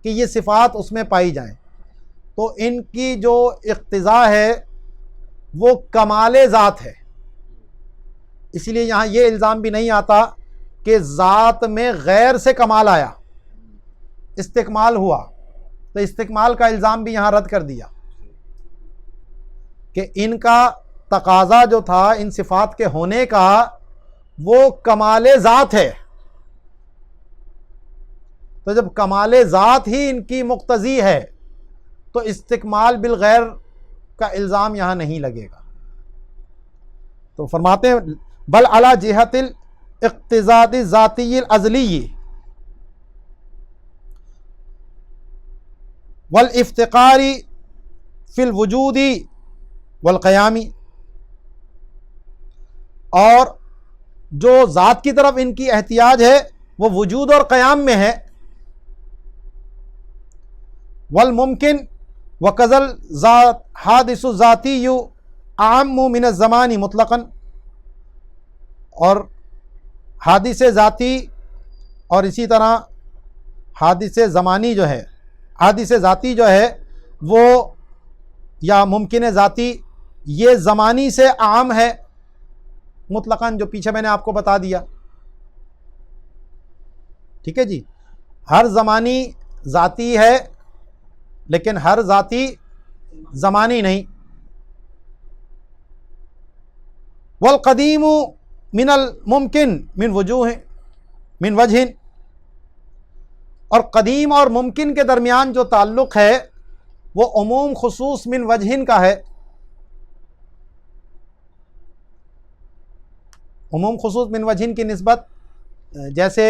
S1: کہ یہ صفات اس میں پائی جائیں، تو ان کی جو اقتضاء ہے وہ کمال ذات ہے. اسی لیے یہاں یہ الزام بھی نہیں آتا کہ ذات میں غیر سے کمال آیا، استکمال ہوا، تو استکمال کا الزام بھی یہاں رد کر دیا کہ ان کا تقاضا جو تھا ان صفات کے ہونے کا وہ کمال ذات ہے. تو جب کمال ذات ہی ان کی مقتضی ہے تو استکمال بالغیر کا الزام یہاں نہیں لگے گا. تو فرماتے ہیں بل علی جہت الاقتضاء الذاتی الازلی والافتقار فی الوجود والقیام، اور جو ذات کی طرف ان کی احتیاج ہے وہ وجود اور قیام میں ہے. والممکن وکذل ذات حادث الذاتی عام من الزمان مطلقا، اور حادث ذاتی اور اسی طرح حادث زمانی جو ہے، حادث ذاتی جو ہے وہ یا ممکن ذاتی یہ زمانی سے عام ہے مطلقاً، جو پیچھے میں نے آپ کو بتا دیا. ٹھیک ہے جی، ہر زمانی ذاتی ہے لیکن ہر ذاتی زمانی نہیں. والقدیم من الممکن من وجہ، اور قدیم اور ممکن کے درمیان جو تعلق ہے وہ عموم خصوص من وجہ کا ہے. عموم خصوص من وجہ کی نسبت جیسے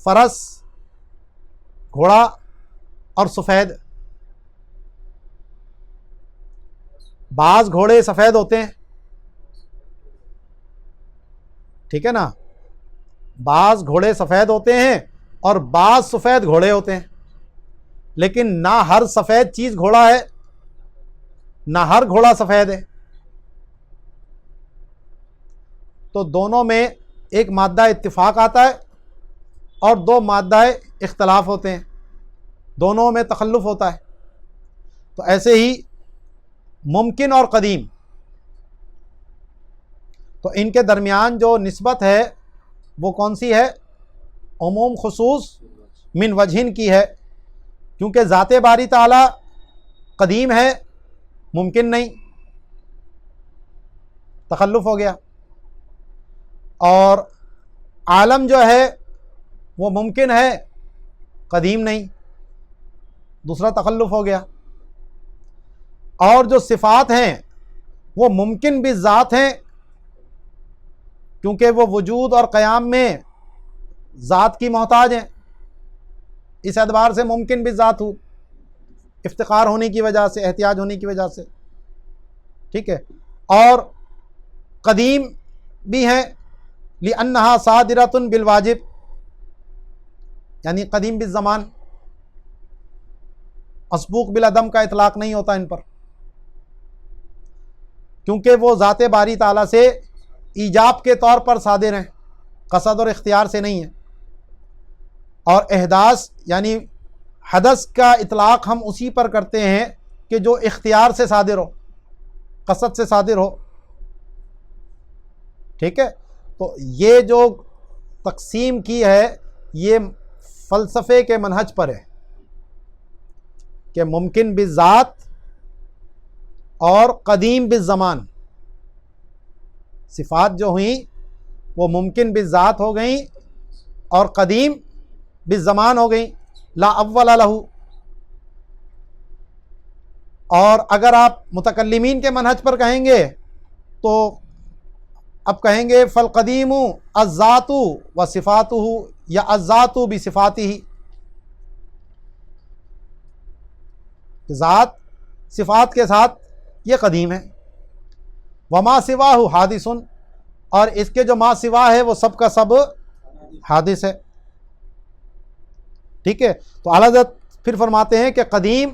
S1: فرس، گھوڑا اور سفید. بعض گھوڑے سفید ہوتے ہیں، ٹھیک ہے نا، بعض گھوڑے سفید ہوتے ہیں اور بعض سفید گھوڑے ہوتے ہیں، لیکن نہ ہر سفید چیز گھوڑا ہے نہ ہر گھوڑا سفید ہے. تو دونوں میں ایک مادہ اتفاق آتا ہے اور دو مادہ اختلاف ہوتے ہیں، دونوں میں تخلف ہوتا ہے. تو ایسے ہی ممکن اور قدیم، تو ان کے درمیان جو نسبت ہے وہ کون سی ہے؟ عموم خصوص من وجہ کی ہے، کیونکہ ذات باری تعالی قدیم ہے، ممکن نہیں، تخلف ہو گیا. اور عالم جو ہے وہ ممکن ہے، قدیم نہیں. دوسرا تخلف ہو گیا. اور جو صفات ہیں وہ ممکن بھی ذات ہیں کیونکہ وہ وجود اور قیام میں ذات کی محتاج ہیں، اس اعتبار سے ممکن بھی ذات ہو، افتقار ہونے کی وجہ سے، احتیاج ہونے کی وجہ سے. ٹھیک ہے. اور قدیم بھی ہیں لأنہا صادرۃ بالواجب، یعنی قدیم بالزمان، مسبوق بالعدم کا اطلاق نہیں ہوتا ان پر، کیونکہ وہ ذات باری تعالیٰ سے ایجاب کے طور پر صادر ہیں، قصد اور اختیار سے نہیں ہیں. اور احداث یعنی حدث کا اطلاق ہم اسی پر کرتے ہیں کہ جو اختیار سے صادر ہو، قصد سے صادر ہو. ٹھیک ہے. تو یہ جو تقسیم کی ہے یہ فلسفے کے منہج پر ہے کہ ممکن بالذات اور قدیم بالزمان. صفات جو ہوئیں وہ ممکن بالذات ہو گئیں اور قدیم بالزمان ہو گئیں، لا اول لہ. اور اگر آپ متکلمین کے منہج پر کہیں گے تو اب کہیں گے فالقدیم الذات و صفاتہ، یا الذات بصفاتہ، ذات صفات کے ساتھ یہ قدیم ہے. وما سواہ حادث، اور اس کے جو ما سوا ہے وہ سب کا سب حادث ہے. ٹھیک ہے. تو اعلیٰ حضرت پھر فرماتے ہیں کہ قدیم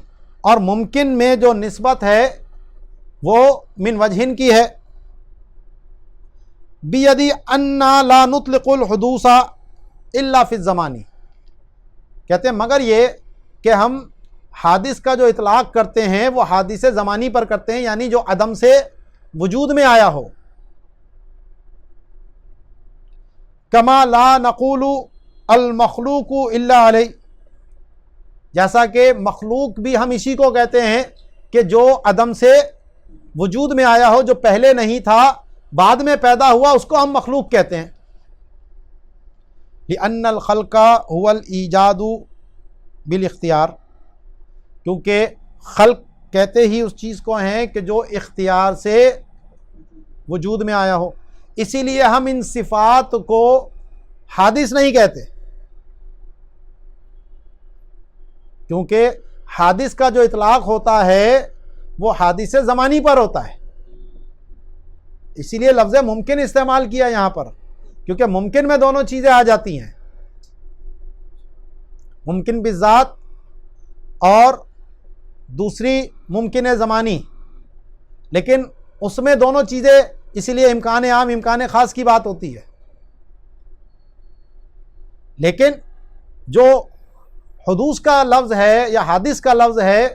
S1: اور ممکن میں جو نسبت ہے وہ من وجہن کی ہے. بیدی انا لا نطلق الحدوث الا فی الزمانی، کہتے ہیں مگر یہ کہ ہم حادث کا جو اطلاق کرتے ہیں وہ حادث زمانی پر کرتے ہیں، یعنی جو عدم سے وجود میں آیا ہو. کما لا نقول المخلوق الا علیہ، جیسا کہ مخلوق بھی ہم اسی کو کہتے ہیں کہ جو عدم سے وجود میں آیا ہو، جو پہلے نہیں تھا بعد میں پیدا ہوا، اس کو ہم مخلوق کہتے ہیں. لأن الخلق هو الایجاد بالاختیار، کیونکہ خلق کہتے ہی اس چیز کو ہیں کہ جو اختیار سے وجود میں آیا ہو. اسی لیے ہم ان صفات کو حادث نہیں کہتے، کیونکہ حادث کا جو اطلاق ہوتا ہے وہ حادث زمانی پر ہوتا ہے. اسی لیے لفظ ممکن استعمال کیا یہاں پر، کیونکہ ممکن میں دونوں چیزیں آ جاتی ہیں، ممکن بالذات اور دوسری ممکن زمانی، لیکن اس میں دونوں چیزیں، اسی لیے امکان عام امکان خاص کی بات ہوتی ہے. لیکن جو حدوث کا لفظ ہے یا حادث کا لفظ ہے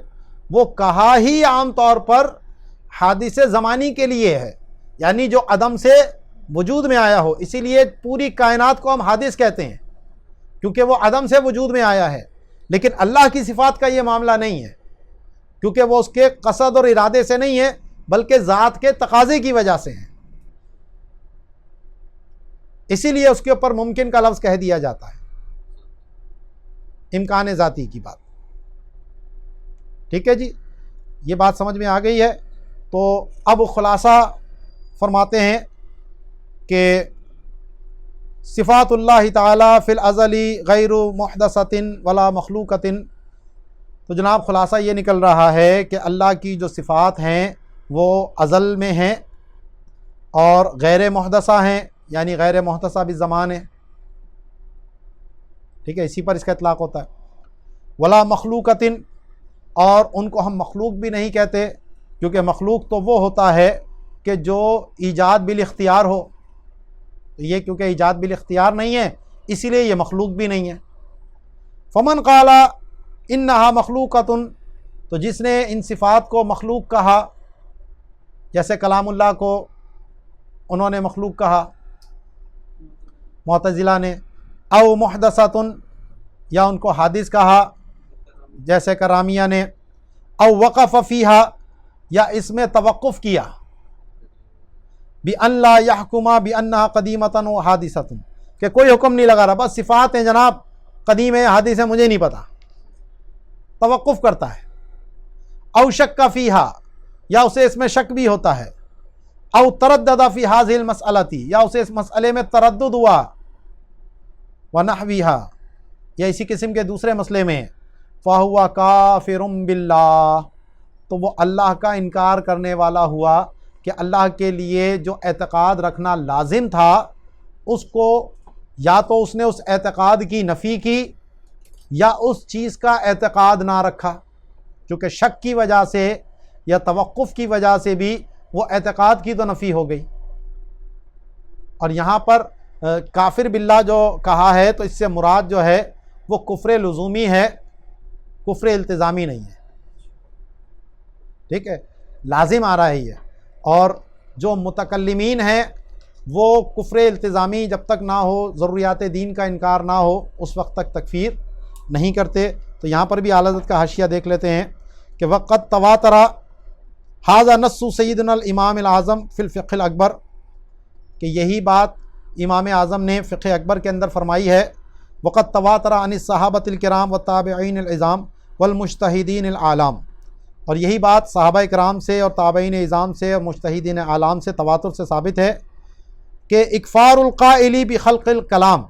S1: وہ کہا ہی عام طور پر حادث زمانی کے لیے ہے، یعنی جو عدم سے وجود میں آیا ہو. اسی لیے پوری کائنات کو ہم حادث کہتے ہیں کیونکہ وہ عدم سے وجود میں آیا ہے. لیکن اللہ کی صفات کا یہ معاملہ نہیں ہے، کیونکہ وہ اس کے قصد اور ارادے سے نہیں ہے بلکہ ذات کے تقاضے کی وجہ سے ہیں. اسی لیے اس کے اوپر ممکن کا لفظ کہہ دیا جاتا ہے، امکان ذاتی کی بات. ٹھیک ہے جی، یہ بات سمجھ میں آ گئی ہے. تو اب خلاصہ فرماتے ہیں کہ صفات اللہ تعالی فی الازل غیر محدثۃ ولا مخلوقۃ. تو جناب خلاصہ یہ نکل رہا ہے کہ اللہ کی جو صفات ہیں وہ ازل میں ہیں اور غیر محدثہ ہیں، یعنی غیر محدثہ بالزمان ہے. ٹھیک ہے، اسی پر اس کا اطلاق ہوتا ہے. ولا مخلوقۃ، اور ان کو ہم مخلوق بھی نہیں کہتے، کیونکہ مخلوق تو وہ ہوتا ہے کہ جو ایجاد بالاختیار ہو. یہ کیونکہ ایجاد بالاختیار نہیں ہے اسی لیے یہ مخلوق بھی نہیں ہے. فمن قال انہا مخلوقۃ، تو جس نے ان صفات کو مخلوق کہا، جیسے کلام اللہ کو انہوں نے مخلوق کہا معتزلہ نے، او محدثۃ، یا ان کو حادث کہا جیسے کرامیہ نے، او وقف فیہا، یا اس میں توقف کیا، بِأَن لَا يَحْكُمَ بِأَنَّهَا قَدِيمَةً وَحَادِثَةً، کہ کوئی حکم نہیں لگا رہا، بس صفات ہیں جناب، قدیم ہے حادث ہے مجھے نہیں پتا. توقف کرتا ہے، او شک فیہا یا اسے اس میں شک بھی ہوتا ہے، او تردد فی ہذہ المسئلۃ یا اسے اس مسئلے میں تردد ہوا، ونحوہا یا اسی قسم کے دوسرے مسئلے میں، فہو کافر باللہ تو وہ اللہ کا انکار کرنے والا ہوا کہ اللہ کے لیے جو اعتقاد رکھنا لازم تھا اس کو یا تو اس نے اس اعتقاد کی نفی کی یا اس چیز کا اعتقاد نہ رکھا، چونکہ شک کی وجہ سے یا توقف کی وجہ سے بھی وہ اعتقاد کی تو نفی ہو گئی۔ اور یہاں پر کافر باللہ جو کہا ہے تو اس سے مراد جو ہے وہ کفر لزومی ہے، کفر التزامی نہیں ہے، ٹھیک ہے، لازم آ رہا ہے یہ۔ اور جو متکلمین ہیں وہ کفر التزامی جب تک نہ ہو، ضروریات دین کا انکار نہ ہو، اس وقت تک تکفیر نہیں کرتے۔ تو یہاں پر بھی اعلیٰ حضرت کا حاشیہ دیکھ لیتے ہیں کہ وقت تواتر ھذا نص سیدنا الامام الاعظم فی الفقہ الاکبر، کہ یہی بات امام اعظم نے فقہ اکبر کے اندر فرمائی ہے، وقت تواتر عن الصحابۃ الکرام والتابعین العظام والمجتہدین الاعلام، اور یہی بات صحابہ کرام سے اور تابعین اعظام سے اور مجتہدین اعلام سے تواتر سے ثابت ہے کہ اکفار القائل بخلق الکلام،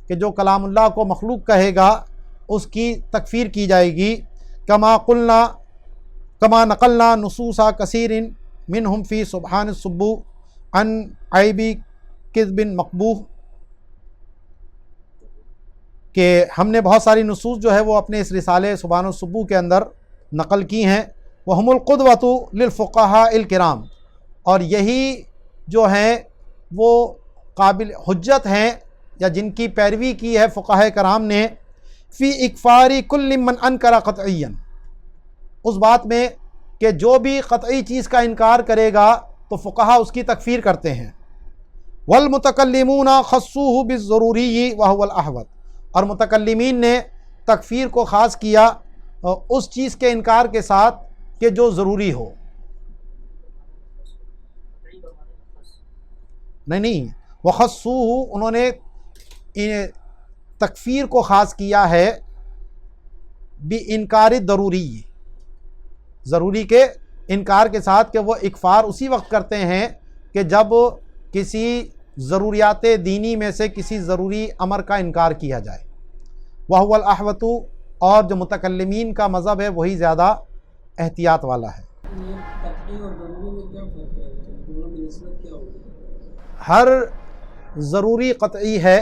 S1: کہ جو کلام اللہ کو مخلوق کہے گا اس کی تکفیر کی جائے گی، کما نقلنا نصوص کثیر منہم فی سبحان السبوح عن عیب کذب مقبوح، کہ ہم نے بہت ساری نصوص جو ہے وہ اپنے اس رسالے سبحان السبوح کے اندر نقل کی ہیں، وہم القدوۃ للفقہاء الکرام، اور یہی جو ہیں وہ قابل حجت ہیں یا جن کی پیروی کی ہے فقہاء کرام نے، فی اکفار کل من انکر قطعیا، اس بات میں کہ جو بھی قطعی چیز کا انکار کرے گا تو فقہا اس کی تکفیر کرتے ہیں، والمتکلمون خصوہ بالضروری وہو الاحوط، اور متکلمین نے تکفیر کو خاص کیا اس چیز کے انکار کے ساتھ کہ جو ضروری ہو۔ نہیں وخصوہ انہوں نے تکفیر کو خاص کیا ہے بِانکار ضروری، ضروری کے انکار کے ساتھ، کہ وہ اکفار اسی وقت کرتے ہیں کہ جب کسی ضروریات دینی میں سے کسی ضروری امر کا انکار کیا جائے، وہو الاحوط، اور جو متکلمین کا مذہب ہے وہی زیادہ احتیاط والا ہے۔ ہر ضروری قطعی ہے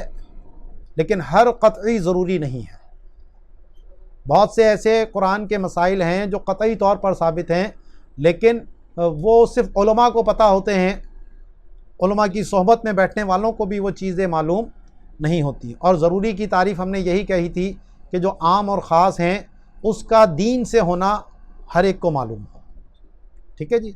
S1: لیکن ہر قطعی ضروری نہیں ہے۔ بہت سے ایسے قرآن کے مسائل ہیں جو قطعی طور پر ثابت ہیں لیکن وہ صرف علماء کو پتہ ہوتے ہیں، علماء کی صحبت میں بیٹھنے والوں کو بھی وہ چیزیں معلوم نہیں ہوتی۔ اور ضروری کی تعریف ہم نے یہی کہی تھی کہ جو عام اور خاص ہیں اس کا دین سے ہونا ہر ایک کو معلوم ہو، ٹھیک ہے جی۔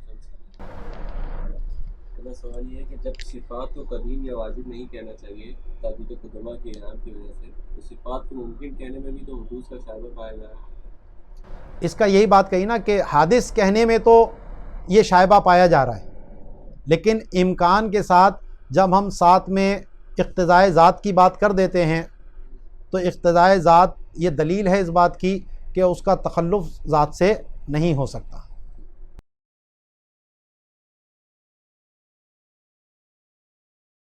S2: میرا سوال یہ ہے کہ جب صفات کو قدیم یا واجب نہیں کہنا چاہیے تعبیر قدماء کے انعام کی وجہ سے، تو صفات کو ممکن کہنے میں بھی تو حدوث کا شائبہ پایا جا رہا ہے۔
S1: اس کا یہی بات کہی نا کہ حادث کہنے میں تو یہ شائبہ پایا جا رہا ہے، لیکن امکان کے ساتھ جب ہم ساتھ میں اقتضائے ذات کی بات کر دیتے ہیں تو اقتضائے ذات یہ دلیل ہے اس بات کی کہ اس کا تخلف ذات سے نہیں ہو سکتا۔